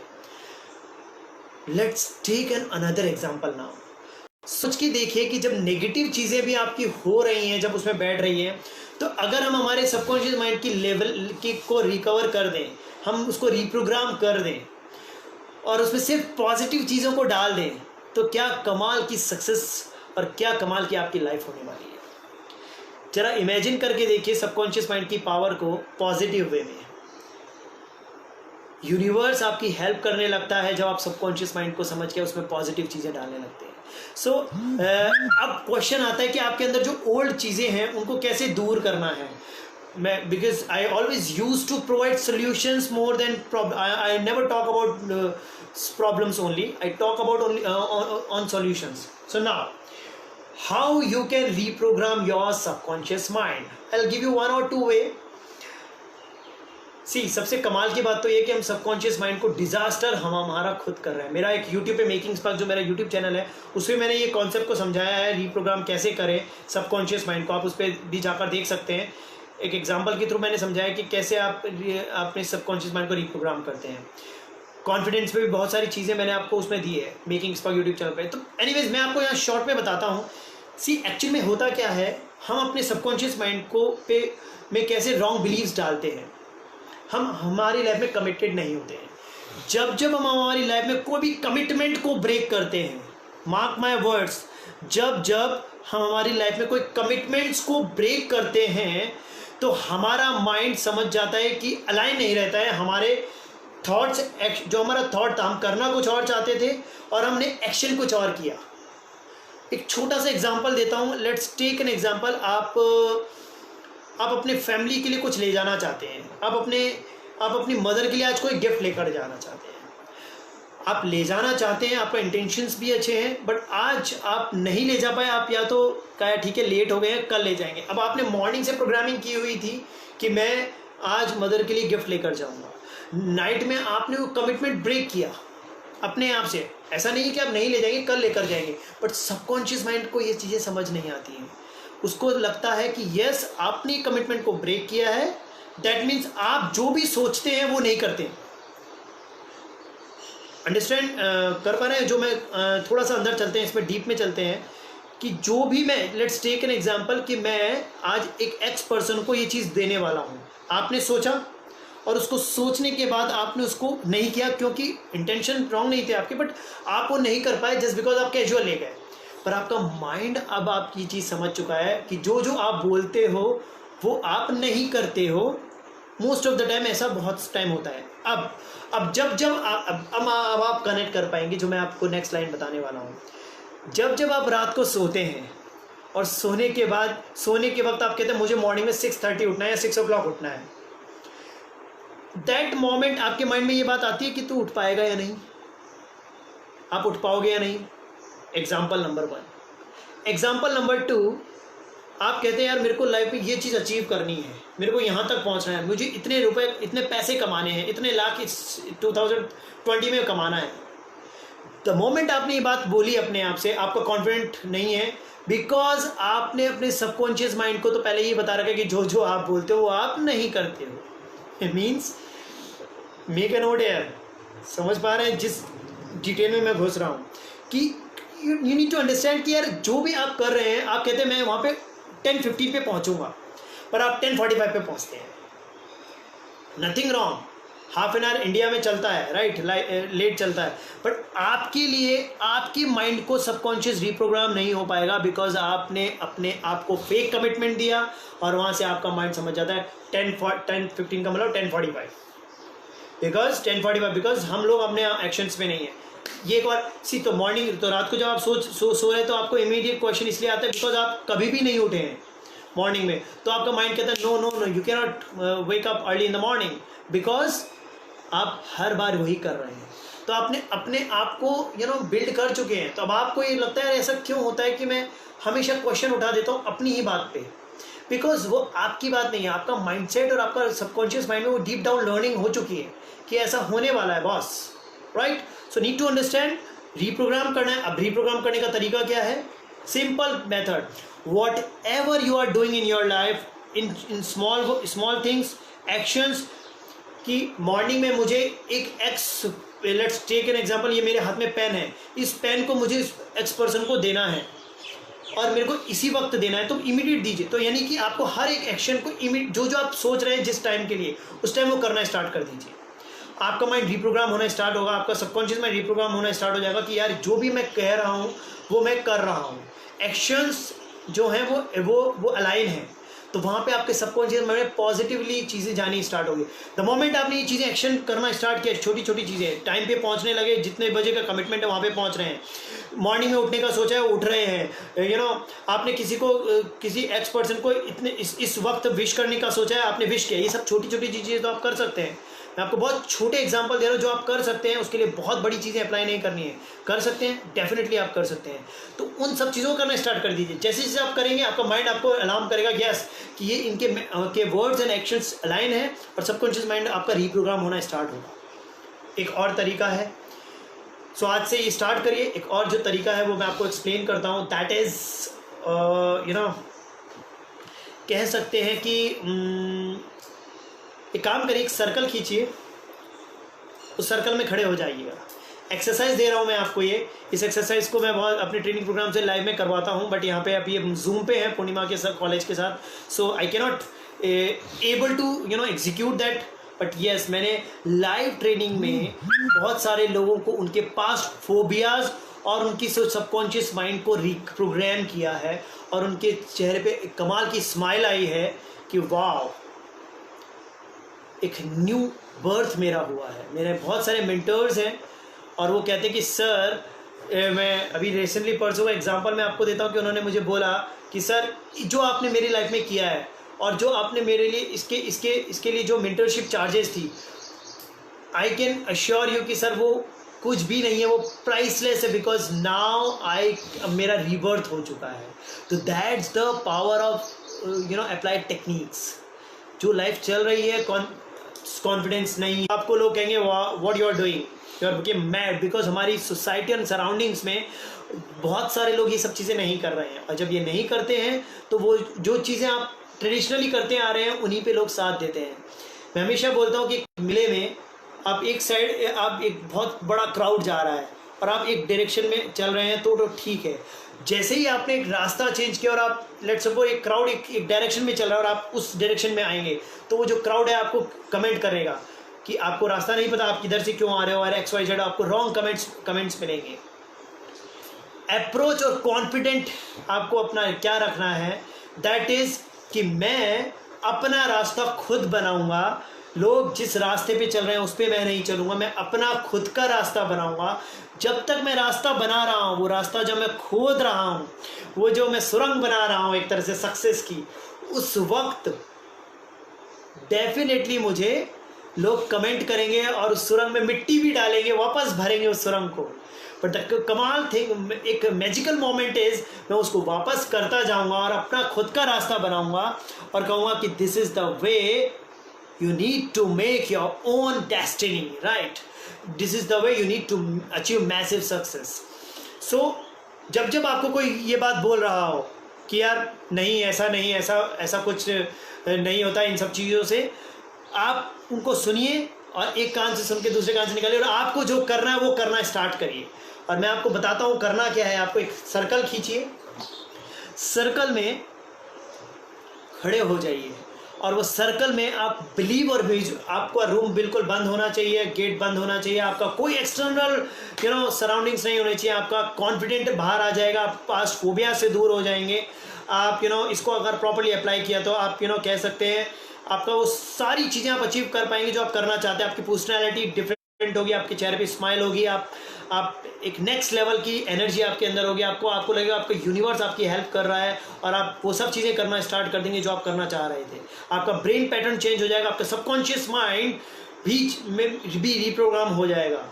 Let's take an another example now. सोच के देखिए कि जब नेगेटिव चीज़ें भी आपकी हो रही हैं, जब उसमें बैठ रही हैं, तो अगर हम हमारे सबकॉन्शियस माइंड की लेवल को रिकवर कर दें, हम उसको रिप्रोग्राम कर दें और उसमें सिर्फ पॉजिटिव चीज़ों को डाल दें, तो क्या कमाल की सक्सेस और क्या कमाल की आपकी लाइफ होने वाली है। जरा इमेजिन करके देखिए सबकॉन्शियस माइंड की पावर को पॉजिटिव वे में। यूनिवर्स आपकी हेल्प करने लगता है जब आप सबकॉन्शियस माइंड को समझ के उसमें पॉजिटिव चीज़ें डालने लगते हैं। सो अब क्वेश्चन आता है कि आपके अंदर जो ओल्ड चीज़ें हैं उनको कैसे दूर करना है। मैं because I always use to provide solutions more than I never talk about problems only. I talk about only on solutions. So now, how you can reprogram your subconscious mind? I'll give you one or two way. See, सबसे कमाल की बात तो ये कि हम subconscious mind को disaster हमारा खुद कर रहे हैं। मेरा एक यूट्यूब पे मेकिंग स्पार्क जो मेरा यूट्यूब चैनल है, उसमें मैंने ये कॉन्सेप्ट को समझाया है, रिप्रोग्राम कैसे करें सबकॉन्शियस माइंड को। आप उस पर भी जाकर देख सकते हैं। एक एग्जाम्पल के थ्रू मैंने समझाया कि कैसे आप अपने सबकॉन्शियस माइंड को रिप्रोग्राम करते हैं। कॉन्फिडेंस पे भी बहुत सारी चीज़ें मैंने आपको उसमें दी है मेकिंग स्पार्क यूट्यूब चैनल पे। तो एनीवेज मैं आपको यहाँ शॉर्ट में बताता हूँ। सी एक्चुअल में होता क्या है, हम अपने सबकॉन्शियस माइंड को में कैसे रॉन्ग बिलीव्स डालते हैं। हम हमारी लाइफ में कमिटेड नहीं होते हैं। जब हम हमारी लाइफ में कोई भी कमिटमेंट को ब्रेक करते हैं, मार्क माई वर्ड्स, जब हम हमारी लाइफ में कोई कमिटमेंट्स को ब्रेक करते हैं तो हमारा माइंड समझ जाता है कि अलाइन नहीं रहता है। हमारे थॉट्स, जो हमारा थॉट था, हम करना कुछ और चाहते थे और हमने एक्शन कुछ और किया। एक छोटा सा एग्जांपल देता हूँ। Let's take an example. आप अपने फैमिली के लिए कुछ ले जाना चाहते हैं। आप अपनी मदर के लिए आज कोई गिफ्ट लेकर जाना चाहते हैं। आप ले जाना चाहते हैं, आपका इंटेंशंस भी अच्छे हैं, बट आज आप नहीं ले जा पाए। आप या तो कहा ठीक है लेट हो गए हैं, कल ले जाएंगे। अब आपने मॉर्निंग से प्रोग्रामिंग की हुई थी कि मैं आज मदर के लिए गिफ्ट लेकर जाऊँगा। नाइट में आपने वो कमिटमेंट ब्रेक किया अपने आप से। ऐसा नहीं है कि आप नहीं ले जाएंगे, कल लेकर जाएंगे, बट सबकॉन्शियस माइंड को ये चीज़ें समझ नहीं आती हैं। उसको लगता है कि यस आपने कमिटमेंट को ब्रेक किया है, दैट मीन्स आप जो भी सोचते हैं वो नहीं करते। अंडरस्टैंड कर पा रहे हैं? जो मैं थोड़ा सा अंदर चलते हैं, इसमें डीप में चलते हैं कि जो भी मैं, लेट्स टेक एन एग्जांपल कि मैं आज एक एक्स पर्सन को ये चीज़ देने वाला हूँ, आपने सोचा और उसको सोचने के बाद आपने उसको नहीं किया क्योंकि इंटेंशन रॉन्ग नहीं थे आपके, बट आप वो नहीं कर पाए जस्ट बिकॉज आप कैजुअल ले गए। पर आपका माइंड अब आपकी चीज़ समझ चुका है कि जो जो आप बोलते हो वो आप नहीं करते हो। मोस्ट ऑफ द टाइम ऐसा बहुत टाइम होता है। अब जब आप कनेक्ट कर पाएंगे जो मैं आपको नेक्स्ट लाइन बताने वाला हूँ। जब आप रात को सोते हैं और सोने के वक्त आप कहते हैं मुझे मॉर्निंग में 6:30 उठना है या 6 o'clock उठना है, दैट मोमेंट आपके माइंड में ये बात आती है कि तू उठ पाएगा या नहीं, आप उठ पाओगे या नहीं। Example number 1। एग्जाम्पल नंबर 2, आप कहते हैं यार मेरे को लाइफ में ये चीज़ अचीव करनी है, मेरे को यहाँ तक पहुँचना है, मुझे इतने रुपए इतने पैसे कमाने हैं, इतने लाख 2020 में कमाना है। द मोमेंट आपने ये बात बोली अपने आप से, आपका कॉन्फिडेंट नहीं है बिकॉज आपने अपने सबकॉन्शियस माइंड को तो पहले ही बता रखा है कि जो जो आप बोलते हो वो आप नहीं करते हो। मीन्स मेक ए नोट यार, समझ पा रहे हैं जिस डिटेल में मैं घुस रहा हूँ कि यू नीड टू अंडरस्टैंड कि यार जो भी आप कर रहे हैं, आप कहते हैं मैं वहाँ पे 10:50 पे पहुँचूंगा पर आप 10:45 पे पहुँचते हैं। Nothing wrong, half an hour India में चलता है, राइट, लेट चलता है, बट आपके लिए आपकी माइंड को सबकॉन्शियस रिप्रोग्राम नहीं हो पाएगा बिकॉज आपने अपने आप को फेक कमिटमेंट दिया और वहाँ से आपका माइंड समझ जाता है 10:15 का मतलब 10:45 बिकॉज हम लोग अपने एक्शंस में नहीं है। ये एक बार सी तो मॉर्निंग तो रात को जब आप सो रहे हैं तो आपको इमीडिएट क्वेश्चन इसलिए आता है बिकॉज आप कभी भी नहीं उठे हैं मॉर्निंग में, तो आपका माइंड कहता है no no no you can not wake up early in the morning because आप हर बार वही कर रहे हैं। तो आपने अपने आप को बिल्ड कर चुके हैं। तो अब आपको ये लगता है ऐसा क्यों होता है कि मैं हमेशा क्वेश्चन उठा देता हूँ अपनी ही बात पे, बिकॉज वो आपकी बात नहीं है, आपका माइंडसेट और आपका सबकॉन्शियस माइंड में वो डीप डाउन लर्निंग हो चुकी है कि ऐसा होने वाला है boss, right. So need to understand, reprogram करना है। अब रिप्रोग्राम करने का तरीका क्या है? Simple method, whatever you are doing in your life in small things, actions, कि मॉर्निंग में मुझे एक एक्स, लेट्स टेक एन एग्जांपल, ये मेरे हाथ में पेन है, इस पेन को मुझे इस एक्स पर्सन को देना है और मेरे को इसी वक्त देना है, तो इमीडिएट दीजिए। तो यानी कि आपको हर एक एक्शन को जो जो आप सोच रहे हैं जिस टाइम के लिए उस टाइम वो करना स्टार्ट कर दीजिए। आपका माइंड रिप्रोग्राम होना स्टार्ट होगा, आपका सबकॉन्शियस माइंड रिप्रोग्राम होना स्टार्ट हो जाएगा कि यार जो भी मैं कह रहा हूँ वो मैं कर रहा हूँ, एक्शंस जो हैं वो अलाइन हैं। तो वहाँ पे आपके सबकॉन्शियस माइंड में पॉजिटिवली चीज़ें जानी स्टार्ट होगी। द मोमेंट आपने ये चीज़ें एक्शन करना स्टार्ट किया, छोटी छोटी चीज़ें, टाइम पे पहुँचने लगे, जितने बजे का कमिटमेंट है वहाँ पे पहुँच रहे हैं, मॉर्निंग में उठने का सोचा है उठ रहे हैं, आपने किसी एक्स पर्सन को इस वक्त विश करने का सोचा है, आपने विश किया। ये सब छोटी छोटी चीज़ें तो आप कर सकते हैं। मैं आपको बहुत छोटे एग्जांपल दे रहा हूँ जो आप कर सकते हैं, उसके लिए बहुत बड़ी चीज़ें अप्लाई नहीं करनी है, कर सकते हैं, डेफिनेटली आप कर सकते हैं। तो उन सब चीज़ों को करना स्टार्ट कर दीजिए। जैसे जैसे आप करेंगे आपका माइंड आपको अलार्म करेगा यस कि ये इनके वर्ड्स एंड एक्शंस अलाइन है और सबकॉन्शियस माइंड आपका रिप्रोग्राम होना स्टार्ट होगा। एक और तरीका है, सो आज से ये स्टार्ट करिए। एक और जो तरीका है वो मैं आपको एक्सप्लेन करता हूँ, दैट इज़ कह सकते हैं कि एक काम करिए, एक सर्कल खींचिए, उस सर्कल में खड़े हो जाइएगा। एक्सरसाइज दे रहा हूँ मैं आपको इस एक्सरसाइज को मैं बहुत अपने ट्रेनिंग प्रोग्राम से लाइव में करवाता हूँ, बट यहाँ पे अभी ये जूम पे है पूर्णिमा के साथ कॉलेज के साथ, so I can not able to execute that, but yes मैंने लाइव ट्रेनिंग में बहुत सारे लोगों को उनके पास्ट फोबियाज और उनकी सबकॉन्शियस माइंड को रिप्रोग्राम किया है और उनके चेहरे पे कमाल की स्माइल आई है कि वाह, एक न्यू बर्थ मेरा हुआ है। मेरे बहुत सारे मेंटर्स हैं और वो कहते हैं कि सर, मैं अभी रिसेंटली परसों का एग्जांपल मैं आपको देता हूँ कि उन्होंने मुझे बोला कि सर जो आपने मेरी लाइफ में किया है और जो आपने मेरे लिए इसके लिए जो मेंटरशिप चार्जेस थी, आई कैन अश्योर यू कि सर वो कुछ भी नहीं है, वो प्राइसलेस है, बिकॉज नाउ मेरा रीबर्थ हो चुका है। तो that's the power of applied techniques. जो लाइफ चल रही है कॉन्फिडेंस नहीं, आपको लोग कहेंगे what you are doing, you are become mad, because हमारी सोसाइटी एंड सराउंडिंग्स में बहुत सारे लोग ये सब चीज़ें नहीं कर रहे हैं, और जब ये नहीं करते हैं तो वो जो चीज़ें आप ट्रेडिशनली करते आ रहे हैं उन्हीं पे लोग साथ देते हैं। मैं हमेशा बोलता हूँ कि मेले में आप एक साइड, आप एक बहुत बड़ा क्राउड जा रहा है और आप एक डायरेक्शन में चल रहे हैं तो ठीक है, जैसे ही आपने एक रास्ता चेंज किया और आप लेट्स सपोज एक क्राउड एक डायरेक्शन में चल रहा है और आप उस डायरेक्शन में आएंगे, तो वो जो क्राउड है आपको कमेंट करेगा कि आपको रास्ता नहीं पता, आप किधर से क्यों आ रहे हो, और XYZ आपको रॉन्ग कमेंट्स मिलेंगे। अप्रोच और कॉन्फिडेंट आपको अपना क्या रखना है, दैट इज कि मैं अपना रास्ता खुद बनाऊंगा। लोग जिस रास्ते पे चल रहे हैं उस पर मैं नहीं चलूंगा, मैं अपना खुद का रास्ता बनाऊंगा। जब तक मैं रास्ता बना रहा हूँ, वो रास्ता जब मैं खोद रहा हूँ, वो जो मैं सुरंग बना रहा हूँ एक तरह से सक्सेस की, उस वक्त डेफिनेटली मुझे लोग कमेंट करेंगे और उस सुरंग में मिट्टी भी डालेंगे, वापस भरेंगे उस सुरंग को। बट कमाल थिंग, एक मैजिकल मोमेंट इज, मैं उसको वापस करता जाऊंगा और अपना खुद का रास्ता बनाऊंगा और कहूँगा कि this is the way you need to make your own destiny, right? This is the way you need to achieve massive success. So जब जब आपको कोई ये बात बोल रहा हो कि यार नहीं ऐसा कुछ नहीं होता इन सब चीज़ों से, आप उनको सुनिए और एक कान से सुन के दूसरे कान से निकालिए और आपको जो करना है वो करना स्टार्ट करिए। और मैं आपको बताता हूँ करना क्या है। आपको एक सर्कल खींचिए, सर्कल में खड़े हो जाइए और वो सर्कल में आप बिलीव और आपका रूम बिल्कुल बंद होना चाहिए, गेट बंद होना चाहिए, आपका कोई एक्सटर्नल सराउंडिंग्स नहीं होने चाहिए, आपका कॉन्फिडेंट बाहर आ जाएगा, आप पास्ट फोबिया से दूर हो जाएंगे। आप इसको अगर प्रॉपर्ली अप्लाई किया तो आप कह सकते हैं आपका वो सारी चीज़ें आप अचीव कर पाएंगे जो आप करना चाहते हैं। आपकी पर्सनैलिटी डिफरेंट होगी, आपके चेहरे पे स्माइल होगी, आप एक नेक्स्ट लेवल की एनर्जी आपके अंदर होगी, आपको लगेगा आपका यूनिवर्स आपकी हेल्प कर रहा है और आप वो सब चीज़ें करना स्टार्ट कर देंगे जो आप करना चाह रहे थे। आपका ब्रेन पैटर्न चेंज हो जाएगा, आपका सबकॉन्शियस माइंड भी रिप्रोग्राम हो जाएगा।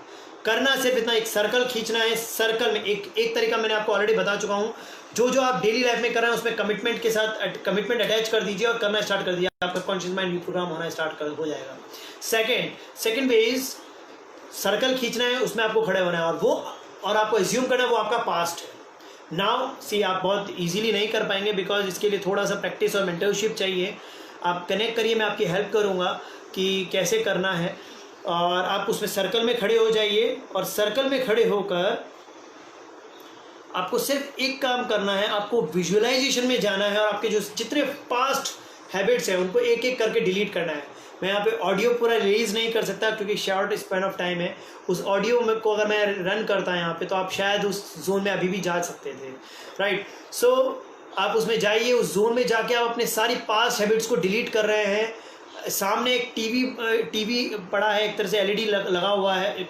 करना सिर्फ इतना, एक सर्कल खींचना है। सर्कल में एक तरीका मैंने आपको ऑलरेडी बता चुका हूँ, जो आप डेली लाइफ में कर रहे हैं उसमें कमिटमेंट के साथ कमिटमेंट अटैच कर दीजिए और करना स्टार्ट कर दीजिए, आपका कॉन्शियस माइंड रिप्रोग्राम होना स्टार्ट हो जाएगा। सेकेंड बेस सर्कल खींचना है, उसमें आपको खड़े होना है और आपको एज्यूम करना है वो आपका पास्ट है। नाउ सी आप बहुत इजीली नहीं कर पाएंगे बिकॉज इसके लिए थोड़ा सा प्रैक्टिस और मेंटरशिप चाहिए। आप कनेक्ट करिए, मैं आपकी हेल्प करूँगा कि कैसे करना है। और आप उसमें सर्कल में खड़े हो जाइए और सर्कल में खड़े होकर आपको सिर्फ एक काम करना है, आपको विजुअलाइजेशन में जाना है और आपके जो जितने पास्ट हैबिट्स हैं उनको एक एक करके डिलीट करना है। मैं यहाँ पे ऑडियो पूरा रिलीज़ नहीं कर सकता क्योंकि शॉर्ट स्पैन ऑफ टाइम है। उस ऑडियो में को अगर मैं रन करता यहाँ पे तो आप शायद उस जोन में अभी भी जा सकते थे, राइट। सो आप उसमें जाइए, उस जोन में जाके आप अपने सारी पास्ट हैबिट्स को डिलीट कर रहे हैं। सामने एक टीवी पड़ा है, एक तरह से LED लगा हुआ है,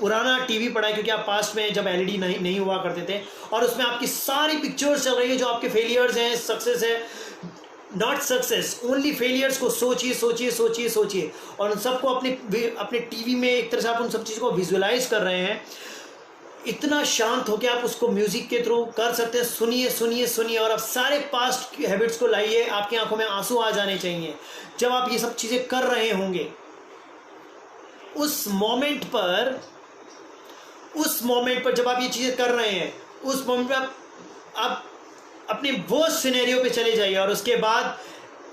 पुराना टीवी पड़ा है क्योंकि आप पास्ट में जब LED नहीं हुआ करते थे, और उसमें आपकी सारी पिक्चर्स चल रही है जो आपके फेलियर्स हैं, सक्सेस है, नॉट सक्सेस, ओनली फेलियर्स को सोचिए और उन सबको अपने टीवी में एक तरह से आप उन सब चीज़ों को विजुअलाइज कर रहे हैं। इतना शांत होकर आप उसको म्यूजिक के थ्रू कर सकते हैं। सुनिए और आप सारे पास्ट हैबिट्स को लाइए। आपकी आंखों में आंसू आ जाने चाहिए जब आप ये सब चीज़ें कर रहे होंगे। उस मोमेंट पर जब आप ये चीज़ें कर रहे हैं, उस मोमेंट पर आप अपने वो सिनेरियो पे चले जाइए और उसके बाद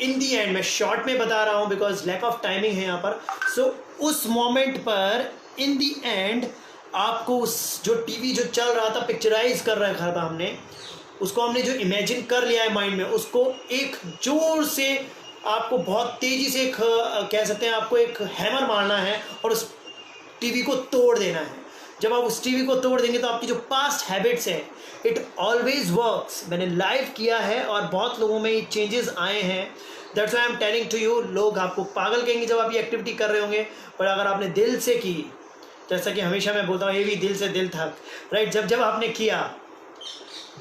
इन दी एंड, मैं शॉर्ट में बता रहा हूँ बिकॉज लैक ऑफ टाइमिंग है यहाँ पर। सो उस मोमेंट पर इन दी एंड आपको उस जो टीवी जो चल रहा था, पिक्चराइज कर रखा था हमने, उसको हमने जो इमेजिन कर लिया है माइंड में, उसको एक जोर से आपको बहुत तेज़ी से कह सकते हैं आपको एक हैमर मारना है और उस टीवी को तोड़ देना है। जब आप उस टीवी को तोड़ देंगे तो आपकी जो पास्ट हैबिट्स हैं, इट ऑलवेज वर्क्स। मैंने लाइव किया है और बहुत लोगों में ये चेंजेस आए हैं। That's why I am telling to you. लोग आपको पागल कहेंगे जब आप ये एक्टिविटी कर रहे होंगे, पर अगर आपने दिल से की, जैसा कि हमेशा मैं बोलता हूँ, ये भी दिल से दिल तक, राइट, जब आपने किया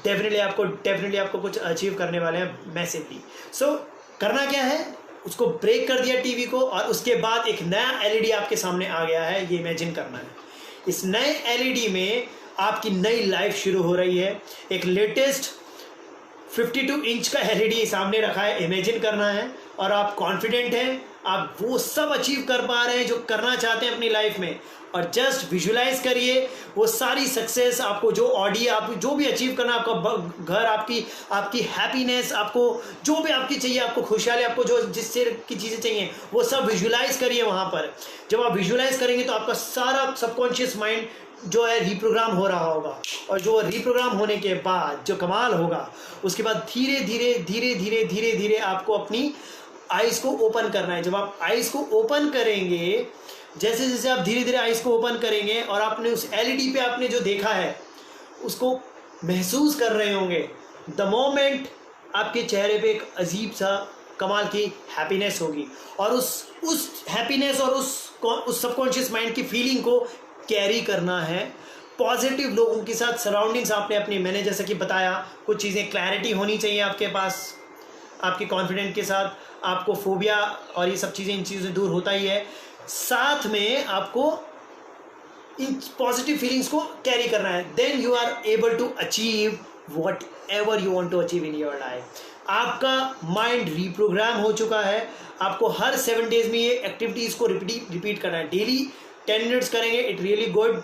डेफिनेटली आपको कुछ अचीव करने वाले हैं मैसिवली। सो करना क्या है, उसको ब्रेक कर दिया टीवी को और उसके बाद एक नया LED आपके सामने आ गया है, ये इमेजिन करना है। इस नए LED में आपकी नई लाइफ शुरू हो रही है। एक लेटेस्ट 52 इंच का LED सामने रखा है, इमेजिन करना है और आप कॉन्फिडेंट हैं, आप वो सब अचीव कर पा रहे हैं जो करना चाहते हैं अपनी लाइफ में। और जस्ट विजुलाइज करिए वो सारी सक्सेस, आपको जो ऑडी, आप जो भी अचीव करना, आपका घर, आपकी हैप्पीनेस, आपको जो भी आपकी चाहिए, आपको खुशहाली, आपको जो जिससे की चीज़ें चाहिए, वो सब विजुलाइज करिए वहाँ पर। जब आप विजुलाइज करेंगे तो आपका सारा सबकॉन्शियस माइंड जो है रिप्रोग्राम हो रहा होगा, और जो रिप्रोग्राम होने के बाद जो कमाल होगा, उसके बाद धीरे धीरे धीरे धीरे धीरे धीरे आपको अपनी आइज़ को ओपन करना है। जब आप आइज़ को ओपन करेंगे, जैसे जैसे आप धीरे धीरे आइज़ को ओपन करेंगे और आपने उस एलईडी पे आपने जो देखा है उसको महसूस कर रहे होंगे, द मोमेंट आपके चेहरे पे एक अजीब सा कमाल की हैप्पीनेस होगी, और उस हैप्पीनेस और उस सबकॉन्शियस माइंड की फीलिंग को कैरी करना है पॉजिटिव लोगों के साथ। सराउंडिंग्स आपने अपनी, मैंने जैसा कि बताया, कुछ चीज़ें क्लैरिटी होनी चाहिए आपके पास, आपके कॉन्फिडेंट के साथ, आपको फोबिया और ये सब चीज़ें, इन चीज़ों से दूर होता ही है। साथ में आपको इन पॉजिटिव फीलिंग्स को कैरी करना है, then you are able to achieve whatever you want to achieve in your life. आपका माइंड रिप्रोग्राम हो चुका है। आपको हर 7 डेज में ये एक्टिविटीज़ को रिपीट करना है। डेली 10 मिनट्स करेंगे, इट रियली गुड,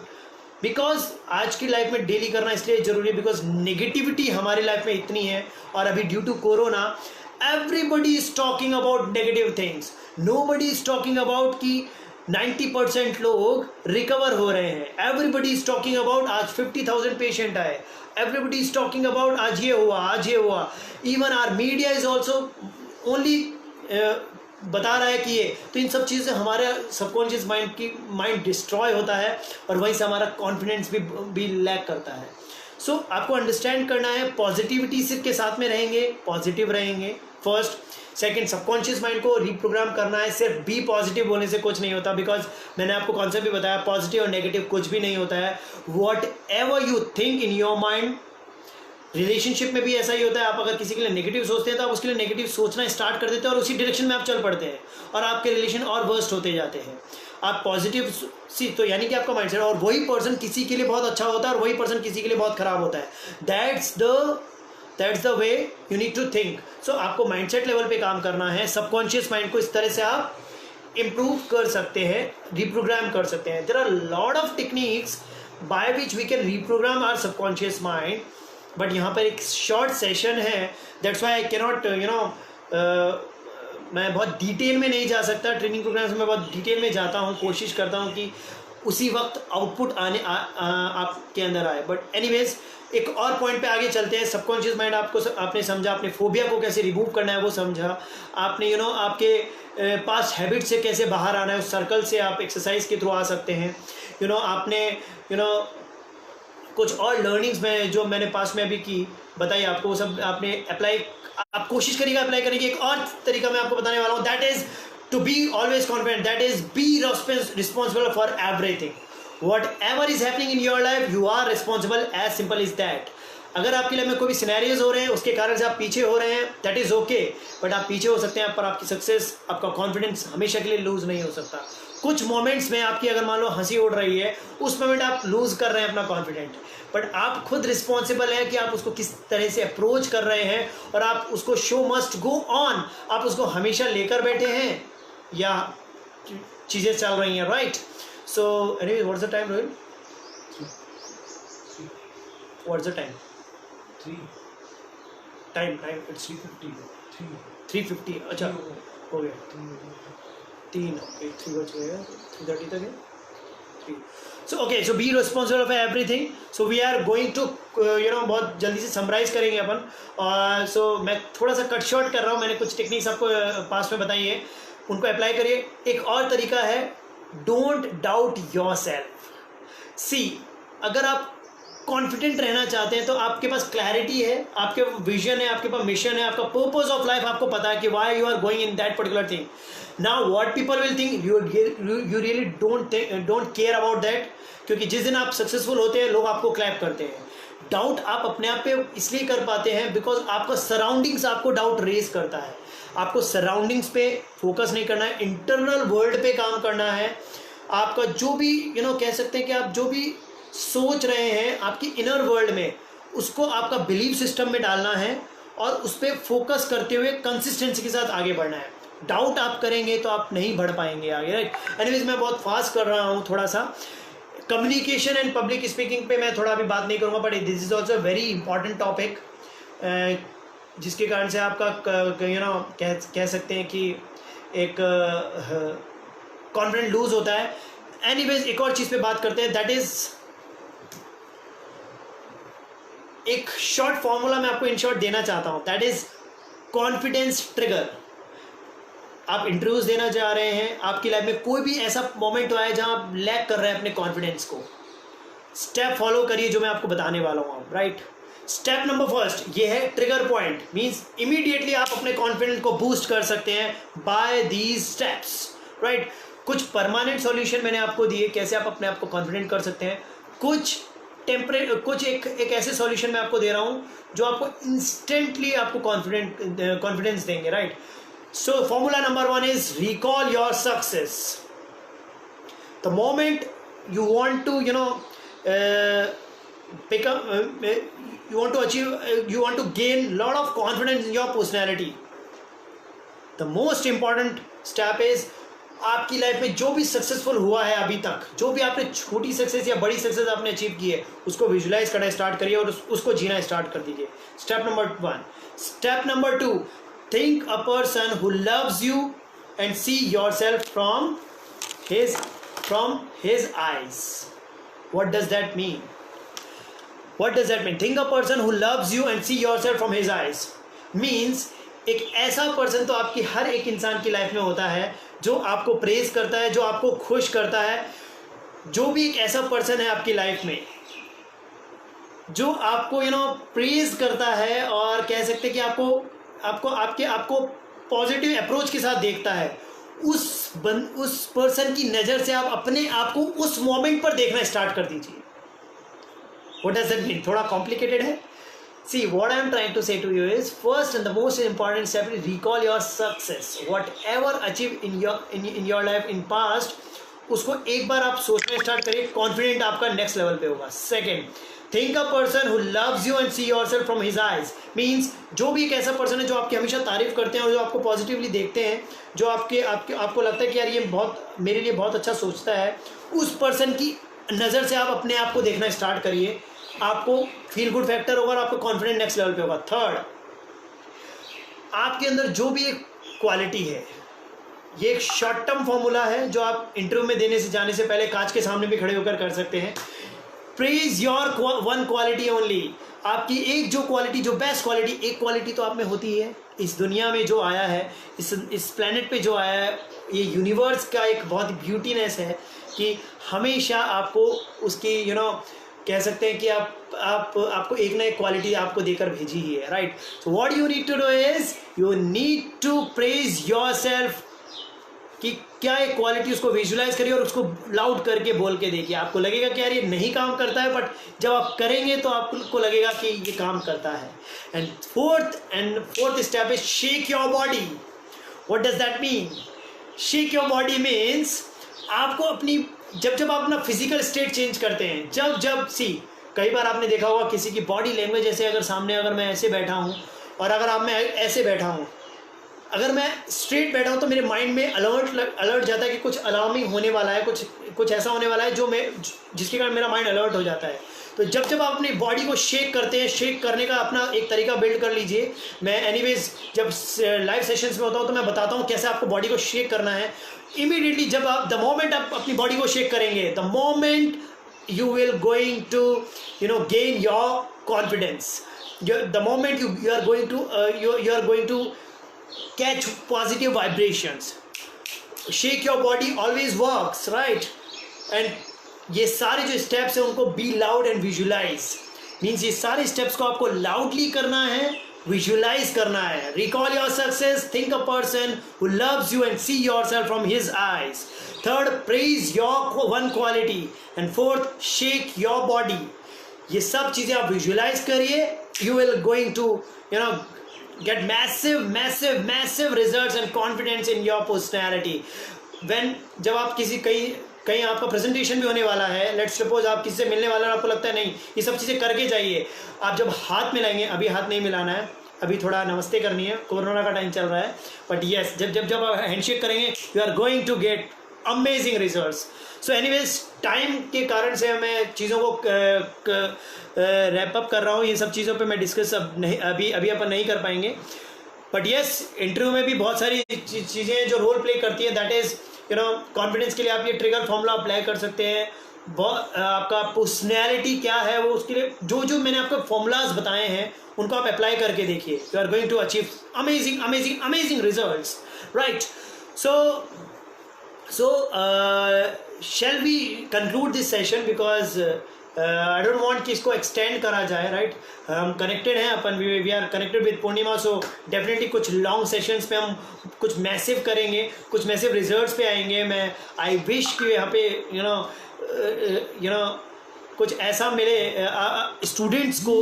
बिकॉज आज की लाइफ में डेली करना इसलिए ज़रूरी है बिकॉज नेगेटिविटी हमारी लाइफ में इतनी है, और अभी due to corona everybody is talking about negative things, nobody is talking about कि 90% लोग रिकवर हो रहे हैं। एवरीबडी इज टॉकिंग अबाउट आज 50,000 पेशेंट आए, एवरीबडी इज टॉकिंग अबाउट आज ये हुआ, आज ये हुआ। Even our media is also only बता रहा है कि ये, तो इन सब चीज़ से हमारे सबकॉन्शियस माइंड डिस्ट्रॉय होता है, और वहीं से हमारा कॉन्फिडेंस भी लैक करता है। सो आपको अंडरस्टैंड करना है, पॉजिटिविटी से के साथ में रहेंगे, पॉजिटिव रहेंगे फर्स्ट। सेकंड, सबकॉन्शियस माइंड को रिप्रोग्राम करना है। सिर्फ बी पॉजिटिव बोलने से कुछ नहीं होता, बिकॉज मैंने आपको कॉन्सेप्ट भी बताया, पॉजिटिव और नेगेटिव कुछ भी नहीं होता है। What ever you think in your mind, relationship में भी ऐसा ही होता है। आप अगर किसी के लिए नेगेटिव सोचते हैं तो आप उसके लिए नेगेटिव सोचना स्टार्ट कर देते हैं, और उसी डायरेक्शन में आप चल पड़ते हैं, और आपके रिलेशन और वर्स्ट होते जाते हैं। आप पॉजिटिव तो यानी कि आपका माइंडसेट, और वही पर्सन किसी के लिए बहुत अच्छा होता है और वही पर्सन किसी के लिए बहुत खराब होता है। That's the way you need to think. So आपको माइंडसेट लेवल पे काम करना है। सबकॉन्शियस माइंड को इस तरह से आप इम्प्रूव कर सकते हैं, रिप्रोग्राम कर सकते हैं। There are lot of techniques by which we can reprogram our subconscious mind, but यहाँ पर एक शॉर्ट सेशन है, दैट्स वाई आई कैनॉट मैं बहुत डिटेल में नहीं जा सकता। ट्रेनिंग प्रोग्राम्स में मैं बहुत डिटेल में जाता हूँ, कोशिश करता हूँ कि उसी वक्त आउटपुट आपके अंदर आए। बट एनीवेज, एक और पॉइंट पे आगे चलते हैं। सबकॉन्शियस माइंड आपने समझा, आपने फोबिया को कैसे रिमूव करना है वो समझा, आपने आपके पास्ट हैबिट से कैसे बाहर आना है, उस सर्कल से आप एक्सरसाइज के थ्रू आ सकते हैं। आपने कुछ और लर्निंग्स में जो मैंने पास्ट में अभी की बताई आपको, वो सब आपने अप्लाई, आप कोशिश करिएगा अप्लाई करने की। एक और तरीका मैं आपको बताने वाला हूँ, that is to be always confident, that is be responsible for everything. Whatever is happening in your life, you are responsible, as simple as that. अगर आपकी लाइफ में कोई भी सिनेरियोज हो रहे हैं, उसके कारण से आप पीछे हो रहे हैं, दैट इज़ ओके, बट आप पीछे हो सकते हैं, पर आपकी सक्सेस, आपका कॉन्फिडेंस हमेशा के लिए लूज नहीं हो सकता। कुछ मोमेंट्स में आपकी अगर मान लो हंसी उड़ रही है, उस मोमेंट आप लूज कर रहे हैं अपना कॉन्फिडेंट, बट आप खुद रिस्पॉन्सिबल है कि आप उसको किस तरह से अप्रोच कर रहे हैं, और आप उसको शो मस्ट गो ऑन, आप उसको हमेशा लेकर बैठे हैं या चीज़ें चल रही हैं, right? So anyway, what's the time, Rohit? 3. What's the time? 3. Time. It's 3:50. 3:50. अच्छा, हो गया 3. Okay, 3 बज गए, 3:30 तक है 3. So be responsible for everything. So we are going to बहुत जल्दी से समराइज करेंगे अपन। So मैं थोड़ा सा कट शॉर्ट कर रहा हूँ, मैंने कुछ टेक्निक्स आपको पास में बताई है, उनको अप्लाई करिए। एक और तरीका है, डोंट डाउट योर सेल्फ। सी, अगर आप कॉन्फिडेंट रहना चाहते हैं तो आपके पास क्लैरिटी है, आपके विजन है, आपके पास मिशन है, आपका पर्पस ऑफ लाइफ आपको पता है कि why you are going in that particular thing. Now what people will think, you really don't care about that, क्योंकि जिस दिन आप सक्सेसफुल होते हैं लोग आपको क्लैप करते हैं। डाउट आप अपने आप पे इसलिए कर पाते हैं बिकॉज आपका सराउंडिंग्स आपको डाउट रेज करता है। आपको सराउंडिंग्स पे फोकस नहीं करना है, इंटरनल वर्ल्ड पे काम करना है। आपका जो भी कह सकते हैं कि आप जो भी सोच रहे हैं आपकी इनर वर्ल्ड में, उसको आपका बिलीफ सिस्टम में डालना है और उस पर फोकस करते हुए कंसिस्टेंसी के साथ आगे बढ़ना है। डाउट आप करेंगे तो आप नहीं बढ़ पाएंगे आगे, राइट। एनीवेज मैं बहुत फास्ट कर रहा हूँ थोड़ा सा। कम्युनिकेशन एंड पब्लिक स्पीकिंग पे मैं थोड़ा अभी बात नहीं करूँगा, but this is also very important topic, जिसके कारण से आपका कह सकते हैं कि एक कॉन्फिडेंस लूज होता है। एनीवेज एक और चीज़ पे बात करते हैं, दैट इज एक शॉर्ट फॉर्मूला मैं आपको इन शॉर्ट देना चाहता हूँ, दैट इज कॉन्फिडेंस ट्रिगर। आप इंटरव्यूज देना चाह रहे हैं, आपकी लाइफ में कोई भी ऐसा मोमेंट हुआ है जहां आप लैक कर रहे हैं अपने कॉन्फिडेंस को, स्टेप फॉलो करिए जो मैं आपको बताने वाला हूँ, राइट। स्टेप नंबर फर्स्ट ये है ट्रिगर पॉइंट, मींस इमीडिएटली आप अपने कॉन्फिडेंस को बूस्ट कर सकते हैं बाय दीज स्टेप्स, राइट। कुछ परमानेंट सॉल्यूशन मैंने आपको दिए कैसे आप अपने आप को कॉन्फिडेंट कर सकते हैं, कुछ एक ऐसे सॉल्यूशन मैं आपको दे रहा हूँ जो आपको इंस्टेंटली आपको कॉन्फिडेंस देंगे, right. So formula number 1 is recall your success. The moment you want to pick up you want to achieve you want to gain lot of confidence in your personality, the most important step is आपकी life में जो भी successful हुआ है अभी तक, जो भी आपने छोटी सक्सेस या बड़ी सक्सेस आपने अचीव की है, उसको विजुलाइज करना स्टार्ट करिए और उसको जीना स्टार्ट कर दीजिए। Step number 1। Step number 2, think a person who loves you and see yourself from his eyes. What does that mean? Think a person who loves you and see yourself from his eyes means एक ऐसा person तो आपकी हर एक इंसान की life में होता है जो आपको प्रेज करता है, जो आपको खुश करता है। जो भी एक ऐसा पर्सन है आपकी लाइफ में जो आपको प्रेज करता है और कह सकते हैं कि आपको पॉजिटिव अप्रोच के साथ देखता है, उस पर्सन की नज़र से आप अपने आप को उस मोमेंट पर देखना स्टार्ट कर दीजिए। What does that mean? थोड़ा कॉम्प्लिकेटेड है। See, what I am trying to say to you is, first and the most important step is recall your success. Whatever achieved in your life in past, उसको एक बार आप सोचना start करिए, confident आपका next level पे होगा। Second, think a person who loves you and see yourself from his eyes, means जो भी एक ऐसा पर्सन है जो आपकी हमेशा तारीफ करते हैं और जो आपको पॉजिटिवली देखते हैं, जो आपको लगता है कि यार ये बहुत मेरे लिए बहुत अच्छा सोचता है, उस पर्सन की नज़र से आप अपने आप को देखना स्टार्ट करिए। आपको फील गुड फैक्टर होगा और आपको कॉन्फिडेंट नेक्स्ट लेवल पे होगा। थर्ड, आपके अंदर जो भी एक क्वालिटी है, ये एक शॉर्ट टर्म फॉर्मूला है जो आप इंटरव्यू में जाने से पहले कांच के सामने भी खड़े होकर कर सकते हैं। Praise your one quality only. आपकी एक जो क्वालिटी, जो बेस्ट क्वालिटी, एक क्वालिटी तो आप में होती है। इस दुनिया में जो आया है, इस प्लेनेट पे जो आया है, ये यूनिवर्स का एक बहुत ब्यूटीनेस है कि हमेशा आपको उसकी कह सकते हैं कि आपको एक ना एक क्वालिटी आपको देकर भेजी ही है, right. So what you need to do is you need to praise yourself कि क्या एक क्वालिटी, उसको विजुलाइज करिए और उसको लाउड करके बोल के देखिए। आपको लगेगा कि यार ये नहीं काम करता है, बट जब आप करेंगे तो आपको लगेगा कि ये काम करता है। And fourth step is shake your body. What does that mean? Shake your body means आपको अपनी जब आप अपना फिजिकल स्टेट चेंज करते हैं, जब कई बार आपने देखा होगा किसी की बॉडी लैंग्वेज, जैसे अगर मैं ऐसे बैठा हूँ और अगर मैं ऐसे बैठा हूँ, अगर मैं स्ट्रेट बैठा हूँ तो मेरे माइंड में अलर्ट जाता है कि कुछ अलार्मिंग होने वाला है, कुछ ऐसा होने वाला है जिसके कारण मेरा माइंड अलर्ट हो जाता है। तो जब आप अपनी बॉडी को शेक करते हैं, शेक करने का अपना एक तरीका बिल्ड कर लीजिए। मैं एनीवेज जब लाइव सेशंस में होता हूँ तो मैं बताता हूँ कैसे आपको बॉडी को शेक करना है। इमीडिएटली जब द मोमेंट आप अपनी बॉडी को शेक करेंगे, the moment you will going to gain your confidence. The moment you are going to catch positive vibrations. Shake your body always works, right? And ये सारे जो steps हैं उनको be loud and visualize. Means ये सारे steps को आपको loudly करना है, visualize करना है। Recall your success. Think a person who loves you and see yourself from his eyes. Third, praise your one quality. And fourth, shake your body. ये सब चीज़ें आप visualize करिए. You will going to get massive results and confidence in your personality. जब आप कहीं आपका presentation भी होने वाला है, लेट्स सपोज आप किसी से मिलने वाला है और आपको लगता है नहीं ये सब चीज़ें करके जाइए, आप जब हाथ मिलाएंगे, अभी हाथ नहीं मिलाना है, अभी थोड़ा नमस्ते करनी है, कोरोना का टाइम चल रहा है, बट यस जब आप हैंडशेक करेंगे you are going to get amazing results. So anyways time के कारण से मैं चीज़ों को रैप अप कर रहा हूँ, ये सब चीज़ों पे मैं डिस्कस अभी अपन नहीं कर पाएंगे, बट यस इंटरव्यू में भी बहुत सारी चीज़ें जो रोल प्ले करती है, दैट इज़ कॉन्फिडेंस के लिए आप ये ट्रिगर फॉर्मूला अप्लाई कर सकते हैं। आपका पर्सनैलिटी क्या है वो, उसके लिए जो मैंने आपको फॉर्मूलाज बताए हैं उनको आप अप्लाई करके देखिए, you are going to achieve amazing results, right. So shall we conclude this session because I don't want कि इसको एक्सटेंड करा जाए, राइट। हम कनेक्टेड हैं, अपन we are connected with Purnima, so definitely कुछ लॉन्ग सेशंस पे हम कुछ मैसिव करेंगे, कुछ मैसिव रिजल्ट्स पे आएंगे। मैं आई विश कि यहाँ पे यू नो कुछ ऐसा मिले स्टूडेंट्स को,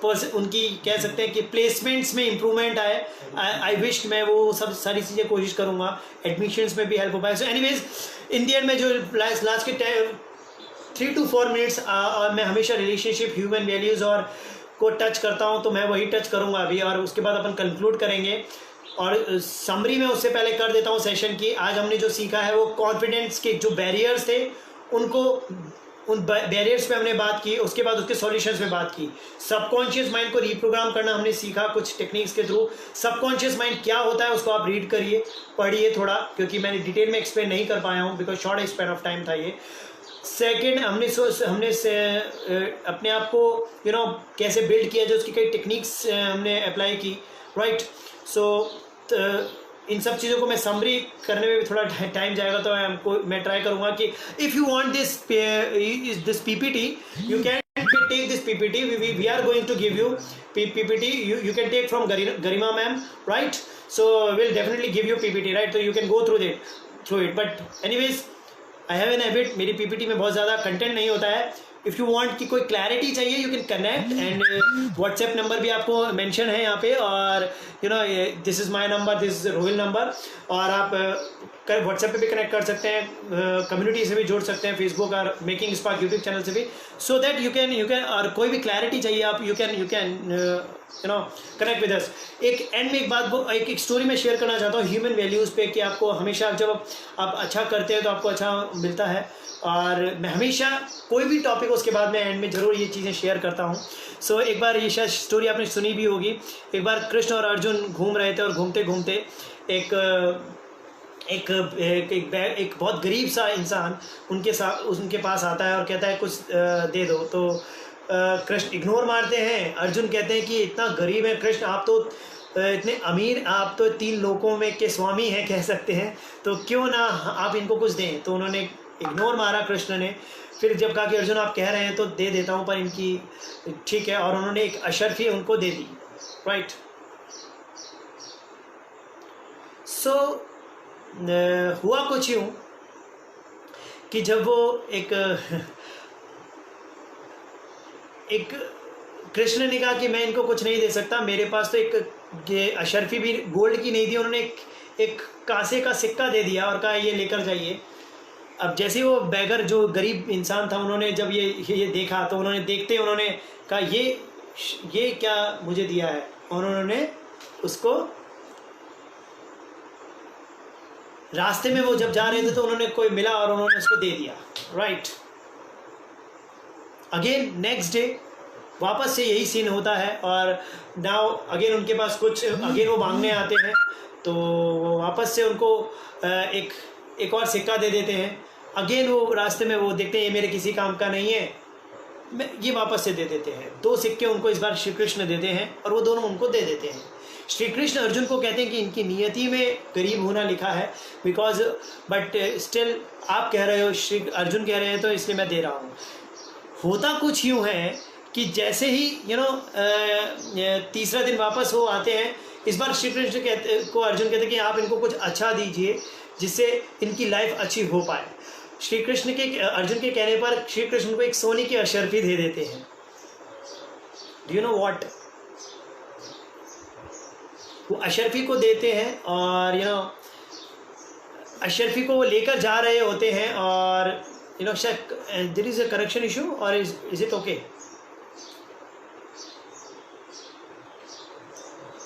कुछ उनकी कह सकते हैं कि प्लेसमेंट्स में इम्प्रूवमेंट आए। आई विश मैं वो सब सारी चीज़ें कोशिश करूँगा, एडमिशन्स में भी हेल्प हो पाए। So anyways in the and में जो लास्ट के 3 to 4 मिनट्स मैं हमेशा रिलेशनशिप, ह्यूमन वैल्यूज़ और को टच करता हूँ, तो मैं वही टच करूँगा अभी, और उसके बाद अपन कंक्लूड करेंगे। और समरी में उससे पहले कर देता हूँ सेशन की आज हमने जो सीखा है वो कॉन्फिडेंस के जो बैरियर्स थे उनको, उन बैरियर्स पे हमने बात की, उसके बाद उसके सॉल्यूशंस पे बात की। सबकॉन्शियस माइंड को रीप्रोग्राम करना हमने सीखा कुछ टेक्निक्स के थ्रू। सबकॉन्शियस माइंड क्या होता है उसको आप रीड करिए, पढ़िए थोड़ा, क्योंकि मैंने डिटेल में एक्सप्लेन नहीं कर पाया हूँ because short span of time था ये। सेकेंड हमने अपने आप को कैसे बिल्ड किया, जो उसकी कई टेक्निक्स हमने अप्लाई की, राइट। सो इन सब चीज़ों को मैं समरी करने में भी थोड़ा टाइम जाएगा, तो मैं ट्राई करूँगा कि if you want this PPT you can take this PPT. We are going to give you PPT. You can take from Garima ma'am, right? So we'll definitely give you PPT, right? So you can go through it. But anyways, I have an habit, मेरी PPT में बहुत ज़्यादा content नहीं होता है। If you want कि कोई clarity चाहिए you can connect, and WhatsApp number भी आपको मेंशन है यहाँ पे, और this is my number, this is Rohail number, और आप व्हाट्सएप पे भी कनेक्ट कर सकते हैं, कम्युनिटी से भी जोड़ सकते हैं, फेसबुक और मेकिंग स्पार्क यूट्यूब चैनल से भी, सो दैट यू कैन और कोई भी क्लैरिटी चाहिए आप यू कैन कनेक्ट विद अस। एक एंड में एक स्टोरी में शेयर करना चाहता हूँ ह्यूमन वैल्यूज़ पे, कि आपको हमेशा जब आप अच्छा करते हैं तो आपको अच्छा मिलता है, और मैं हमेशा कोई भी टॉपिक हो उसके बाद मैं एंड में ज़रूर ये चीज़ें शेयर करता हूँ। सो एक बार ये शायद स्टोरी आपने सुनी भी होगी। एक बार कृष्ण और अर्जुन घूम रहे थे, और घूमते घूमते एक बहुत गरीब सा इंसान उनके पास आता है और कहता है कुछ दे दो। तो कृष्ण इग्नोर मारते हैं। अर्जुन कहते हैं कि इतना गरीब है कृष्ण, आप तो इतने अमीर, आप तो 3 लोकों में के स्वामी हैं कह सकते हैं, तो क्यों ना आप इनको कुछ दें। तो उन्होंने इग्नोर मारा कृष्ण ने। फिर जब कहा कि अर्जुन आप कह रहे हैं तो दे देता हूँ, पर इनकी ठीक है, और उन्होंने एक अशर्फी उनको दे दी, राइट। सो हुआ कुछ यूँ कि जब वो एक कृष्ण ने कहा कि मैं इनको कुछ नहीं दे सकता, मेरे पास तो एक अशर्फी भी गोल्ड की नहीं थी, उन्होंने एक कांसे का सिक्का दे दिया और कहा ये लेकर जाइए। अब जैसे वो बैगर जो गरीब इंसान था, उन्होंने जब ये देखा तो उन्होंने कहा ये क्या मुझे दिया है, और उन्होंने उसको रास्ते में वो जब जा रहे थे तो उन्होंने कोई मिला और उन्होंने उसको दे दिया, राइट। अगेन नेक्स्ट डे वापस से यही सीन होता है, और नाउ अगेन उनके पास कुछ अगेन वो मांगने आते हैं, तो वो वापस से उनको एक और सिक्का दे देते हैं। अगेन वो रास्ते में वो देखते हैं ये मेरे किसी काम का नहीं है, ये वापस से दे देते हैं। 2 सिक्के उनको इस बार श्री कृष्ण देते हैं, और वो दोनों उनको दे देते हैं। श्री कृष्ण अर्जुन को कहते हैं कि इनकी नियति में गरीब होना लिखा है, बिकॉज बट स्टिल आप कह रहे हो, श्री अर्जुन कह रहे हैं, तो इसलिए मैं दे रहा हूँ। होता कुछ यूँ है कि जैसे ही तीसरा दिन वापस वो आते हैं, इस बार श्री कृष्ण को अर्जुन कहते हैं कि आप इनको कुछ अच्छा दीजिए जिससे इनकी लाइफ अच्छी हो पाए। श्री कृष्ण के अर्जुन के कहने पर श्री कृष्ण को एक सोने की अशर्फी दे देते हैं। Do you know what? वो अशर्फी को देते हैं, और अशर्फी को वो लेकर जा रहे होते हैं, और शायद there is a correction issue, और is it okay?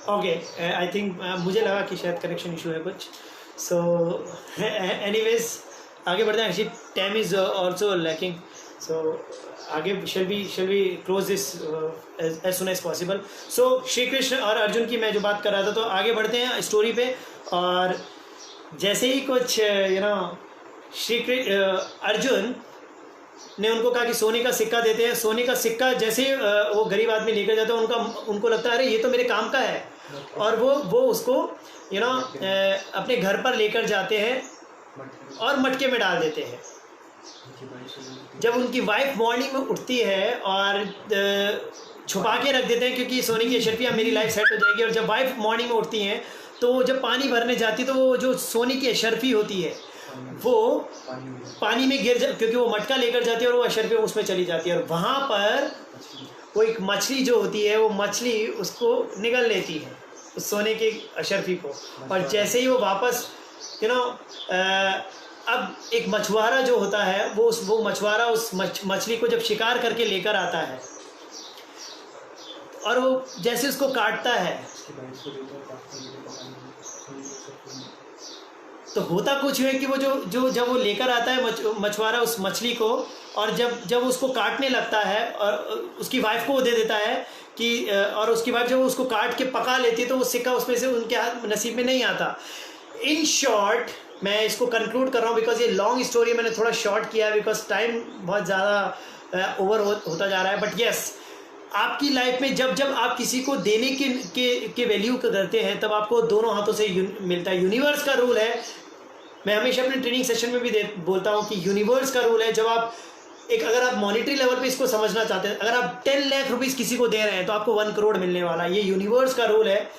Okay, I think मुझे लगा कि शायद कनेक्शन इशू है कुछ. सो एनीवेज आगे बढ़ते हैं. Actually time is also lacking. So आगे shall we close this as soon as possible. So Shri Krishna और अर्जुन की मैं जो बात कर रहा था, तो आगे बढ़ते हैं स्टोरी पे. और जैसे ही कुछ अर्जुन ने उनको कहा कि सोने का सिक्का देते हैं. सोने का सिक्का जैसे ही वो गरीब आदमी लेकर जाता है, उनको लगता है अरे ये तो मेरे काम का है. और वो उसको अपने घर पर लेकर जाते हैं और मटके में डाल देते हैं. जब उनकी वाइफ मॉर्निंग में उठती है और छुपा के रख देते हैं क्योंकि सोने की अशरफियाँ मेरी लाइफ सेट हो जाएगी. और जब वाइफ मॉर्निंग में उठती हैं तो जब पानी भरने जाती है तो वो जो सोने की अशरफी होती है वो पानी में गिर क्योंकि वो मटका लेकर जाती है और वो अशरफी उसमें चली जाती है. और वहाँ पर वो एक मछली जो होती है, वो मछली उसको निगल लेती है, उस सोने के अशरफी को. और जैसे ही वो वापस अब एक मछुआरा जो होता है वो मछुआरा उस मछली को जब शिकार करके लेकर आता है और वो जैसे उसको काटता है तो होता कुछ है कि वो जो जब वो लेकर आता है मछुआरा उस मछली को, और जब उसको काटने लगता है और उसकी वाइफ को वो दे देता है कि और उसकी वाइफ जब उसको काट के पका लेती है तो वो सिक्का उसमें से उनके हाथ नसीब में नहीं आता. इन शॉर्ट मैं इसको कंक्लूड कर रहा हूँ बिकॉज ये लॉन्ग स्टोरी मैंने थोड़ा शॉर्ट किया है बिकॉज टाइम बहुत ज़्यादा ओवर होता जा रहा है. बट येस, आपकी लाइफ में जब आप किसी को देने के वैल्यू करते हैं तब आपको दोनों हाथों से मिलता है. यूनिवर्स का रूल है, मैं हमेशा अपने ट्रेनिंग सेशन में भी बोलता हूँ कि यूनिवर्स का रूल है. जब आप अगर आप मॉनेटरी लेवल पे इसको समझना चाहते हैं, अगर आप 10 लाख रुपीज़ किसी को दे रहे हैं तो आपको 1 करोड़ मिलने वाला है. ये यूनिवर्स का रूल है.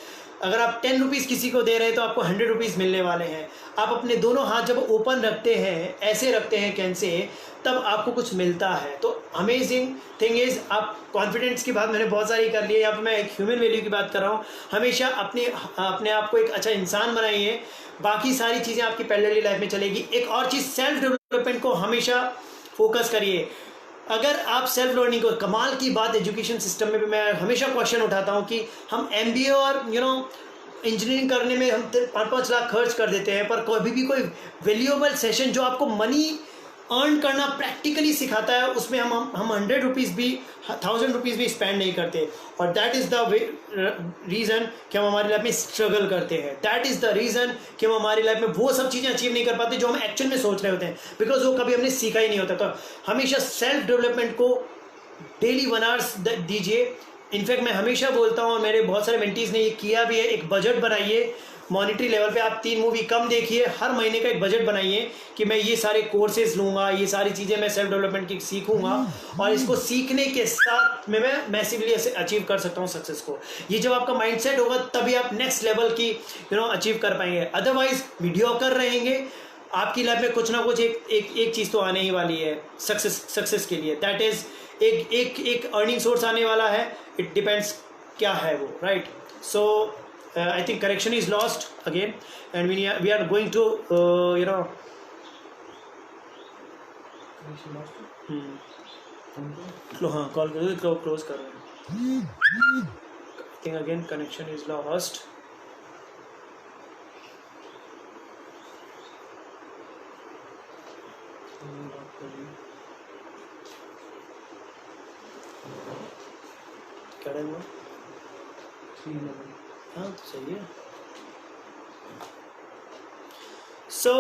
अगर आप 10 रुपीज़ किसी को दे रहे हैं तो आपको 100 रुपीज़ मिलने वाले हैं. आप अपने दोनों हाथ जब ओपन रखते हैं, ऐसे रखते हैं कैसे, तब आपको कुछ मिलता है. तो अमेजिंग थिंग इज़, आप कॉन्फिडेंस की बात मैंने बहुत सारी कर ली है, यहाँ पर मैं एक ह्यूमन वैल्यू की बात कर रहा हूँ. हमेशा अपने आप को एक अच्छा इंसान बनाइए, बाकी सारी चीज़ें आपकी पैरेलल लाइफ में चलेगी. एक और चीज़, सेल्फ डेवलपमेंट को हमेशा फोकस करिए. अगर आप सेल्फ लर्निंग को, कमाल की बात एजुकेशन सिस्टम में भी मैं हमेशा क्वेश्चन उठाता हूँ कि हम MBA और इंजीनियरिंग करने में हम 5-5 लाख खर्च कर देते हैं, पर कभी भी कोई वैल्यूएबल सेशन जो आपको मनी अर्न करना प्रैक्टिकली सिखाता है उसमें हम 100 रुपीज़ भी 1000 रुपीज़ भी स्पेंड नहीं करते. और दैट इज़ द रीज़न कि हम हमारी लाइफ में स्ट्रगल करते हैं. दैट इज़ द रीज़न कि हम हमारी लाइफ में वो सब चीज़ें अचीव नहीं कर पाते जो हम एक्चुअल में सोच रहे होते हैं, बिकॉज वो कभी हमने सीखा ही नहीं होता. तो हमेशा सेल्फ डेवलपमेंट को डेली 1 आवर्स दीजिए. इनफैक्ट मैं हमेशा बोलता हूँ और मेरे बहुत सारे मेंटीज़ ने ये किया भी है, एक बजट बनाइए मॉनिटरी लेवल पे. आप 3 मूवी कम देखिए, हर महीने का एक बजट बनाइए कि मैं ये सारे कोर्सेज लूँगा, ये सारी चीज़ें मैं सेल्फ डेवलपमेंट की सीखूंगा और इसको सीखने के साथ मैं मैसिवली ऐसे अचीव कर सकता हूँ सक्सेस को. ये जब आपका माइंडसेट होगा तभी आप नेक्स्ट लेवल की अचीव कर पाएंगे. अदरवाइज मीडियोकर रहेंगे. आपकी लाइफ में कुछ ना कुछ एक चीज़ तो आने ही वाली है सक्सेस के लिए. दैट इज़ एक अर्निंग सोर्स आने वाला है. इट डिपेंड्स क्या है वो, right. So I think correction is lost again, and we are going to हाँ कॉल क्लोज कर रहे हैं. I think again connection is lost. क्या है वो? हाँ तो सही है. So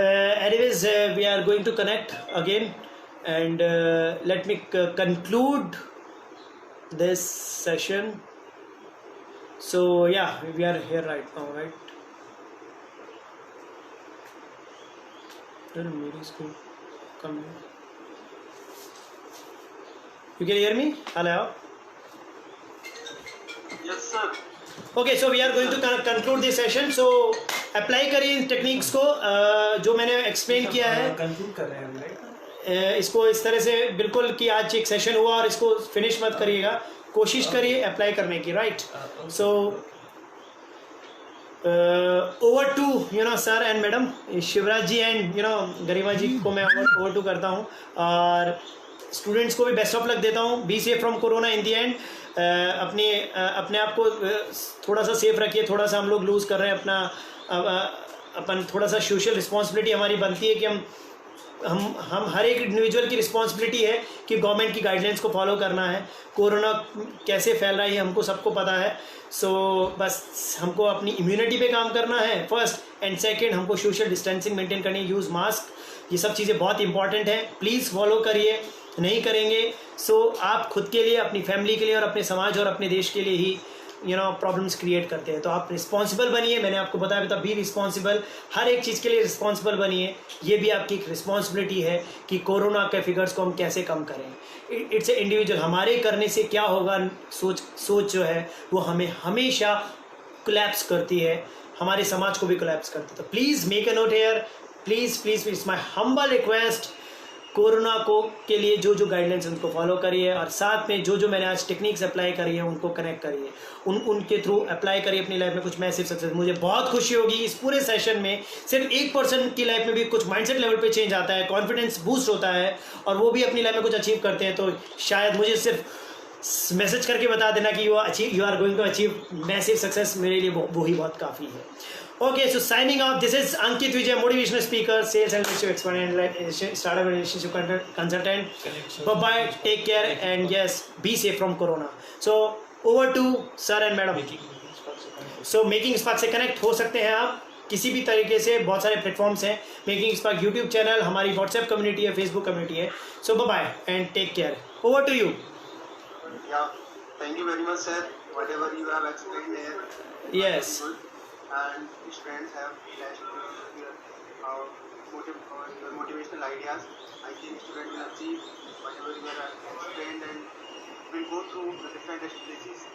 anyways we are going to connect again and let me conclude this session. So yeah, we are here right now, right? मेरी screen कम है. You can hear me? Hello. Yes sir. Okay, so we are going to conclude this session. So apply करिए इन techniques को जो मैंने explain किया है. Conclude कर रहे हैं हम, राइट. इसको इस तरह से बिल्कुल कि आज एक सेशन हुआ और इसको फिनिश मत करिएगा, कोशिश करिए अप्लाई करने की, right. So over to sir and madam Shivraj ji and Garima ji को मैं ओवर टू करता हूँ. और स्टूडेंट्स को भी बेस्ट ऑफ लक देता हूँ। Be safe from corona in the and. अपने आप को थोड़ा सा सेफ रखिए। थोड़ा सा हम लोग लूज़ कर रहे हैं अपन थोड़ा सा सोशल रिस्पॉन्सिबिलिटी हमारी बनती है कि हम हर एक इंडिविजुअल की रिस्पॉन्सिबिलिटी है कि गवर्नमेंट की गाइडलाइंस को फॉलो करना है। कोरोना कैसे फैल रहा है हमको सबको पता है। सो बस हमको अपनी इम्यूनिटी पे काम करना है फर्स्ट, एंड सेकंड हमको सोशल डिस्टेंसिंग मेंटेन करनी है, यूज़ मास्क, ये सब चीज़ें बहुत इंपॉर्टेंट है। प्लीज़ फॉलो करिए। नहीं करेंगे सो आप खुद के लिए, अपनी फैमिली के लिए और अपने समाज और अपने देश के लिए ही प्रॉब्लम्स क्रिएट करते हैं। तो आप रिस्पॉन्सिबल बनिए। मैंने आपको बताया था बी रिस्पॉन्सिबल, हर एक चीज़ के लिए रिस्पॉन्सिबल बनिए। ये भी आपकी एक रिस्पॉन्सिबिलिटी है कि कोरोना के फिगर्स को हम कैसे कम करें। इट्स ए इंडिविजुअल, हमारे करने से क्या होगा सोच जो है वो हमें हमेशा कोलैप्स करती है, हमारे समाज को भी कोलैप्स करती है। तो please make a note here, please please please my humble request, corona को के लिए जो गाइडलाइंस उनको फॉलो करिए, और साथ में जो मैंने आज टेक्निक्स अप्लाई करी है उनको कनेक्ट करिए, उनके थ्रू अप्लाई करिए अपनी लाइफ में कुछ मैसिव सक्सेस। मुझे बहुत खुशी होगी इस पूरे सेशन में सिर्फ 1% की लाइफ में भी कुछ माइंडसेट लेवल पे चेंज आता है, कॉन्फिडेंस बूस्ट होता है और वो भी अपनी लाइफ में कुछ अचीव करते हैं। तो शायद मुझे सिर्फ मैसेज करके बता देना कि you are going to achieve massive success, मेरे लिए वो ही बहुत काफ़ी है। Okay, so signing off, this is Ankit Vijay, motivational speaker, sales and leadership expert and startup relationship consultant. Bye-bye, take care, and yes, be safe from corona. So, over to sir and madam. So, Making Spark से connect हो सकते हैं आप किसी भी तरीके से, बहुत सारे प्लेटफॉर्म्स हैं। Making Spark YouTube चैनल, हमारी WhatsApp कम्युनिटी है, Facebook कम्युनिटी है। So, bye-bye and take care. Over to you. Yeah, thank you very much, sir. Whatever you have explained here. Yes. And students have flashed your motivational ideas. I think students will achieve whatever you have explained and will go through the different places